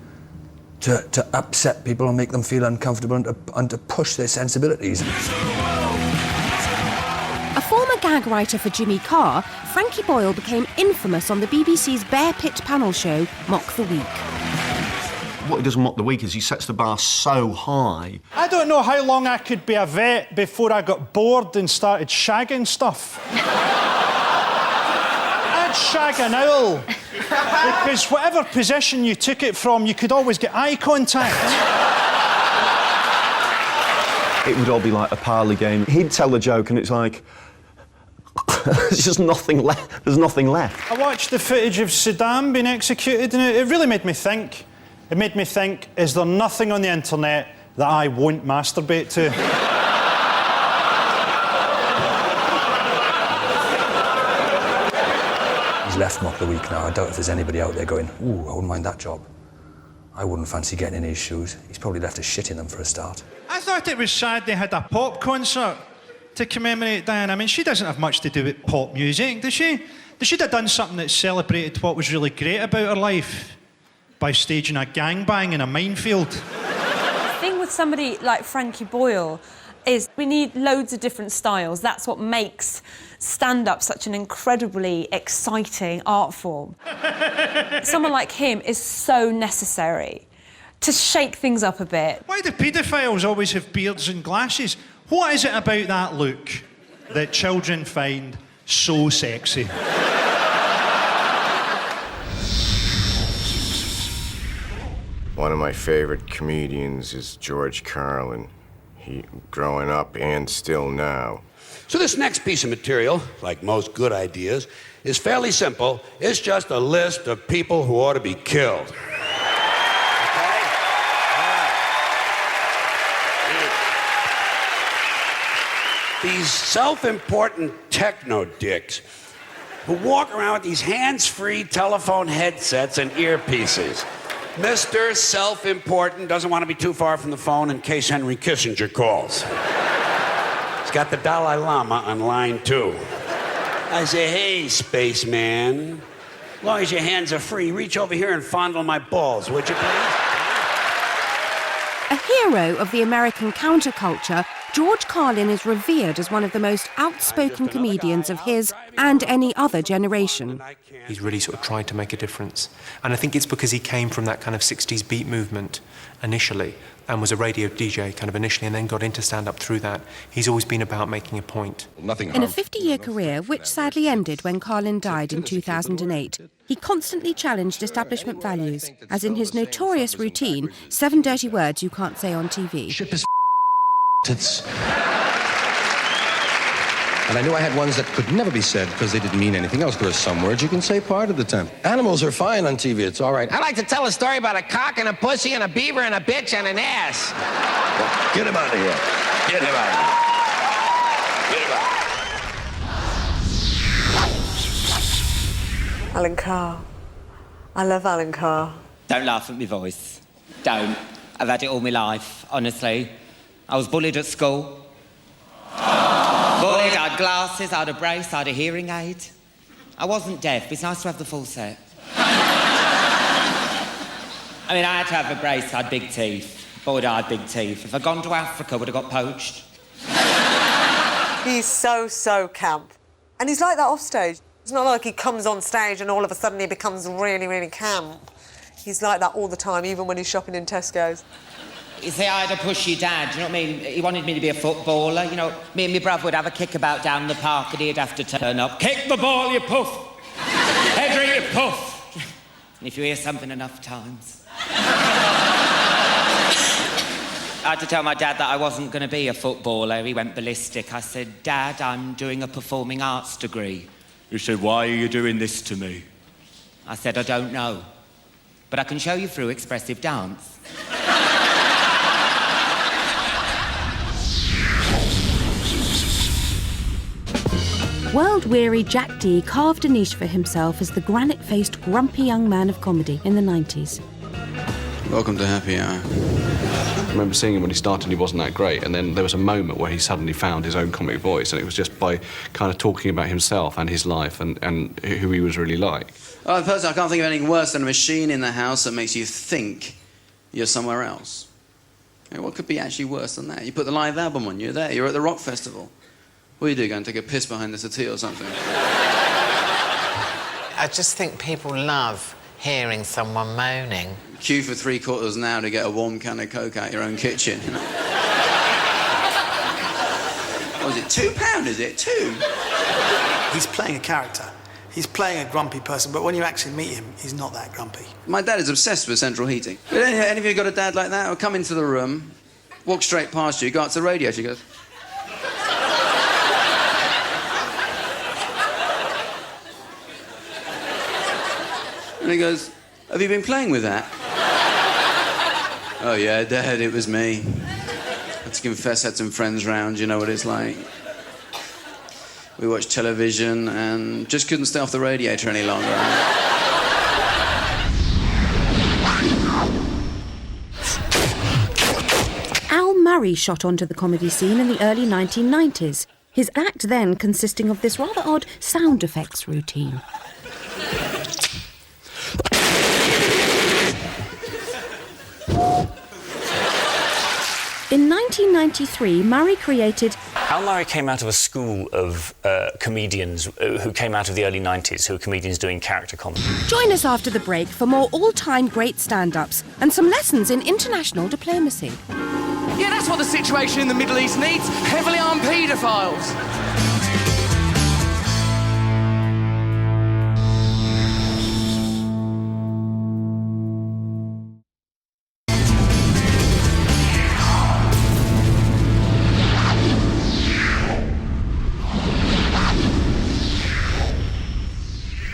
to upset people and make them feel uncomfortable and to push their sensibilities. A former gag writer for Jimmy Carr, Frankie Boyle became infamous on the BBC's Bear Pit panel show, Mock the Week. What he does in Mock the Week is he sets the bar so high. I don't know how long I could be a vet before I got bored and started shagging stuff. I'd shag an owl, because whatever position you took it from, you could always get eye contact. It would all be like a parley game. He'd tell a joke and it's like... there's just nothing left. There's nothing left. I watched the footage of Saddam being executed and it really made me think. It made me think, is there nothing on the internet that I won't masturbate to? He's left Mock the Week now. I doubt if there's anybody out there going, ooh, I wouldn't mind that job. I wouldn't fancy getting in his shoes. He's probably left a shit in them for a start. I thought it was sad they had a pop concert to commemorate Diana. I mean, she doesn't have much to do with pop music, does she? They should have done something that celebrated what was really great about her life by staging a gangbang in a minefield. The thing with somebody like Frankie Boyle is we need loads of different styles. That's what makes stand-up such an incredibly exciting art form. Someone like him is so necessary to shake things up a bit. Why do paedophiles always have beards and glasses? What is it about that look that children find so sexy? One of my favorite comedians is George Carlin. He, growing up and still now. So this next piece of material, like most good ideas, is fairly simple. It's just a list of people who ought to be killed. These self-important techno dicks who walk around with these hands-free telephone headsets and earpieces. Mr. Self-Important doesn't want to be too far from the phone in case Henry Kissinger calls. He's got the Dalai Lama on line 2. I say, hey, spaceman, as long as your hands are free, reach over here and fondle my balls, would you please? A hero of the American counterculture, George Carlin is revered as one of the most outspoken comedians of his and any other generation. He's really sort of tried to make a difference. And I think it's because he came from that kind of 60s beat movement initially and was a radio DJ kind of initially and then got into stand-up through that. He's always been about making a point. In a 50-year career, which sadly ended when Carlin died in 2008, he constantly challenged establishment values, as in his notorious routine, 7 dirty words you can't say on TV. Ship is tits. And I knew I had ones that could never be said because they didn't mean anything else. There are some words you can say part of the time. Animals are fine on TV, it's all right. I like to tell a story about a cock and a pussy and a beaver and a bitch and an ass. Get him out of here. Get him out of here. Get him out. Alan Carr. I love Alan Carr. Don't laugh at my voice. Don't. I've had it all my life, honestly. I was bullied at school. Bullied, I had glasses, I had a brace, I had a hearing aid. I wasn't deaf, but it's nice to have the full set. I mean, I had to have a brace, I had big teeth. Boy, I had big teeth. If I'd gone to Africa, I would have got poached. He's so camp. And he's like that off stage. It's not like he comes on stage and all of a sudden he becomes really camp. He's like that all the time, even when he's shopping in Tesco's. You see, I had a pushy dad, you know what I mean? He wanted me to be a footballer. You know, me and my brother would have a kickabout down the park and he'd have to turn up. Kick the ball, you puff! Henry, you puff! And if you hear something enough times... I had to tell my dad that I wasn't going to be a footballer. He went ballistic. I said, Dad, I'm doing a performing arts degree. He said, why are you doing this to me? I said, I don't know. But I can show you through expressive dance. World-weary Jack Dee carved a niche for himself as the granite-faced, grumpy young man of comedy in the 90s. Welcome to Happy Hour. I remember seeing him when he started, he wasn't that great, and then there was a moment where he suddenly found his own comic voice, and it was just by kind of talking about himself and his life and who he was really like. Well, personally, I can't think of anything worse than a machine in the house that makes you think you're somewhere else. You know, what could be actually worse than that? You put the live album on, you're there, you're at the rock festival. What do you do, go and take a piss behind the settee or something? I just think people love hearing someone moaning. Queue for 3/4 now to get a warm can of Coke out your own kitchen, you know? What was it, £2, is it? 2? He's playing a character. He's playing a grumpy person, but when you actually meet him, he's not that grumpy. My dad is obsessed with central heating. But any of you got a dad like that? Or come into the room, walk straight past you, go up to the radio, she goes... And he goes, have you been playing with that? Oh, yeah, Dad, it was me. I had to confess, had some friends round, you know what it's like. We watched television and just couldn't stay off the radiator any longer. Murray shot onto the comedy scene in the early 1990s, his act then consisting of this rather odd sound effects routine. In 1993, Murray created... Al Murray came out of a school of comedians who came out of the early 90s, who were comedians doing character comedy. Join us after the break for more all-time great stand-ups and some lessons in international diplomacy. Yeah, that's what the situation in the Middle East needs. Heavily armed paedophiles.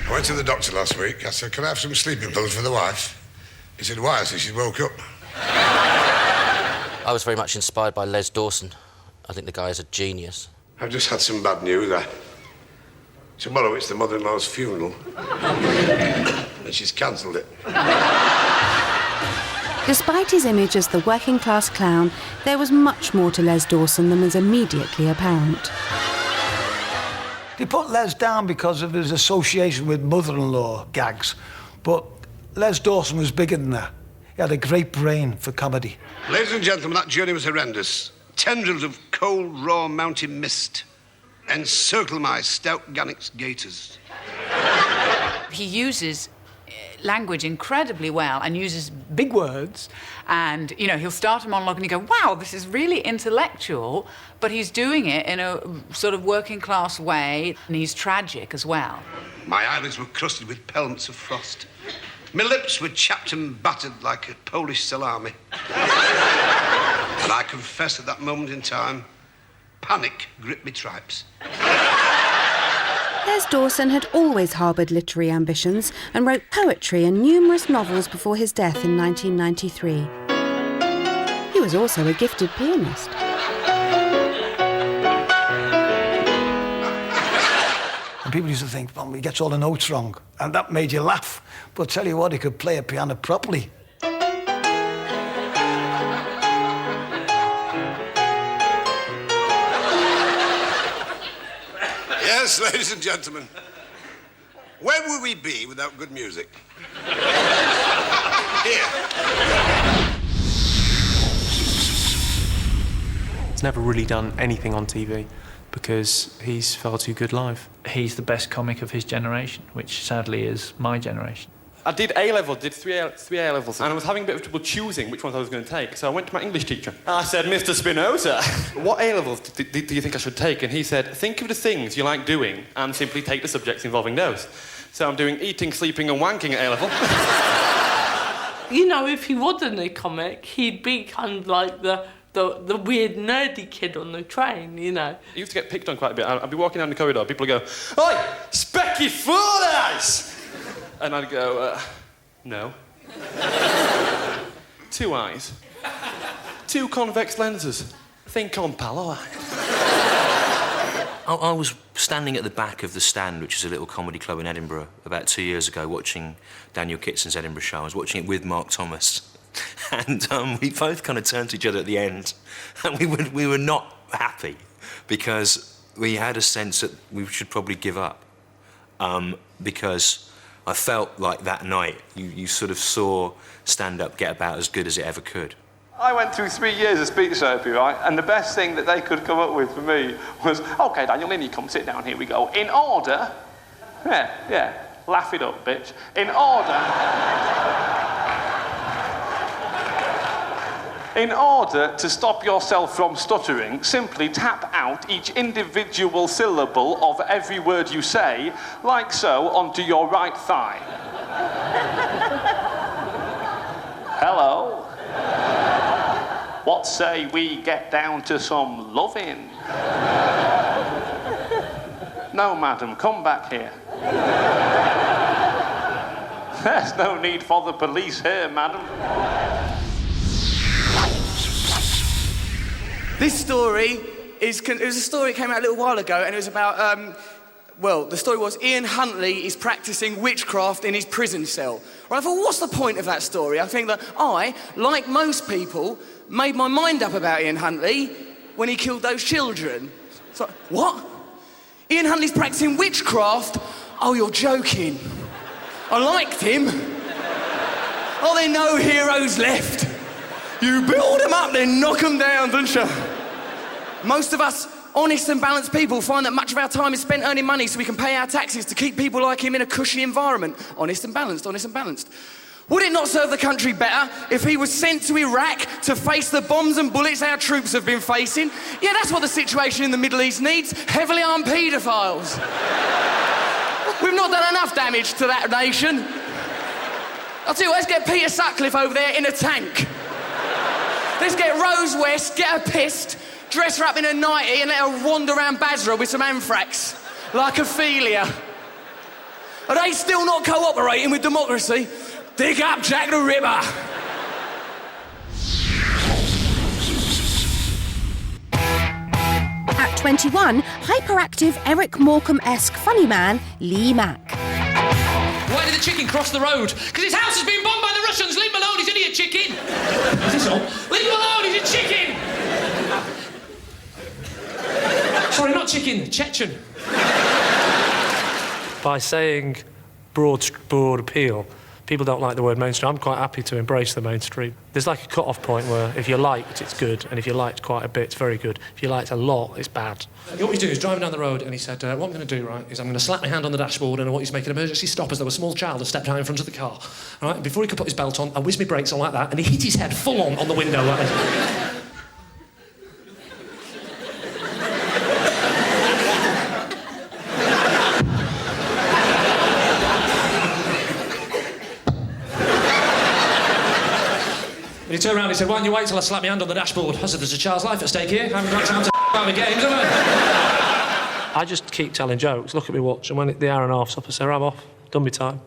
I went to the doctor last week. I said, can I have some sleeping pills for the wife? He said, why? I said, she woke up. I was very much inspired by Les Dawson. I think the guy is a genius. I've just had some bad news. Tomorrow it's the mother-in-law's funeral. And she's cancelled it. Despite his image as the working-class clown, there was much more to Les Dawson than was immediately apparent. They put Les down because of his association with mother-in-law gags. But Les Dawson was bigger than that. He had a great brain for comedy. Ladies and gentlemen, that journey was horrendous. Tendrils of cold, raw mountain mist encircle my stout Gannick's gaiters. He uses language incredibly well and uses big words, and he'll start a monologue and you go, wow, this is really intellectual, but he's doing it in a sort of working class way, and he's tragic as well. My eyelids were crusted with pelmets of frost. My lips were chapped and battered like a Polish salami. And I confess at that moment in time, panic gripped me tripes. Les Dawson had always harboured literary ambitions and wrote poetry and numerous novels before his death in 1993. He was also a gifted pianist. And people used to think, well, he gets all the notes wrong. And that made you laugh. But tell you what, he could play a piano properly. Yes, ladies and gentlemen, where would we be without good music? Here. He's never really done anything on TV because he's far too good live. He's the best comic of his generation, which sadly is my generation. I did A-level, did three A-levels, and I was having a bit of trouble choosing which ones I was going to take, so I went to my English teacher. I said, Mr. Spinoza, what A-levels do you think I should take? And he said, think of the things you like doing and simply take the subjects involving those. So I'm doing eating, sleeping and wanking at A-level. If he wasn't a comic, he'd be kind of like the weird nerdy kid on the train, He used to get picked on quite a bit. I'd be walking down the corridor, people would go, oi, specky fool eyes! And I'd go, no. 2 eyes. 2 convex lenses. Think on, pal, all right. I was standing at the back of the Stand, which is a little comedy club in Edinburgh, about 2 years ago, watching Daniel Kitson's Edinburgh show. I was watching it with Mark Thomas. And we both kind of turned to each other at the end, and we were not happy because we had a sense that we should probably give up. Because I felt like that night you sort of saw stand-up get about as good as it ever could. I went through 3 years of speech therapy, right? And the best thing that they could come up with for me was, OK, Daniel, in you come, sit down, here we go. In order... Yeah, laugh it up, bitch. In order to stop yourself from stuttering, simply tap out each individual syllable of every word you say, like so, onto your right thigh. Hello? What say we get down to some loving? No, madam, come back here. There's no need for the police here, madam. This story it was a story that came out a little while ago, and it was about Well, the story was Ian Huntley is practising witchcraft in his prison cell. Right, I thought, what's the point of that story? I think that I, like most people, made my mind up about Ian Huntley when he killed those children. So, what? Ian Huntley's practising witchcraft? Oh, you're joking. I liked him. Are there no heroes left? You build them up, then knock them down, don't you? Most of us honest and balanced people find that much of our time is spent earning money so we can pay our taxes to keep people like him in a cushy environment. Honest and balanced, honest and balanced. Would it not serve the country better if he was sent to Iraq to face the bombs and bullets our troops have been facing? Yeah, that's what the situation in the Middle East needs. Heavily armed paedophiles. We've not done enough damage to that nation. I'll tell you what, let's get Peter Sutcliffe over there in a tank. Let's get Rose West, get her pissed, dress her up in a nightie and let her wander around Basra with some anthrax, like Ophelia. Are they still not cooperating with democracy? Dig up Jack the Ripper. At 21, hyperactive Eric Morecambe-esque funny man Lee Mack. Why did the chicken cross the road? Because his house has been bombed by the Russians. Leave him alone, he's only a chicken. Is this all? Leave him alone, he's a chicken. Sorry, not chicken, Chechen. By saying broad appeal, people don't like the word mainstream. I'm quite happy to embrace the mainstream. There's like a cut-off point where if you're liked, it's good, and if you're liked quite a bit, it's very good. If you're liked a lot, it's bad. What he's doing is driving down the road, and he said, what I'm going to do, right, is I'm going to slap my hand on the dashboard and I want you to make an emergency stop as though a small child had stepped out in front of the car. All right, and before he could put his belt on, I whizzed my brakes on like that, and he hit his head full on the window like this. And he turned around and he said, why don't you wait till I slap my hand on the dashboard? I said, there's a child's life at stake here. I haven't got time to out of games, have I? I just keep telling jokes, look at me watch, and when the hour and a half's up, I say, I'm off, done my time.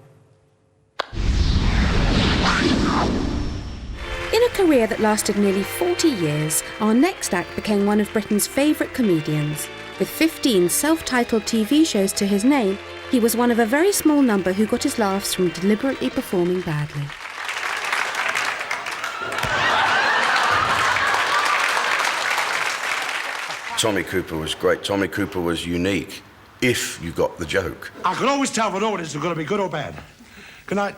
In a career that lasted nearly 40 years, our next act became one of Britain's favourite comedians. With 15 self-titled TV shows to his name, he was one of a very small number who got his laughs from deliberately performing badly. Tommy Cooper was great. Tommy Cooper was unique, if you got the joke. I can always tell when audiences are going to be good or bad. Good night.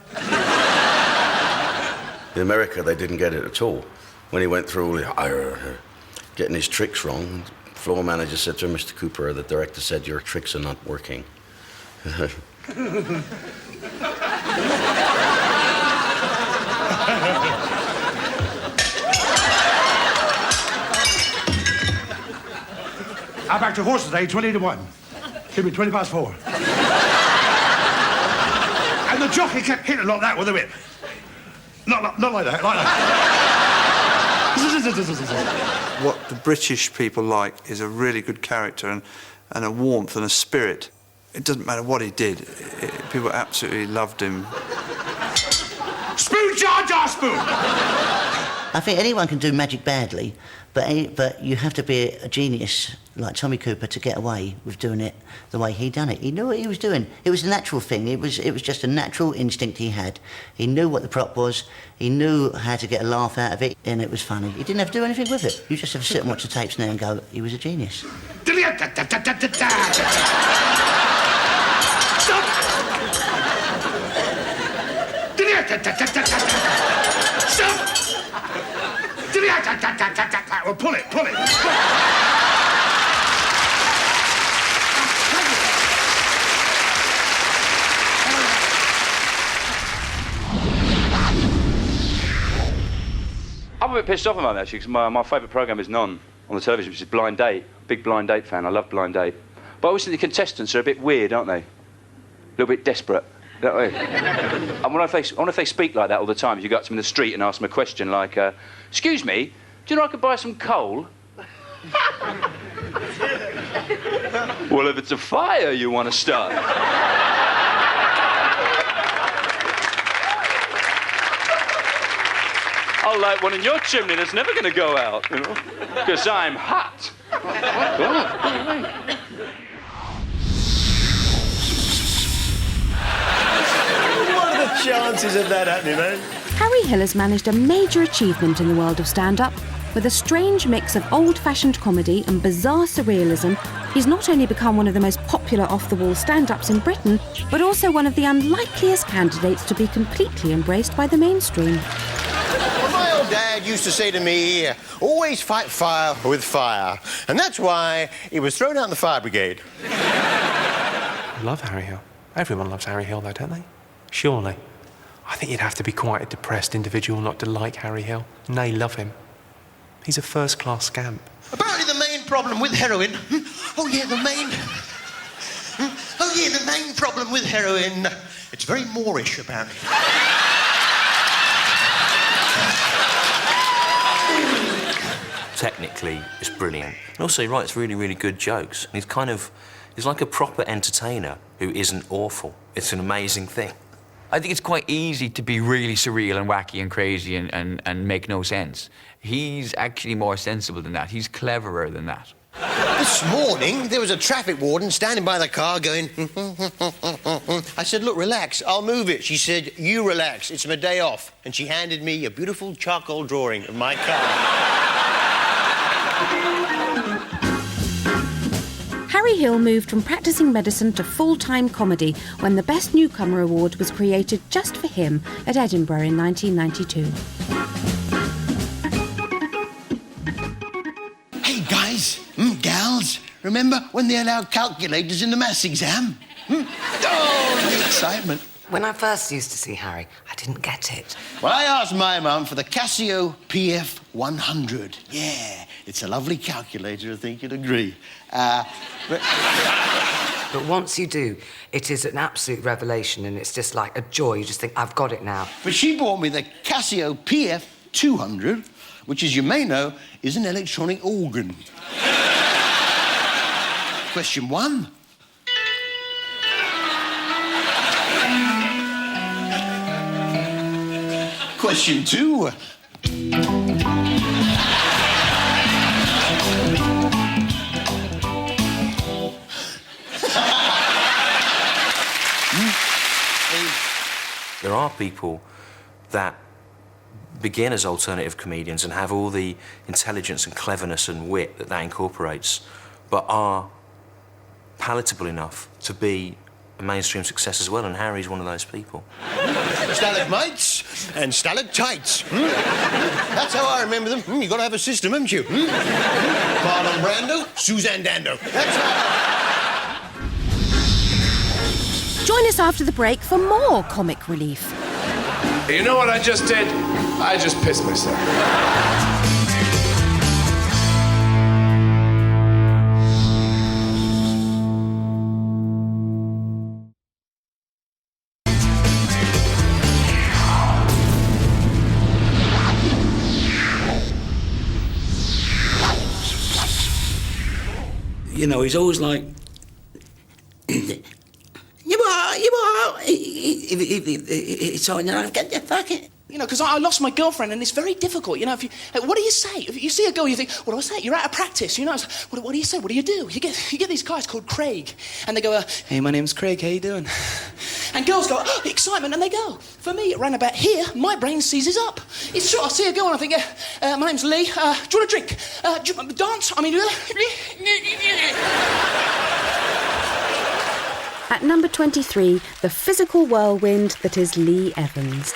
In America, they didn't get it at all. When he went through all the getting his tricks wrong, the floor manager said to him, Mr. Cooper, the director said, your tricks are not working. I backed a horse today, 20-1. Give me 20 past 4. And the jockey kept hitting like that with a whip. Not like that, like that. What the British people like is a really good character and a warmth and a spirit. It doesn't matter what he did. People absolutely loved him. Spoon, Jar Jar, spoon! I think anyone can do magic badly, but you have to be a genius like Tommy Cooper to get away with doing it the way he done it. He knew what he was doing. It was a natural thing. It was just a natural instinct he had. He knew what the prop was. He knew how to get a laugh out of it, and it was funny. He didn't have to do anything with it. You just have to sit and watch the tapes now and go, he was a genius. Stop! Well, pull it. I'm a bit pissed off about that, actually, because my favourite programme is None on the television, which is Blind Date. Big Blind Date fan. I love Blind Date. But I always think the contestants are a bit weird, aren't they? A little bit desperate. That way. I wonder if they speak like that all the time. If you go up to them in the street and ask them a question like, excuse me, do you know I could buy some coal? Well, if it's a fire you want to start. I'll light one in your chimney that's never going to go out, you know, because I'm hot. chances of that happening, man? Harry Hill has managed a major achievement in the world of stand-up. With a strange mix of old-fashioned comedy and bizarre surrealism, he's not only become one of the most popular off-the-wall stand-ups in Britain, but also one of the unlikeliest candidates to be completely embraced by the mainstream. Well, my old dad used to say to me, always fight fire with fire. And that's why he was thrown out in the fire brigade. I love Harry Hill. Everyone loves Harry Hill, though, don't they? Surely. I think you'd have to be quite a depressed individual not to like Harry Hill. Nay, love him. He's a first-class scamp. Apparently the main problem with heroin... Oh, yeah, the main problem with heroin... It's very Moorish, apparently. Technically, it's brilliant. And also, he writes really, really good jokes. And he's like a proper entertainer who isn't awful. It's an amazing thing. I think it's quite easy to be really surreal and wacky and crazy and make no sense. He's actually more sensible than that. He's cleverer than that. This morning, there was a traffic warden standing by the car going... I said, look, relax, I'll move it. She said, you relax, it's my day off. And she handed me a beautiful charcoal drawing of my car. Harry Hill moved from practising medicine to full-time comedy when the Best Newcomer Award was created just for him at Edinburgh in 1992. Hey, guys, gals, remember when they allowed calculators in the maths exam? Oh, the excitement. When I first used to see Harry, I didn't get it. Well, I asked my mum for the Casio PF100. Yeah, it's a lovely calculator, I think you'd agree. But once you do, it is an absolute revelation, and it's just like a joy. You just think, I've got it now. But she bought me the Casio PF200, which, as you may know, is an electronic organ. Question 1. Question 2. There are people that begin as alternative comedians and have all the intelligence and cleverness and wit that incorporates, but are palatable enough to be a mainstream success as well, and Harry's one of those people. Stalagmites and stalactites. That's how I remember them. You've got to have a system, haven't you? Marlon Brando, Suzanne Dando. That's how... Join us after the break for more comic relief. You know what I just did? I just pissed myself. You know, he's always like... It's on, get the fuck it. You know, because I lost my girlfriend, and it's very difficult. You know, what do you say? If you see a girl, you think, what do I say? You're out of practice. You know, what do you say? What do you do? You get these guys called Craig, and they go, hey, my name's Craig. How you doing? And girls go, oh, excitement, and they go. For me, around about here, my brain seizes up. It's true. I see a girl, and I think, my name's Lee. Do you want a drink? Do you dance? I mean, At number 23, the physical whirlwind that is Lee Evans.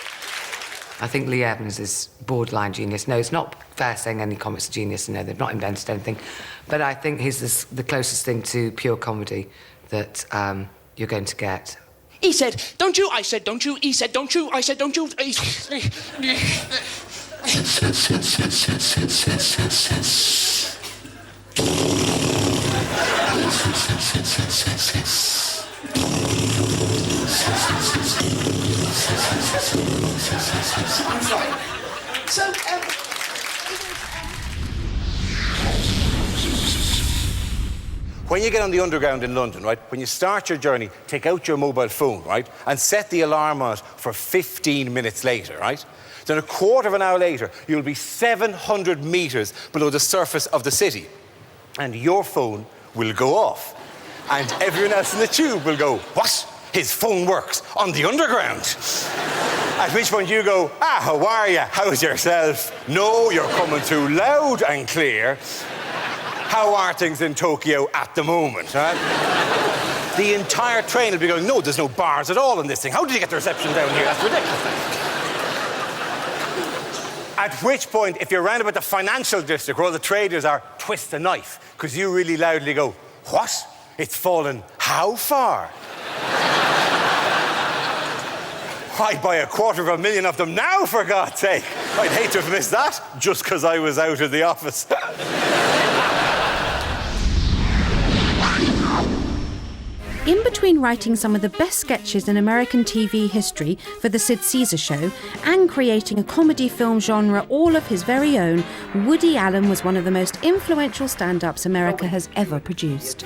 I think Lee Evans is borderline genius. No, it's not fair saying any comic's a genius. No, they've not invented anything. But I think he's the closest thing to pure comedy that you're going to get. He said, don't you? I said, don't you? He said, don't you? I said, don't you? I'm fine. So, When you get on the Underground in London, right, when you start your journey, take out your mobile phone, right, and set the alarm on it for 15 minutes later, right? Then a quarter of an hour later, you'll be 700 metres below the surface of the city. And your phone will go off. And everyone else in the tube will go, what? his phone works on the underground. At which point you go, how are you? How's yourself? No, you're coming through loud and clear. How are things in Tokyo at the moment, right? The entire train will be going, no, there's no bars at all in this thing. How did you get the reception down here? That's ridiculous. At which point, if you're round about the financial district where all the traders are, twist the knife, because you really loudly go, what? It's fallen how far? I'd buy 250,000 of them now, for God's sake. I'd hate to have missed that, just because I was out of the office. In between writing some of the best sketches in American TV history for The Sid Caesar Show and creating a comedy film genre all of his very own, Woody Allen was one of the most influential stand-ups America has ever produced.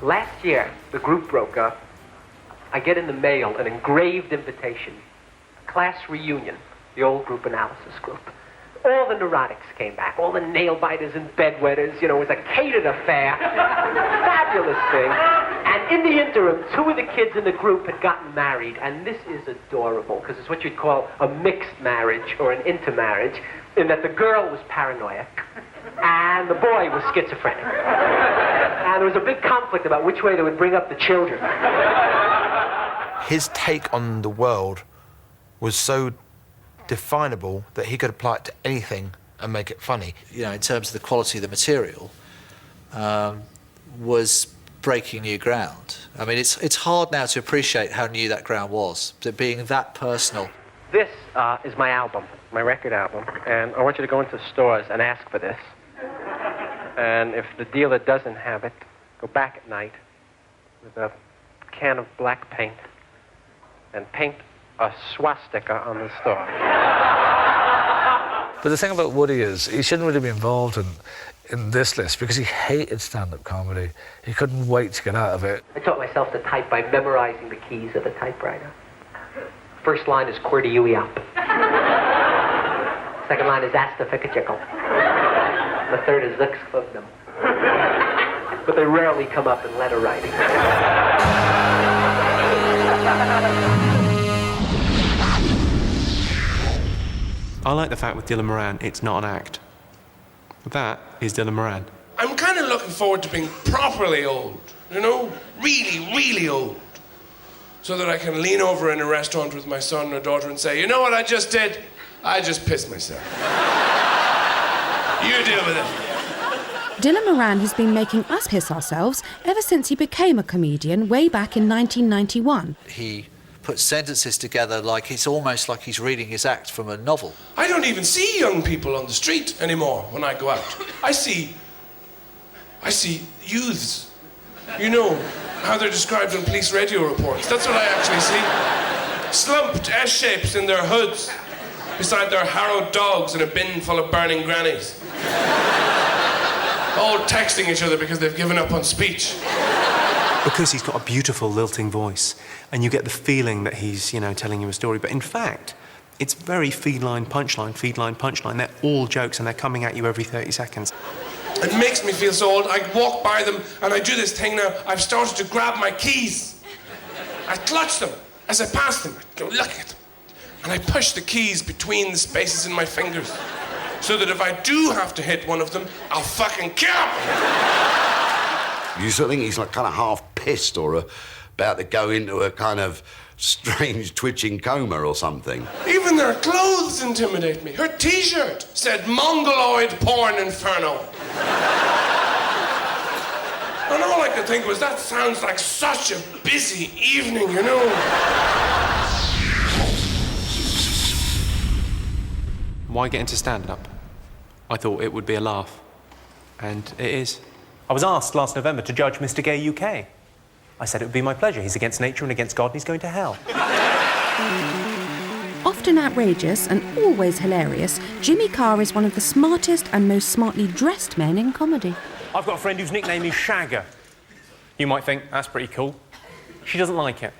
Last year, the group broke up. I get in the mail an engraved invitation. Class reunion, the old group analysis group. All the neurotics came back, all the nail-biters and bedwetters. You know, it was a catered affair. Fabulous thing. And in the interim, 2 of the kids in the group had gotten married, and this is adorable, because it's what you'd call a mixed marriage or an intermarriage, in that the girl was paranoid and the boy was schizophrenic. And there was a big conflict about which way they would bring up the children. His take on the world was so definable that he could apply it to anything and make it funny. You know, in terms of the quality of the material, was breaking new ground. I mean, it's hard now to appreciate how new that ground was, it being that personal. This is my album, my record album, and I want you to go into stores and ask for this. And if the dealer doesn't have it, go back at night with a can of black paint and paint a swastika on the store. But the thing about Woody is, he shouldn't really be involved in this list because he hated stand-up comedy. He couldn't wait to get out of it. I taught myself to type by memorizing the keys of a typewriter. First line is Cordy up. Second line is Astaficatical. The third is Zuxfugdum. But they rarely come up in letter writing. I like the fact with Dylan Moran, it's not an act. That is Dylan Moran. I'm kind of looking forward to being properly old, you know? Really, really old. So that I can lean over in a restaurant with my son or daughter and say, you know what I just did? I just pissed myself. You deal with it. Dylan Moran has been making us piss ourselves ever since he became a comedian way back in 1991. He puts sentences together like it's almost like he's reading his act from a novel. I don't even see young people on the street anymore when I go out. I see youths. You know how they're described in police radio reports. That's what I actually see. Slumped S-shapes in their hoods beside their harrowed dogs in a bin full of burning grannies. All texting each other because they've given up on speech. Because he's got a beautiful lilting voice, and you get the feeling that he's, you know, telling you a story. But in fact, it's very feedline, punchline. They're all jokes, and they're coming at you every 30 seconds. It makes me feel so old. I walk by them, and I do this thing now. I've started to grab my keys. I clutch them as I pass them. I go, look at them. And I push the keys between the spaces in my fingers, so that if I do have to hit one of them, I'll fucking kill him. You sort of think he's like kind of half pissed or about to go into a kind of strange twitching coma or something. Even their clothes intimidate me. Her T-shirt said Mongoloid Porn Inferno. And all I could think was, that sounds like such a busy evening, you know? Why get into stand-up? I thought it would be a laugh. And it is. I was asked last November to judge Mr. Gay UK. I said it would be my pleasure. He's against nature and against God, and he's going to hell. Often outrageous and always hilarious, Jimmy Carr is one of the smartest and most smartly dressed men in comedy. I've got a friend whose nickname is Shagger. You might think, that's pretty cool. She doesn't like it.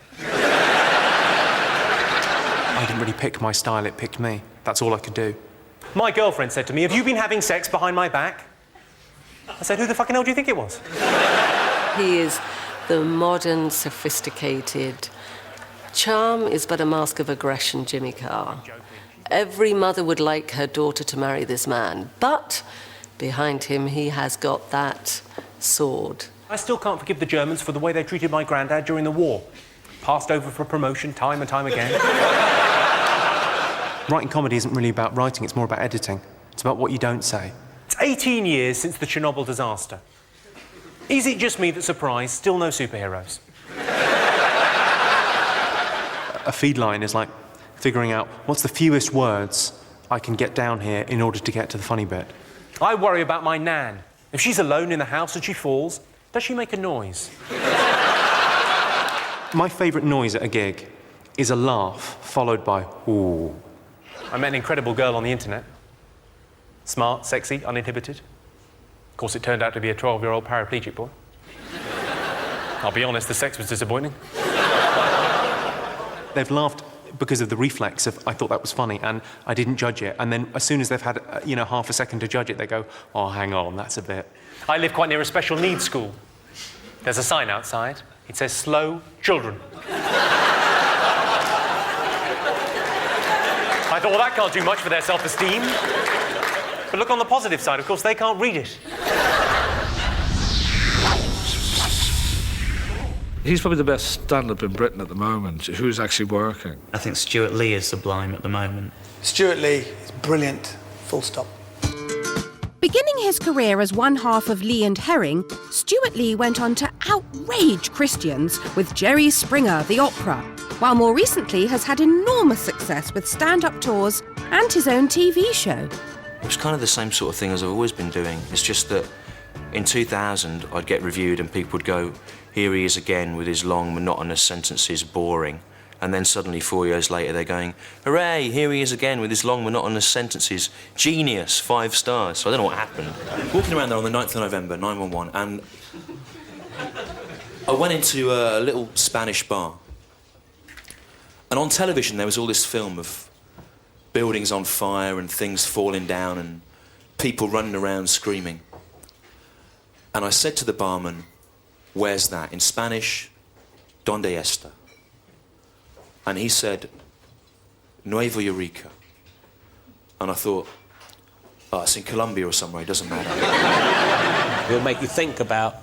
I didn't really pick my style, it picked me. That's all I could do. My girlfriend said to me, have you been having sex behind my back? I said, who the fucking hell do you think it was? He is the modern, sophisticated Charm is but a mask of aggression, Jimmy Carr. Every mother would like her daughter to marry this man, but behind him he has got that sword. I still can't forgive the Germans for the way they treated my granddad during the war. Passed over for promotion time and time again. Writing comedy isn't really about writing, it's more about editing. It's about what you don't say. It's 18 years since the Chernobyl disaster. Is it just me that's surprised? Still no superheroes. A feed line is like figuring out what's the fewest words I can get down here in order to get to the funny bit. I worry about my nan. If she's alone in the house and she falls, does she make a noise? My favourite noise at a gig is a laugh followed by ooh. I met an incredible girl on the internet. Smart, sexy, uninhibited. Of course, it turned out to be a 12-year-old paraplegic boy. I'll be honest, the sex was disappointing. They've laughed because of the reflex of, I thought that was funny, and I didn't judge it. And then as soon as they've had, half a second to judge it, they go, oh, hang on, that's a bit. I live quite near a special needs school. There's a sign outside. It says, slow children. I thought, well, that can't do much for their self-esteem. But look on the positive side, of course, they can't read it. He's probably the best stand-up in Britain at the moment. Who's actually working? I think Stuart Lee is sublime at the moment. Stuart Lee is brilliant, full stop. Beginning his career as one half of Lee and Herring, Stuart Lee went on to outrage Christians with Jerry Springer, the opera, while more recently has had enormous success with stand-up tours and his own TV show. It was kind of the same sort of thing as I've always been doing. It's just that in 2000, I'd get reviewed and people would go, here he is again with his long, monotonous sentences, boring. And then suddenly, 4 years later, they're going, hooray, here he is again with his long, monotonous sentences. Genius, 5 stars. So I don't know what happened. Walking around there on the 9th of November, 911, and I went into a little Spanish bar. And on television, there was all this film of buildings on fire and things falling down and people running around screaming. And I said to the barman, where's that? In Spanish, ¿Dónde está? And he said, Nuevo Eureka. And I thought, oh, it's in Colombia or somewhere, it doesn't matter. It'll make you think about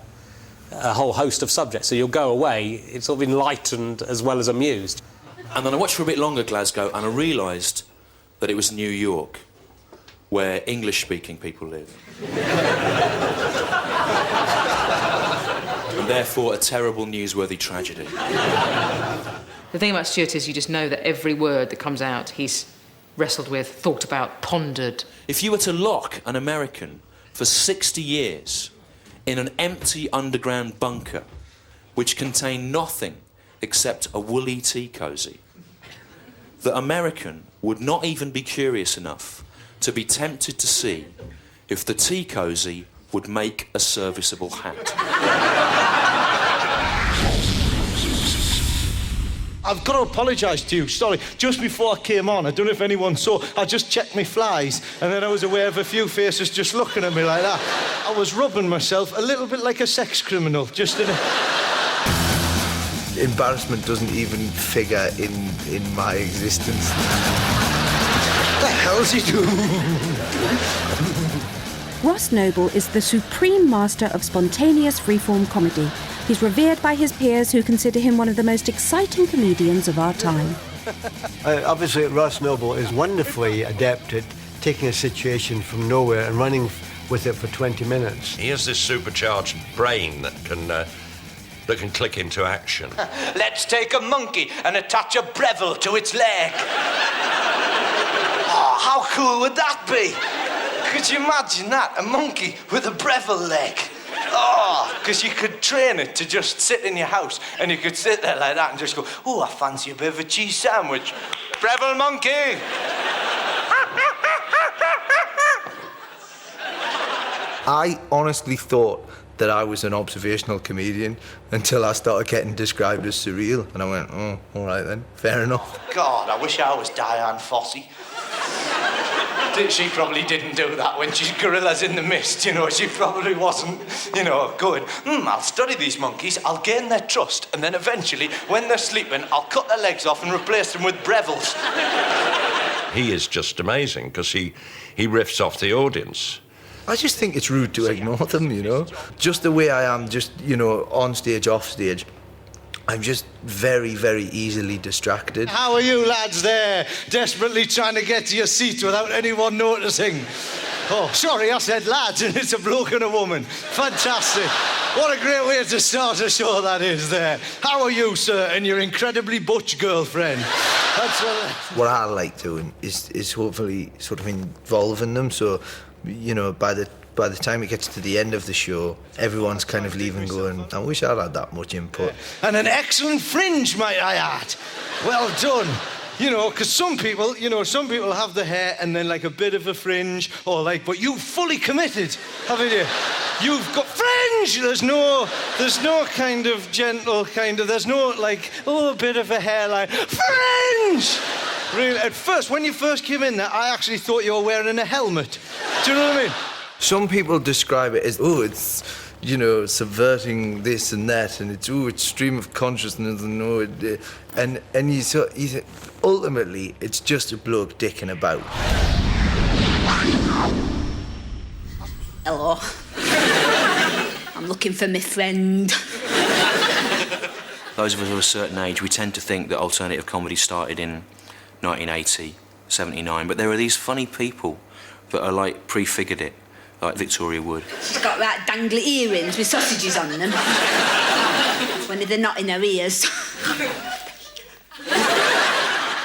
a whole host of subjects, so you'll go away, it's sort of enlightened as well as amused. And then I watched for a bit longer Glasgow, and I realised that it was New York, where English-speaking people live. And therefore, a terrible, newsworthy tragedy. The thing about Stuart is you just know that every word that comes out, he's wrestled with, thought about, pondered. If you were to lock an American for 60 years in an empty underground bunker which contained nothing except a woolly tea cosy, the American would not even be curious enough to be tempted to see if the tea cosy would make a serviceable hat. I've got to apologise to you, sorry. Just before I came on, I don't know if anyone saw, I just checked my flies, and then I was aware of a few faces just looking at me like that. I was rubbing myself a little bit like a sex criminal, just in a... Embarrassment doesn't even figure in my existence. What the hell's he doing? Ross Noble is the supreme master of spontaneous freeform comedy. He's revered by his peers who consider him one of the most exciting comedians of our time. Obviously, Ross Noble is wonderfully adept at taking a situation from nowhere and running with it for 20 minutes. He has this supercharged brain that can click into action. Let's take a monkey and attach a Breville to its leg. Oh, how cool would that be? Could you imagine that? A monkey with a Breville leg. Oh, because you could train it to just sit in your house and you could sit there like that and just go, oh, I fancy a bit of a cheese sandwich. Breville monkey! I honestly thought that I was an observational comedian until I started getting described as surreal. And I went, oh, all right then, fair enough. God, I wish I was Diane Fossey. She probably didn't do that when she's gorillas in the mist, you know. She probably wasn't, you know, going, I'll study these monkeys, I'll gain their trust, and then eventually, when they're sleeping, I'll cut their legs off and replace them with Breville's. He is just amazing because he riffs off the audience. I just think it's rude to ignore them, you know. Just the way I am, just, you know, on stage, off stage. I'm just very, very easily distracted. How are you lads there, desperately trying to get to your seat without anyone noticing? Oh, sorry, I said lads, and it's a bloke and a woman. Fantastic. What a great way to start a show that is there. How are you, sir, and your incredibly butch girlfriend? That's what I like doing is hopefully sort of involving them, so, you know, by the time it gets to the end of the show, everyone's kind of leaving going, I wish I'd had that much input. And an excellent fringe, might I add. Well done. You know, because some people have the hair and then like a bit of a fringe, or like, but you've fully committed, haven't you? You've got fringe! There's no kind of gentle kind of, there's no like, a bit of a hairline. Fringe! Really, at first, when you first came in there, I actually thought you were wearing a helmet. Do you know what I mean? Some people describe it as, it's, you know, subverting this and that, and it's stream of consciousness, and you say, ultimately, it's just a bloke dicking about. Hello. I'm looking for my friend. Those of us of a certain age, we tend to think that alternative comedy started in 1980, 79, but there are these funny people that are like prefigured it. Like Victoria Wood. She's got right dangly earrings with sausages on them. When they're not in her ears.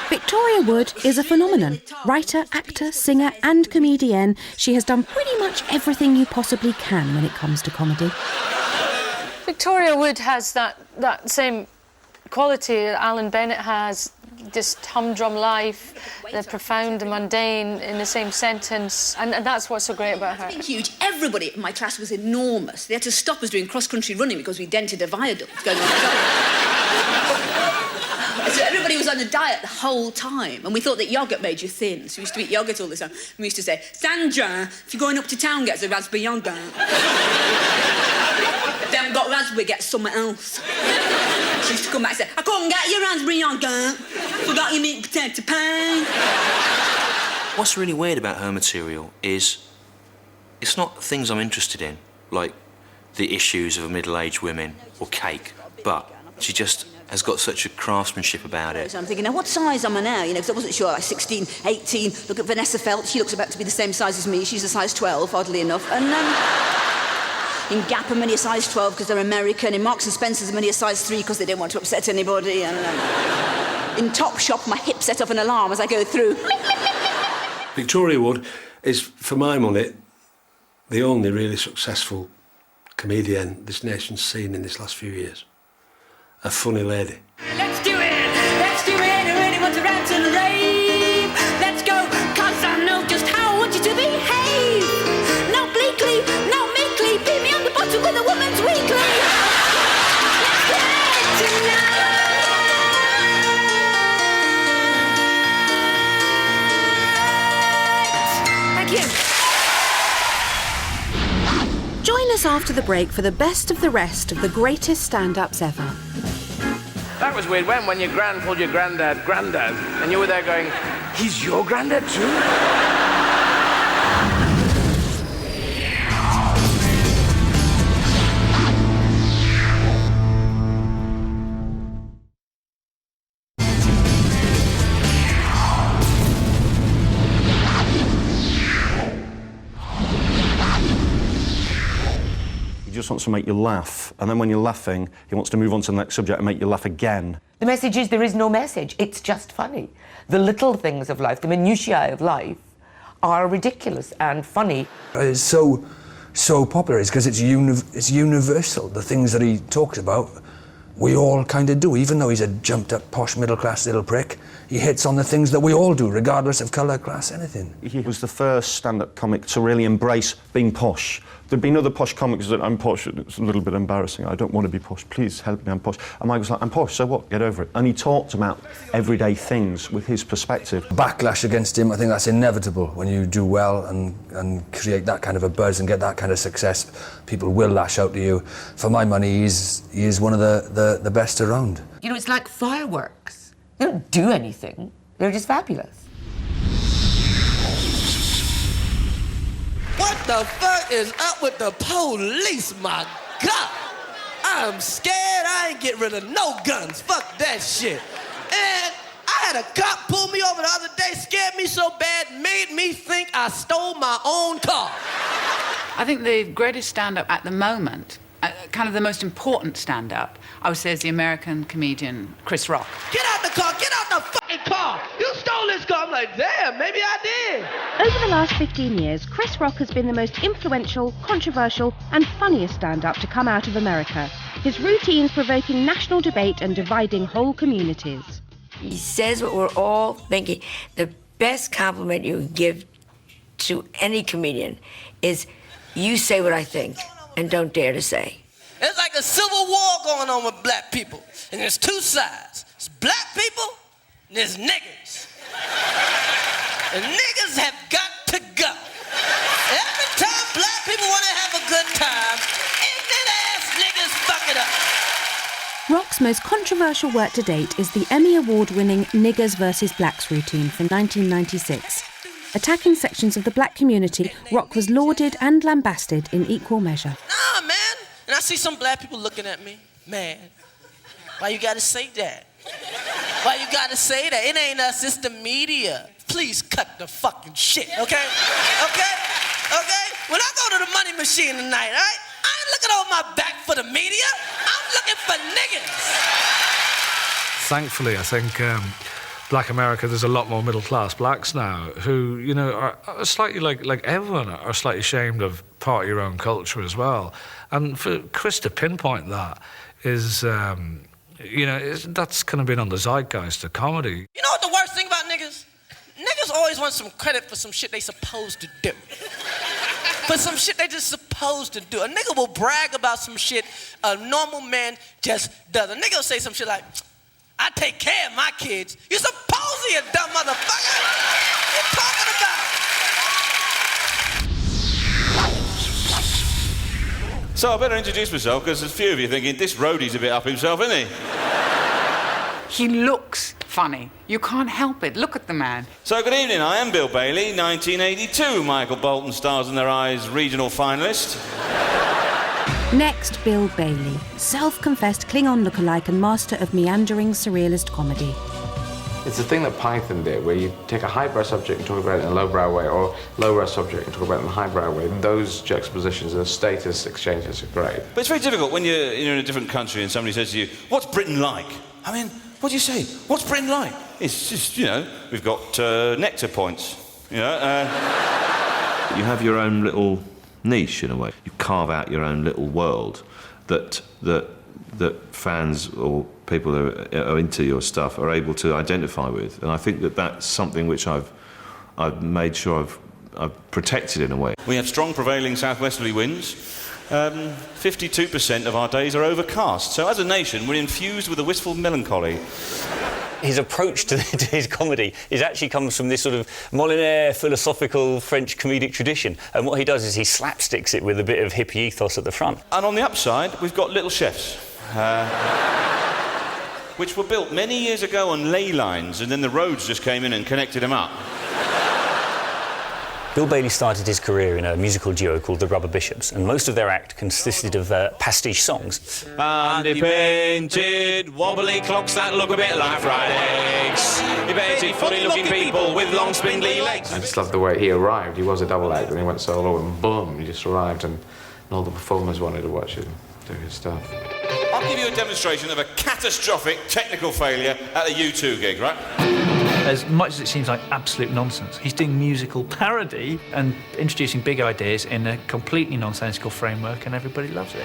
Victoria Wood is a phenomenon. Writer, actor, singer and comedian, she has done pretty much everything you possibly can when it comes to comedy. Victoria Wood has that same quality Alan Bennett has, just humdrum life, the profound and mundane in the same sentence, and that's what's so great about her. It's been huge. Everybody in my class was enormous. They had to stop us doing cross-country running because we dented a viaduct going on. So everybody was on a diet the whole time, and we thought that yoghurt made you thin, so we used to eat yoghurt all the time. We used to say, Sandra, if you're going up to town, get us a raspberry yoghurt. If they haven't got raspberry, get something else. She used to come back and say, I couldn't get your raspberry yoghurt. Forgot your meat potato pie. What's really weird about her material is it's not things I'm interested in, like the issues of middle-aged women or cake, but she just has got such a craftsmanship about it. So I'm thinking, now what size am I now? You know, because I wasn't sure, like 16, 18. Look at Vanessa Feltz, she looks about to be the same size as me. She's a size 12, oddly enough. And in Gap, I'm only a size 12 because they're American. In Marks and Spencer's, I'm only a size 3 because they don't want to upset anybody. And in Topshop, my hip set off an alarm as I go through. Victoria Wood is, for my money, the only really successful comedian this nation's seen in this last few years. A funny lady. Let's do it! Let's do it! Anyone to rant and rave? Let's go, cause I know just how I want you to behave. No bleakly, no meekly, beat me on the bottom with a woman's weekly. Let's get it tonight. Thank you. Join us after the break for the best of the rest of the greatest stand-ups ever. That was weird. When your gran called your granddad, and you were there going, he's your granddad too? He just wants to make you laugh, and then when you're laughing, he wants to move on to the next subject and make you laugh again. The message is there is no message. It's just funny. The little things of life, the minutiae of life, are ridiculous and funny. It's so popular is because it's universal. The things that he talks about, we all kind of do. Even though he's a jumped-up, posh, middle-class little prick, he hits on the things that we all do, regardless of colour, class, anything. He was the first stand-up comic to really embrace being posh, there'd been other posh comics that I'm posh, it's a little bit embarrassing, I don't want to be posh, please help me, I'm posh. And Mike was like, I'm posh, so what, get over it. And he talked about everyday things with his perspective. Backlash against him, I think that's inevitable. When you do well and create that kind of a buzz and get that kind of success, people will lash out to you. For my money, he is one of the best around. You know, it's like fireworks. They don't do anything, they're just fabulous. What the fuck is up with the police, my God? I'm scared, I ain't getting rid of no guns. Fuck that shit. And I had a cop pull me over the other day, scared me so bad, made me think I stole my own car. I think the greatest stand-up at the moment, kind of the most important stand-up, I would say is the American comedian Chris Rock. Get out the car, get out the fucking car! You stole this car! I'm like, damn, maybe I did. Over the last 15 years, Chris Rock has been the most influential, controversial and funniest stand-up to come out of America. His routines provoking national debate and dividing whole communities. He says what we're all thinking. The best compliment you can give to any comedian is, you say what I think and don't dare to say. It's like a civil war going on with black people. And there's two sides. There's black people and there's niggers. And niggers have got to go. Every time black people want to have a good time, ignorant-ass niggas fuck it up. Rock's most controversial work to date is the Emmy Award-winning Niggers vs. Blacks routine from 1996. Attacking sections of the black community, Rock was lauded and lambasted in equal measure. Nah, man. And I see some black people looking at me, man, why you gotta say that? Why you gotta say that? It ain't us, it's the media. Please cut the fucking shit, okay? Okay? Okay? When I go to the money machine tonight, right? I ain't looking on my back for the media. I'm looking for niggas. Thankfully, I think Black America, there's a lot more middle-class blacks now who, you know, are slightly like everyone are slightly ashamed of part of your own culture as well. And for Chris to pinpoint that is, you know, that's kind of been on the zeitgeist of comedy. You know what the worst thing about niggas? Niggas always want some credit for some shit they supposed to do. For some shit they just supposed to do. A nigga will brag about some shit a normal man just does. A nigga will say some shit like, I take care of my kids. You're supposed to, you dumb motherfucker. What you talking about? So I better introduce myself, because there's a few of you thinking, this roadie's a bit up himself, isn't he? He looks funny. You can't help it. Look at the man. So good evening, I am Bill Bailey, 1982 Michael Bolton Stars in Their Eyes regional finalist. Next, Bill Bailey, self-confessed Klingon lookalike and master of meandering surrealist comedy. It's the thing that Python did, where you take a highbrow subject and talk about it in a lowbrow way, or lowbrow subject and talk about it in a highbrow way. Those juxtapositions and status exchanges are great. But it's very difficult when you're in a different country and somebody says to you, what's Britain like? I mean, what do you say? What's Britain like? It's just, you know, we've got nectar points, you know. You have your own little niche, in a way. You carve out your own little world that fans or people that are into your stuff are able to identify with, and I think that that's something which I've made sure I've protected in a way. We have strong prevailing southwesterly winds. 52% of our days are overcast. So as a nation, we're infused with a wistful melancholy. His approach to his comedy actually comes from this sort of Molière philosophical French comedic tradition. And what he does is he slapsticks it with a bit of hippie ethos at the front. And on the upside, we've got little chefs. Which were built many years ago on ley lines, and then the roads just came in and connected them up. Bill Bailey started his career in a musical duo called the Rubber Bishops, and most of their act consisted of pastiche songs. Bandy painted, wobbly clocks that look a bit like fried eggs. You painted funny-looking people with long spindly legs. I just loved the way he arrived. He was a double act, and he went solo, and boom, he just arrived, and all the performers wanted to watch him do his stuff. I'll give you a demonstration of a catastrophic technical failure at the U2 gig, right? As much as it seems like absolute nonsense, he's doing musical parody and introducing big ideas in a completely nonsensical framework, and everybody loves it.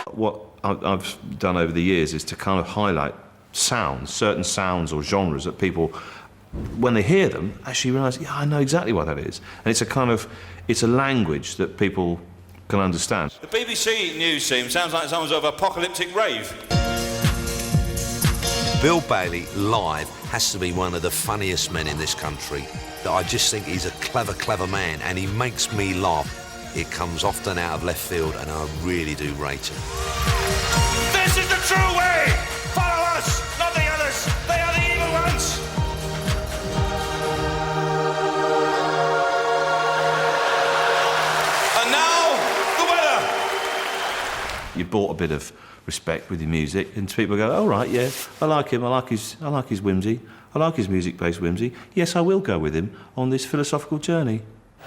What I've done over the years is to kind of highlight sounds, certain sounds or genres that people when they hear them, actually realise, yeah, I know exactly what that is. And it's a kind of, it's a language that people can understand. The BBC news team sounds like someone's of apocalyptic rave. Bill Bailey, live, has to be one of the funniest men in this country. I just think he's a clever, clever man, and he makes me laugh. It comes often out of left field, and I really do rate him. This is the true way! Follow us, not the others! They are the evil ones! And now, the weather! You bought a bit of respect with your music, and people go, "Oh right, yeah, I like him. I like his whimsy. I like his music-based whimsy. Yes, I will go with him on this philosophical journey."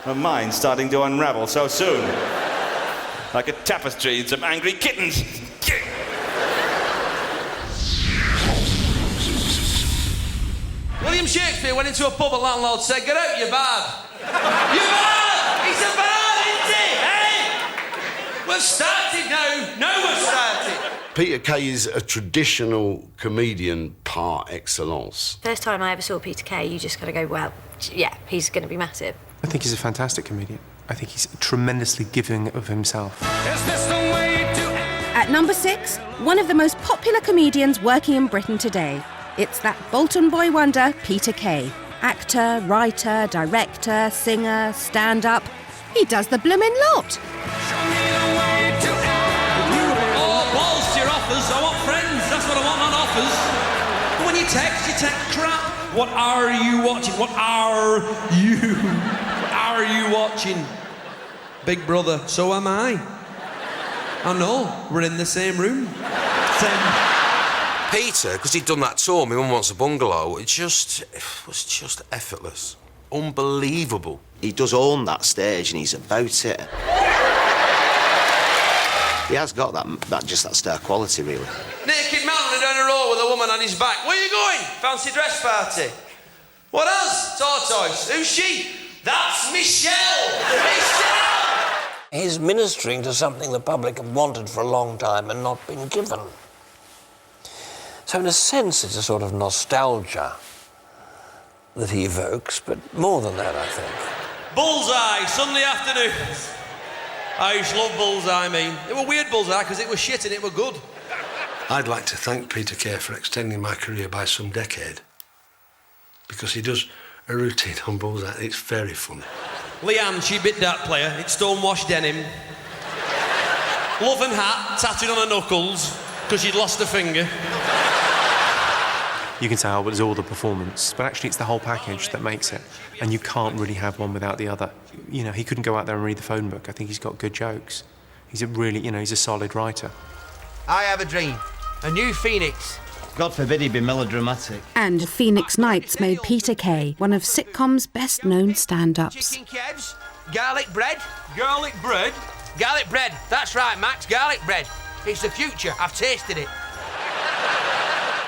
My mind's starting to unravel so soon, like a tapestry and some angry kittens. William Shakespeare went into a pub, and landlord said, "Get out, you bad." You bad! He's a bad, isn't he? Hey! We've started now. Now we've started. Peter Kay is a traditional comedian par excellence. First time I ever saw Peter Kay, you just got to go, well, yeah, he's going to be massive. I think he's a fantastic comedian. I think he's tremendously giving of himself. At number 6, one of the most popular comedians working in Britain today. It's that Bolton boy wonder, Peter Kay. Actor, writer, director, singer, stand-up. He does the bloomin' lot. Oh, balls to your offers. I want friends. That's what I want on offers. But when you text crap. What are you watching? What are you watching? Big Brother. So am I. I know. We're in the same room. Peter, because he'd done that tour, My Mum Wants a Bungalow, it was just effortless. Unbelievable. He does own that stage and he's about it. He has got that star quality, really. Naked man running down a road with a woman on his back. Where are you going? Fancy dress party. What else? Tortoise. Who's she? That's Michelle! Michelle! He's ministering to something the public have wanted for a long time and not been given. So in a sense, it's a sort of nostalgia that he evokes, but more than that, I think. Bullseye, Sunday afternoons. I used to love Bullseye, It were weird Bullseye, because it was shit and it were good. I'd like to thank Peter Kay for extending my career by some decade, because he does a routine on Bullseye. It's very funny. Leanne, she bit dart player. It's stonewashed denim. Love and hat, tattooed on her knuckles, because she'd lost a finger. You can tell it's all the performance, but actually it's the whole package that makes it. And you can't really have one without the other. You know, he couldn't go out there and read the phone book. I think he's got good jokes. He's a really, he's a solid writer. I have a dream. A new Phoenix. God forbid he be melodramatic. And Phoenix Nights made Peter Kay one of sitcom's best-known stand-ups. Chicken kebs, garlic bread. Garlic bread? Garlic bread. That's right, Max, garlic bread. It's the future. I've tasted it.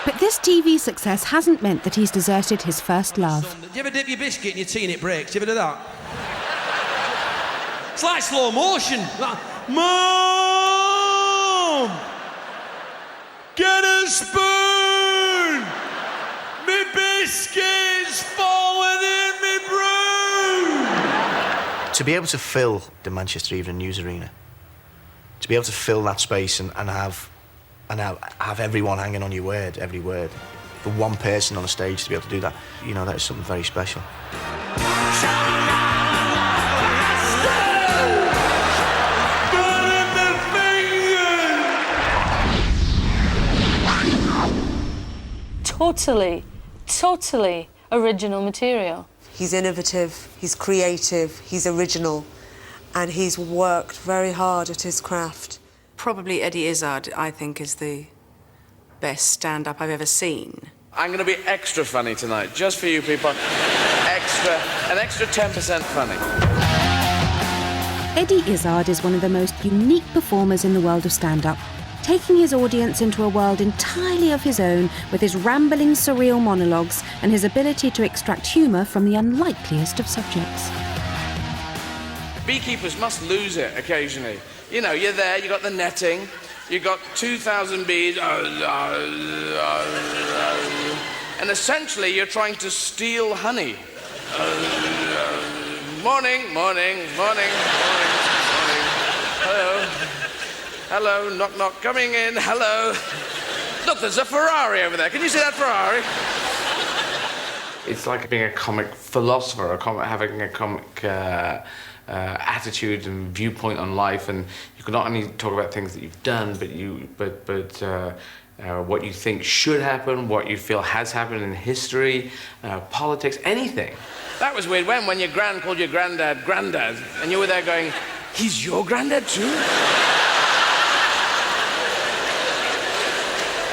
But this TV success hasn't meant that he's deserted his first love. Do you ever dip your biscuit in your tea and it breaks? Do you ever do that? It's like slow motion. Like, Mom! Get a spoon! Me biscuit's falling in me brew! To be able to fill the Manchester Evening News Arena, to be able to fill that space and have everyone hanging on your word, every word. For one person on a stage to be able to do that, that is something very special. Totally original material. He's innovative, he's creative, he's original, and he's worked very hard at his craft. Probably Eddie Izzard, I think, is the best stand-up I've ever seen. I'm going to be extra funny tonight, just for you people. An extra 10% funny. Eddie Izzard is one of the most unique performers in the world of stand-up, taking his audience into a world entirely of his own with his rambling, surreal monologues and his ability to extract humour from the unlikeliest of subjects. Beekeepers must lose it occasionally. You're there, you got the netting, you got 2,000 bees, and essentially you're trying to steal honey. Morning, morning, morning, morning, morning. Hello. Hello, knock, knock, coming in, hello. Look, there's a Ferrari over there. Can you see that Ferrari? It's like being a comic philosopher, having a comic attitude and viewpoint on life, and you can not only talk about things that you've done, but what you think should happen, what you feel has happened in history, politics, anything. That was weird. When your gran called your granddad, granddad, and you were there going, he's your granddad too?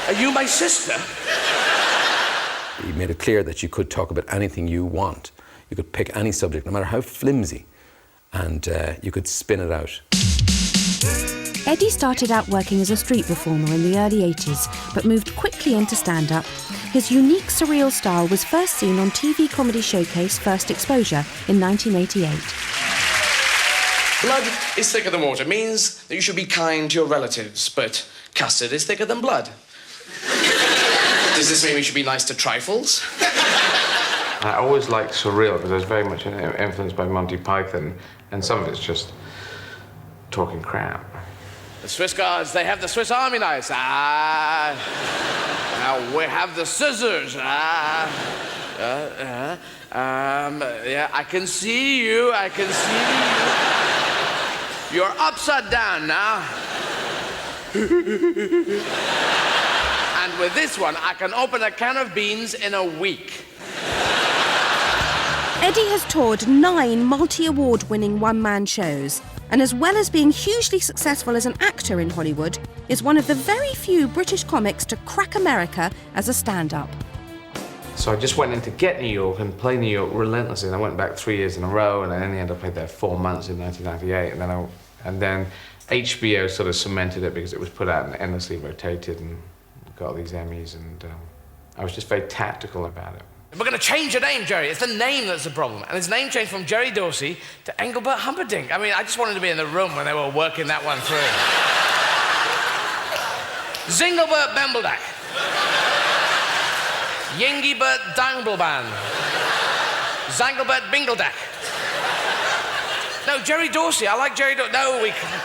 Are you my sister? He made it clear that you could talk about anything you want. You could pick any subject, no matter how flimsy, and you could spin it out. Eddie started out working as a street performer in the early 80s, but moved quickly into stand-up. His unique surreal style was first seen on TV comedy showcase First Exposure in 1988. Blood is thicker than water means that you should be kind to your relatives, but custard is thicker than blood. Does this mean we should be nice to trifles? I always liked surreal because I was very much influenced by Monty Python, and some of it's just talking crap. The Swiss guards, they have the Swiss Army knives. Now we have the scissors. Yeah, I can see you. I can see you. You're upside down now. And with this one, I can open a can of beans in a week. Eddie has toured 9 multi-award-winning one-man shows, and as well as being hugely successful as an actor in Hollywood, is one of the very few British comics to crack America as a stand-up. So I just went in to get New York and play New York relentlessly, and I went back 3 years in a row, and in the end I played there 4 months in 1998, and then HBO sort of cemented it because it was put out and endlessly rotated and got all these Emmys, and I was just very tactical about it. We're going to change your name, Jerry. It's the name that's the problem. And his name changed from Jerry Dorsey to Engelbert Humperdinck. I mean, I just wanted to be in the room when they were working that one through. Zingelbert Bembeldak. Yingibert Dangleband. Zangelbert Bingledak. No, Jerry Dorsey. I like Jerry Dorsey. No, we can't.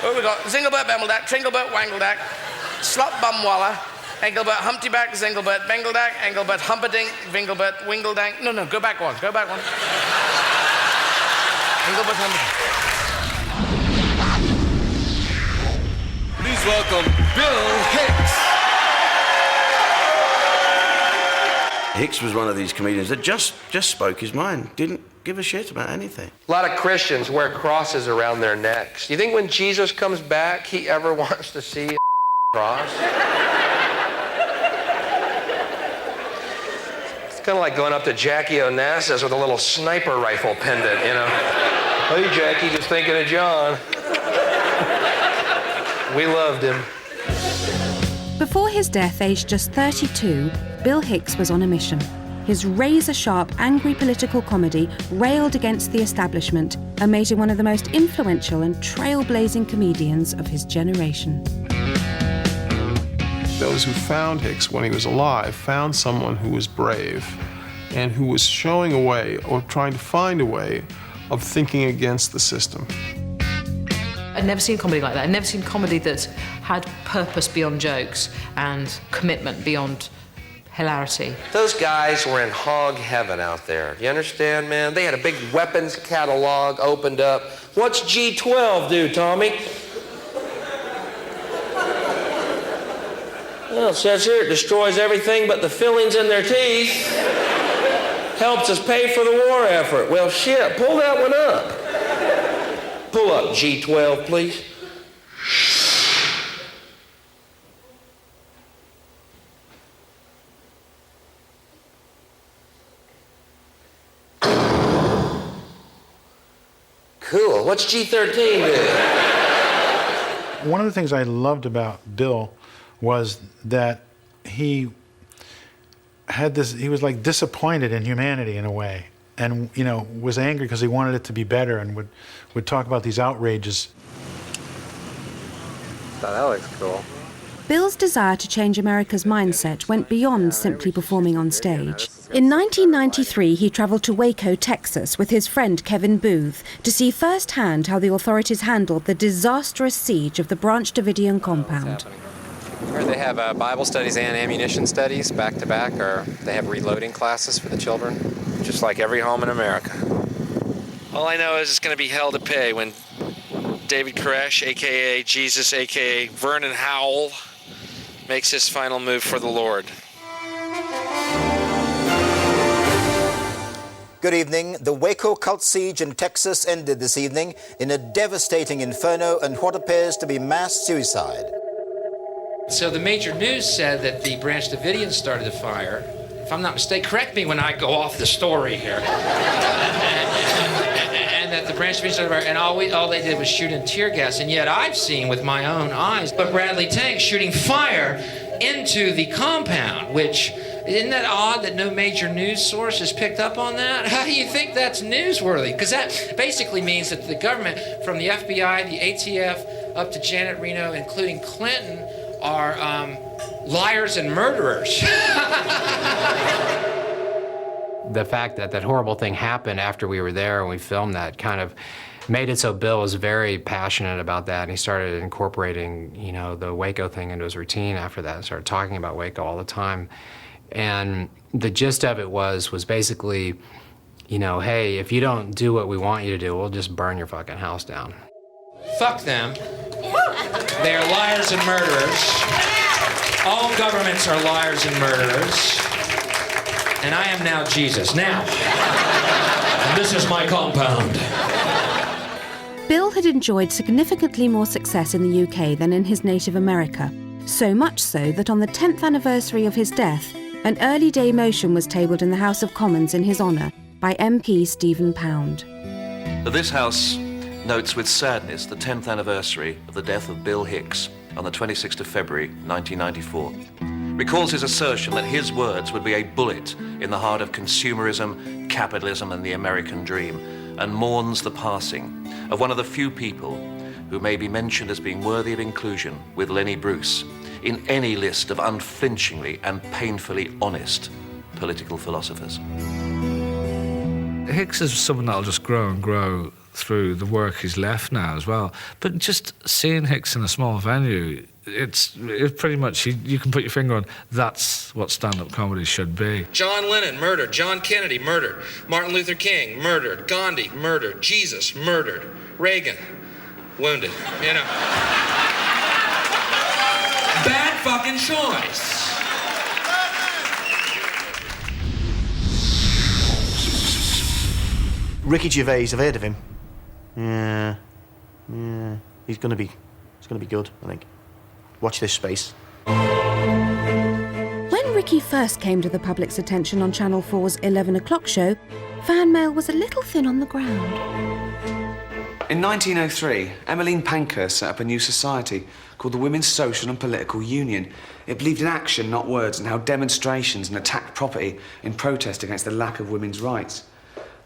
What we got? Zingelbert Bembeldak, Tringelbert Wangeldak, Slop Bumwalla, Engelbert Humptyback, Zingelbert Bengeldak, Engelbert Humperdinck, Vingelbert Wingeldank. No, go back one. Go back one. Engelbert Humperdinck. Please welcome Bill Hicks. Hicks was one of these comedians that just spoke his mind, didn't give a shit about anything. A lot of Christians wear crosses around their necks. Do you think when Jesus comes back, he ever wants to see a cross? It's kind of like going up to Jackie Onassis with a little sniper rifle pendant, you know. Hey, Jackie, just thinking of John. We loved him. Before his death, aged just 32, Bill Hicks was on a mission. His razor-sharp, angry political comedy railed against the establishment and made him one of the most influential and trailblazing comedians of his generation. Those who found Hicks when he was alive found someone who was brave and who was showing a way or trying to find a way of thinking against the system. I'd never seen comedy like that. I'd never seen comedy that had purpose beyond jokes and commitment beyond hilarity. Those guys were in hog heaven out there. You understand, man? They had a big weapons catalog opened up. What's G12 do, Tommy? Well, it says here it destroys everything but the fillings in their teeth. Helps us pay for the war effort. Well, shit, pull that one up. Pull up G12, please. Cool. What's G13 do? One of the things I loved about Bill was that he had this, he was like disappointed in humanity in a way, and, you know, was angry because he wanted it to be better, and would talk about these outrages. Oh, that looks cool. Bill's desire to change America's mindset went beyond simply performing on stage. In 1993, he travelled to Waco, Texas, with his friend Kevin Booth to see firsthand how the authorities handled the disastrous siege of the Branch Davidian compound. Or they have Bible studies and ammunition studies back to back, or they have reloading classes for the children. Just like every home in America. All I know is it's going to be hell to pay when David Koresh, a.k.a. Jesus, a.k.a. Vernon Howell, makes his final move for the Lord. Good evening. The Waco cult siege in Texas ended this evening in a devastating inferno and what appears to be mass suicide. So the major news said that the Branch Davidians started the fire. If I'm not mistaken, correct me when I go off the story here. And that the Branch Davidians started the fire, and all they did was shoot in tear gas. And yet I've seen with my own eyes a Bradley tank shooting fire into the compound, which, isn't that odd that no major news source has picked up on that? How do you think that's newsworthy? Because that basically means that the government, from the FBI, the ATF, up to Janet Reno, including Clinton, are liars and murderers. The fact that that horrible thing happened after we were there and we filmed that kind of made it so Bill was very passionate about that, and he started incorporating, you know, the Waco thing into his routine after that and started talking about Waco all the time. And the gist of it was basically, you know, hey, if you don't do what we want you to do, we'll just burn your fucking house down. Fuck them. They are liars and murderers. All governments are liars and murderers. And I am now Jesus. Now. And this is my compound. Bill had enjoyed significantly more success in the UK than in his native America, so much so that on the 10th anniversary of his death, an early day motion was tabled in the House of Commons in his honour by MP Stephen Pound. This House notes with sadness the 10th anniversary of the death of Bill Hicks on the 26th of February 1994. Recalls his assertion that his words would be a bullet in the heart of consumerism, capitalism and the American dream, and mourns the passing of one of the few people who may be mentioned as being worthy of inclusion with Lenny Bruce in any list of unflinchingly and painfully honest political philosophers. Hicks is someone that'll just grow and grow through the work he's left now as well. But just seeing Hicks in a small venue, it's pretty much, you can put your finger on, that's what stand-up comedy should be. John Lennon, murdered. John Kennedy, murdered. Martin Luther King, murdered. Gandhi, murdered. Jesus, murdered. Reagan, wounded. You know. Bad fucking choice. Ricky Gervais, I've heard of him. Yeah. He's gonna be good, I think. Watch this space. When Ricky first came to the public's attention on Channel 4's 11 o'clock show, fan mail was a little thin on the ground. In 1903, Emmeline Pankhurst set up a new society called the Women's Social and Political Union. It believed in action, not words, and held demonstrations and attacked property in protest against the lack of women's rights.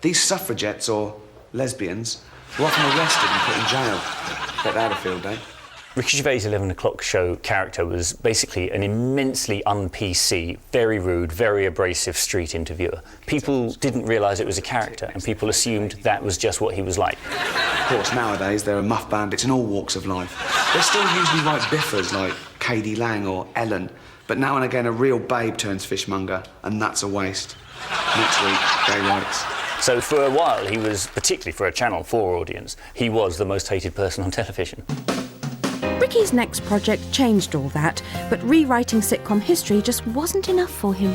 These suffragettes, or lesbians, were often arrested and put in jail. Bet they had a field day. Ricky Gervais' 11 o'clock show character was basically an immensely un-PC, very rude, very abrasive street interviewer. People didn't realise it was a character, and people assumed that was just what he was like. Of course, nowadays there are muff bandits in all walks of life. They're still usually right biffers like K.D. Lang or Ellen, but now and again a real babe turns fishmonger, and that's a waste. Next week, gay rights. So for a while, he was, particularly for a Channel 4 audience, he was the most hated person on television. Ricky's next project changed all that, but rewriting sitcom history just wasn't enough for him.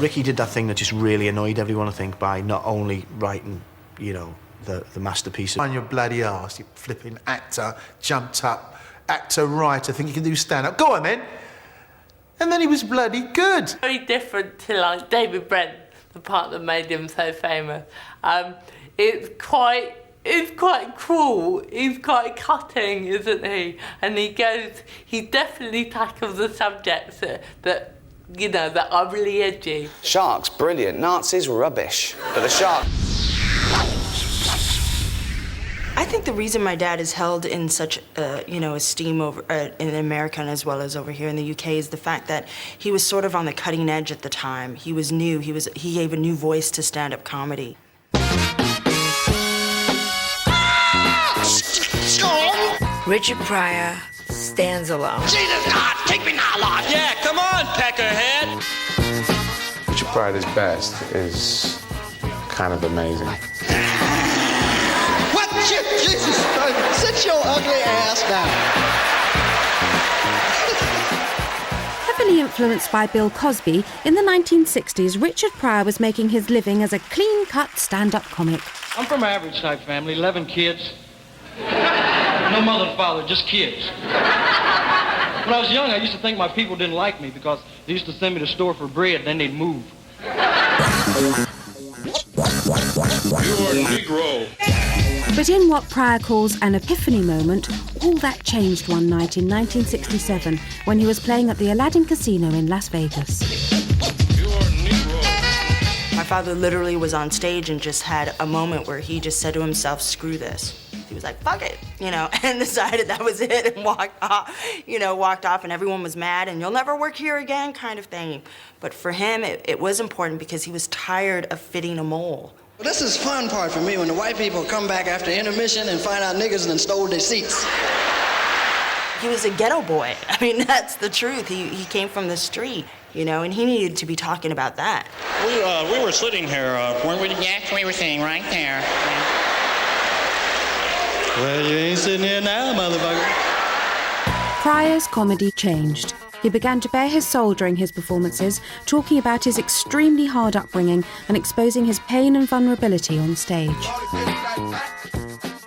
Ricky did that thing that just really annoyed everyone, I think, by not only writing, you know, the masterpiece. On your bloody arse, you flipping actor, jumped up, actor, writer, think you can do stand-up. Go on, then. And then he was bloody good. Very different to, like, David Brent, the part that made him so famous. It's quite cruel. He's quite cutting, isn't he? And he definitely tackles the subjects that you know, that are really edgy. Sharks, brilliant. Nazis, rubbish. But the shark... I think the reason my dad is held in such, esteem over in America and as well as over here in the UK is the fact that he was sort of on the cutting edge at the time. He was new. He gave a new voice to stand-up comedy. Richard Pryor stands alone. Jesus God, take me now, Lord. Yeah, come on, Peckerhead. Richard Pryor at his best is kind of amazing. What? Jesus, sit your ugly ass down. Heavily influenced by Bill Cosby, in the 1960s, Richard Pryor was making his living as a clean-cut stand-up comic. I'm from an average-type family, 11 kids. No mother and father, just kids. When I was young, I used to think my people didn't like me because they used to send me to the store for bread, and then they'd move. You're a Negro. But in what Pryor calls an epiphany moment, all that changed one night in 1967 when he was playing at the Aladdin Casino in Las Vegas. My father literally was on stage and just had a moment where he just said to himself, screw this. He was like, fuck it, and decided that was it and walked off and everyone was mad and you'll never work here again kind of thing. But for him, it was important because he was tired of fitting a mold. Well, this is the fun part for me when the white people come back after intermission and find out niggas done stole their seats. He was a ghetto boy. I mean, that's the truth. He came from the street, and he needed to be talking about that. We were sitting here, weren't we? Yes, we were sitting right there. Well, you ain't sitting here now, motherfucker. Pryor's comedy changed. He began to bare his soul during his performances, talking about his extremely hard upbringing and exposing his pain and vulnerability on stage.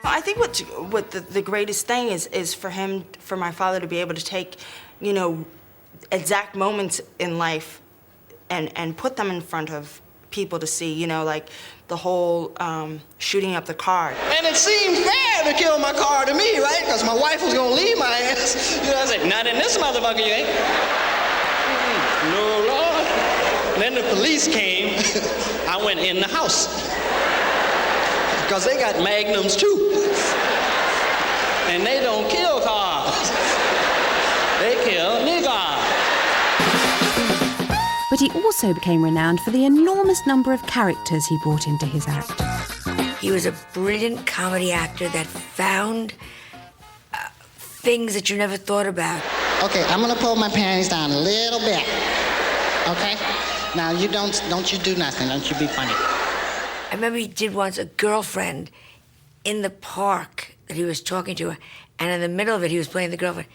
I think what the greatest thing is for my father to be able to take, exact moments in life and put them in front of people to see, like the whole shooting up the car. And it seemed fair to kill my car to me, right? Because my wife was gonna leave my ass. I said, not in this motherfucker, you ain't. No, Lord. Then the police came. I went in the house. Because they got magnums too. And they don't kill cars. They kill niggas. But he also became renowned for the enormous number of characters he brought into his act. He was a brilliant comedy actor that found things that you never thought about. Okay, I'm gonna pull my panties down a little bit. Okay? Now you don't you do nothing, don't you be funny. I remember he did once a girlfriend in the park that he was talking to her, and in the middle of it he was playing the girlfriend.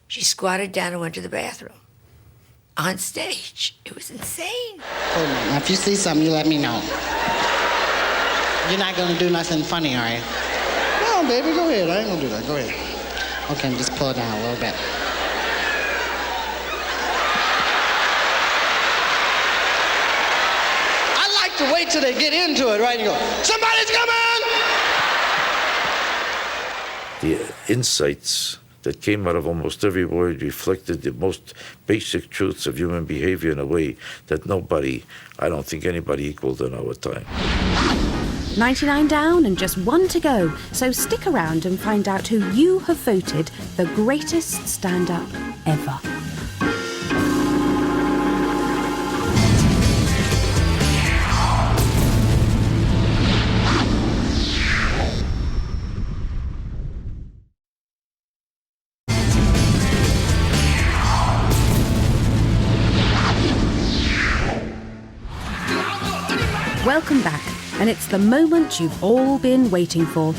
She squatted down and went to the bathroom. On stage. It was insane. Now, if you see something, you let me know. You're not gonna do nothing funny, are you? No, baby, go ahead. I ain't gonna do that. Go ahead. Okay, just pull it down a little bit. I like to wait till they get into it, right? And you go, somebody's coming! The insights that came out of almost every word reflected the most basic truths of human behavior in a way that nobody, I don't think anybody equaled in our time. 99 down and just one to go, so stick around and find out who you have voted the greatest stand-up ever. Welcome back, and it's the moment you've all been waiting for.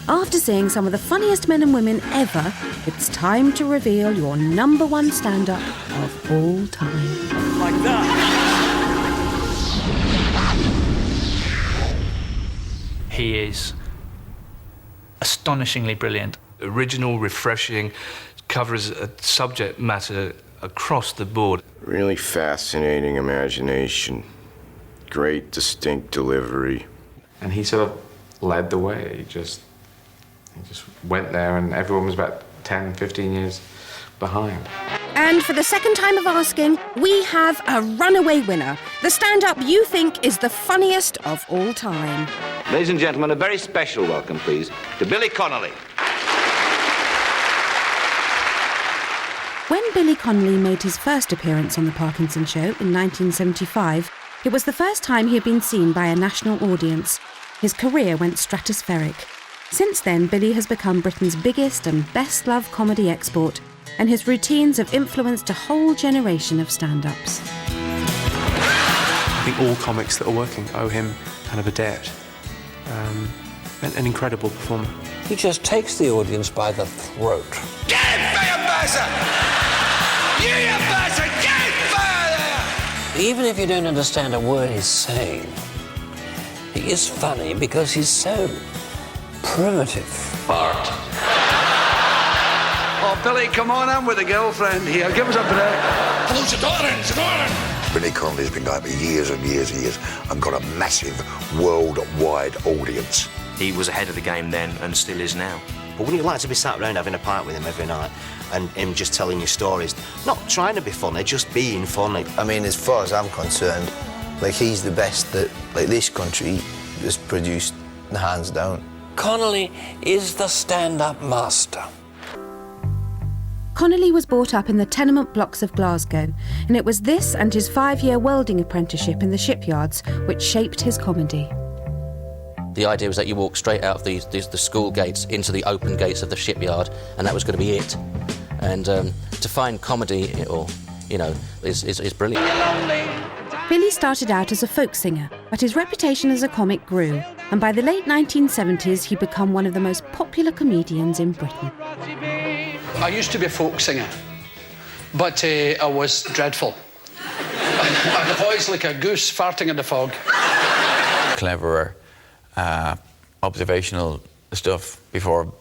After seeing some of the funniest men and women ever, it's time to reveal your number one stand-up of all time. Like that. He is astonishingly brilliant. Original, refreshing, covers a subject matter across the board. Really fascinating imagination. Great, distinct delivery. And he sort of led the way. He just went there, and everyone was about 10, 15 years behind. And for the second time of asking, we have a runaway winner. The stand-up you think is the funniest of all time. Ladies and gentlemen, a very special welcome, please, to Billy Connolly. When Billy Connolly made his first appearance on The Parkinson Show in 1975, it was the first time he had been seen by a national audience. His career went stratospheric. Since then, Billy has become Britain's biggest and best-loved comedy export, and his routines have influenced a whole generation of stand-ups. I think all comics that are working owe him kind of a debt. An incredible performer. He just takes the audience by the throat. Get for your person! You person! Get for there! Even if you don't understand a word he's saying, he is funny because he's so primitive. Bart. Oh, Billy, come on, I'm with a girlfriend here. Give us a break. Oh, it's a darling. Billy Connolly's been going for years and years and years and got a massive worldwide audience. He was ahead of the game then and still is now. But wouldn't you like to be sat around having a pint with him every night and him just telling you stories? Not trying to be funny, just being funny. I mean, as far as I'm concerned, like, he's the best that, like, this country has produced, hands down. Connolly is the stand-up master. Connolly was brought up in the tenement blocks of Glasgow, and it was this and his 5-year welding apprenticeship in the shipyards which shaped his comedy. The idea was that you walk straight out of the school gates into the open gates of the shipyard, and that was going to be it. And to find comedy, is brilliant. Billy started out as a folk singer, but his reputation as a comic grew, and by the late 1970s he'd become one of the most popular comedians in Britain. I used to be a folk singer, but I was dreadful. I had a voice like a goose farting in the fog. Cleverer, observational stuff before,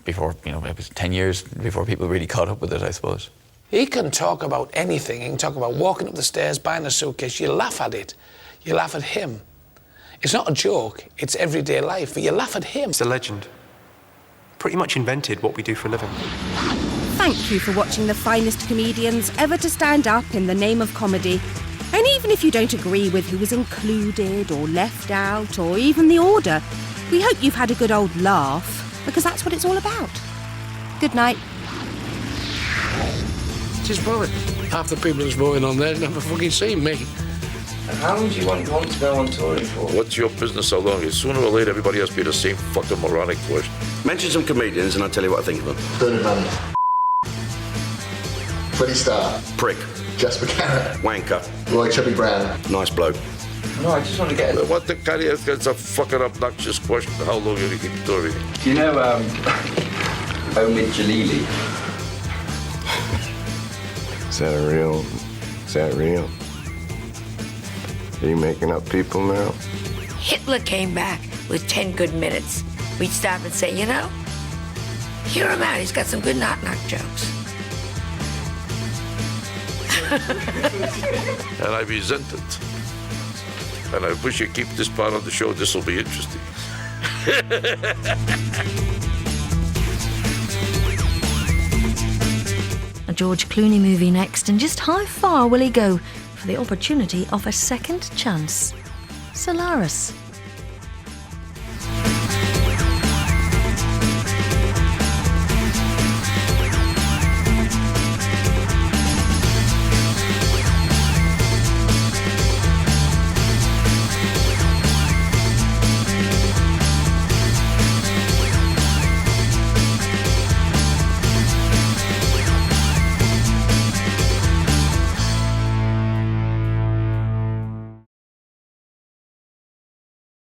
it was 10 years before people really caught up with it, I suppose. He can talk about anything. He can talk about walking up the stairs, buying a suitcase. You laugh at it. You laugh at him. It's not a joke. It's everyday life, but you laugh at him. It's a legend. Pretty much invented what we do for a living. Thank you for watching the finest comedians ever to stand up in the name of comedy. And even if you don't agree with who was included or left out or even the order, we hope you've had a good old laugh, because that's what it's all about. Good night. Just vote. Half the people that's voting on there never fucking seen me. How long do you want to go on tour for? What's your business so long? Sooner or later, everybody has to be the same fucking moronic question. Mention some comedians and I'll tell you what I think of them. Bernard Manning. Freddie Starr. Prick. Jasper Carrot. Wanker. Roy Chubby Brown. Nice bloke. No, I just want to get... What the kind of... It's a fucking obnoxious question. How long are you keep touring? Do you know, Omid Jalili? Is that real? Are you making up people now? Hitler came back with 10 good minutes. We'd stop and say, hear him out. He's got some good knock-knock jokes. And I resent it. And I wish you keep this part of the show. This will be interesting. A George Clooney movie next, and just how far will he go for the opportunity of a second chance? Solaris.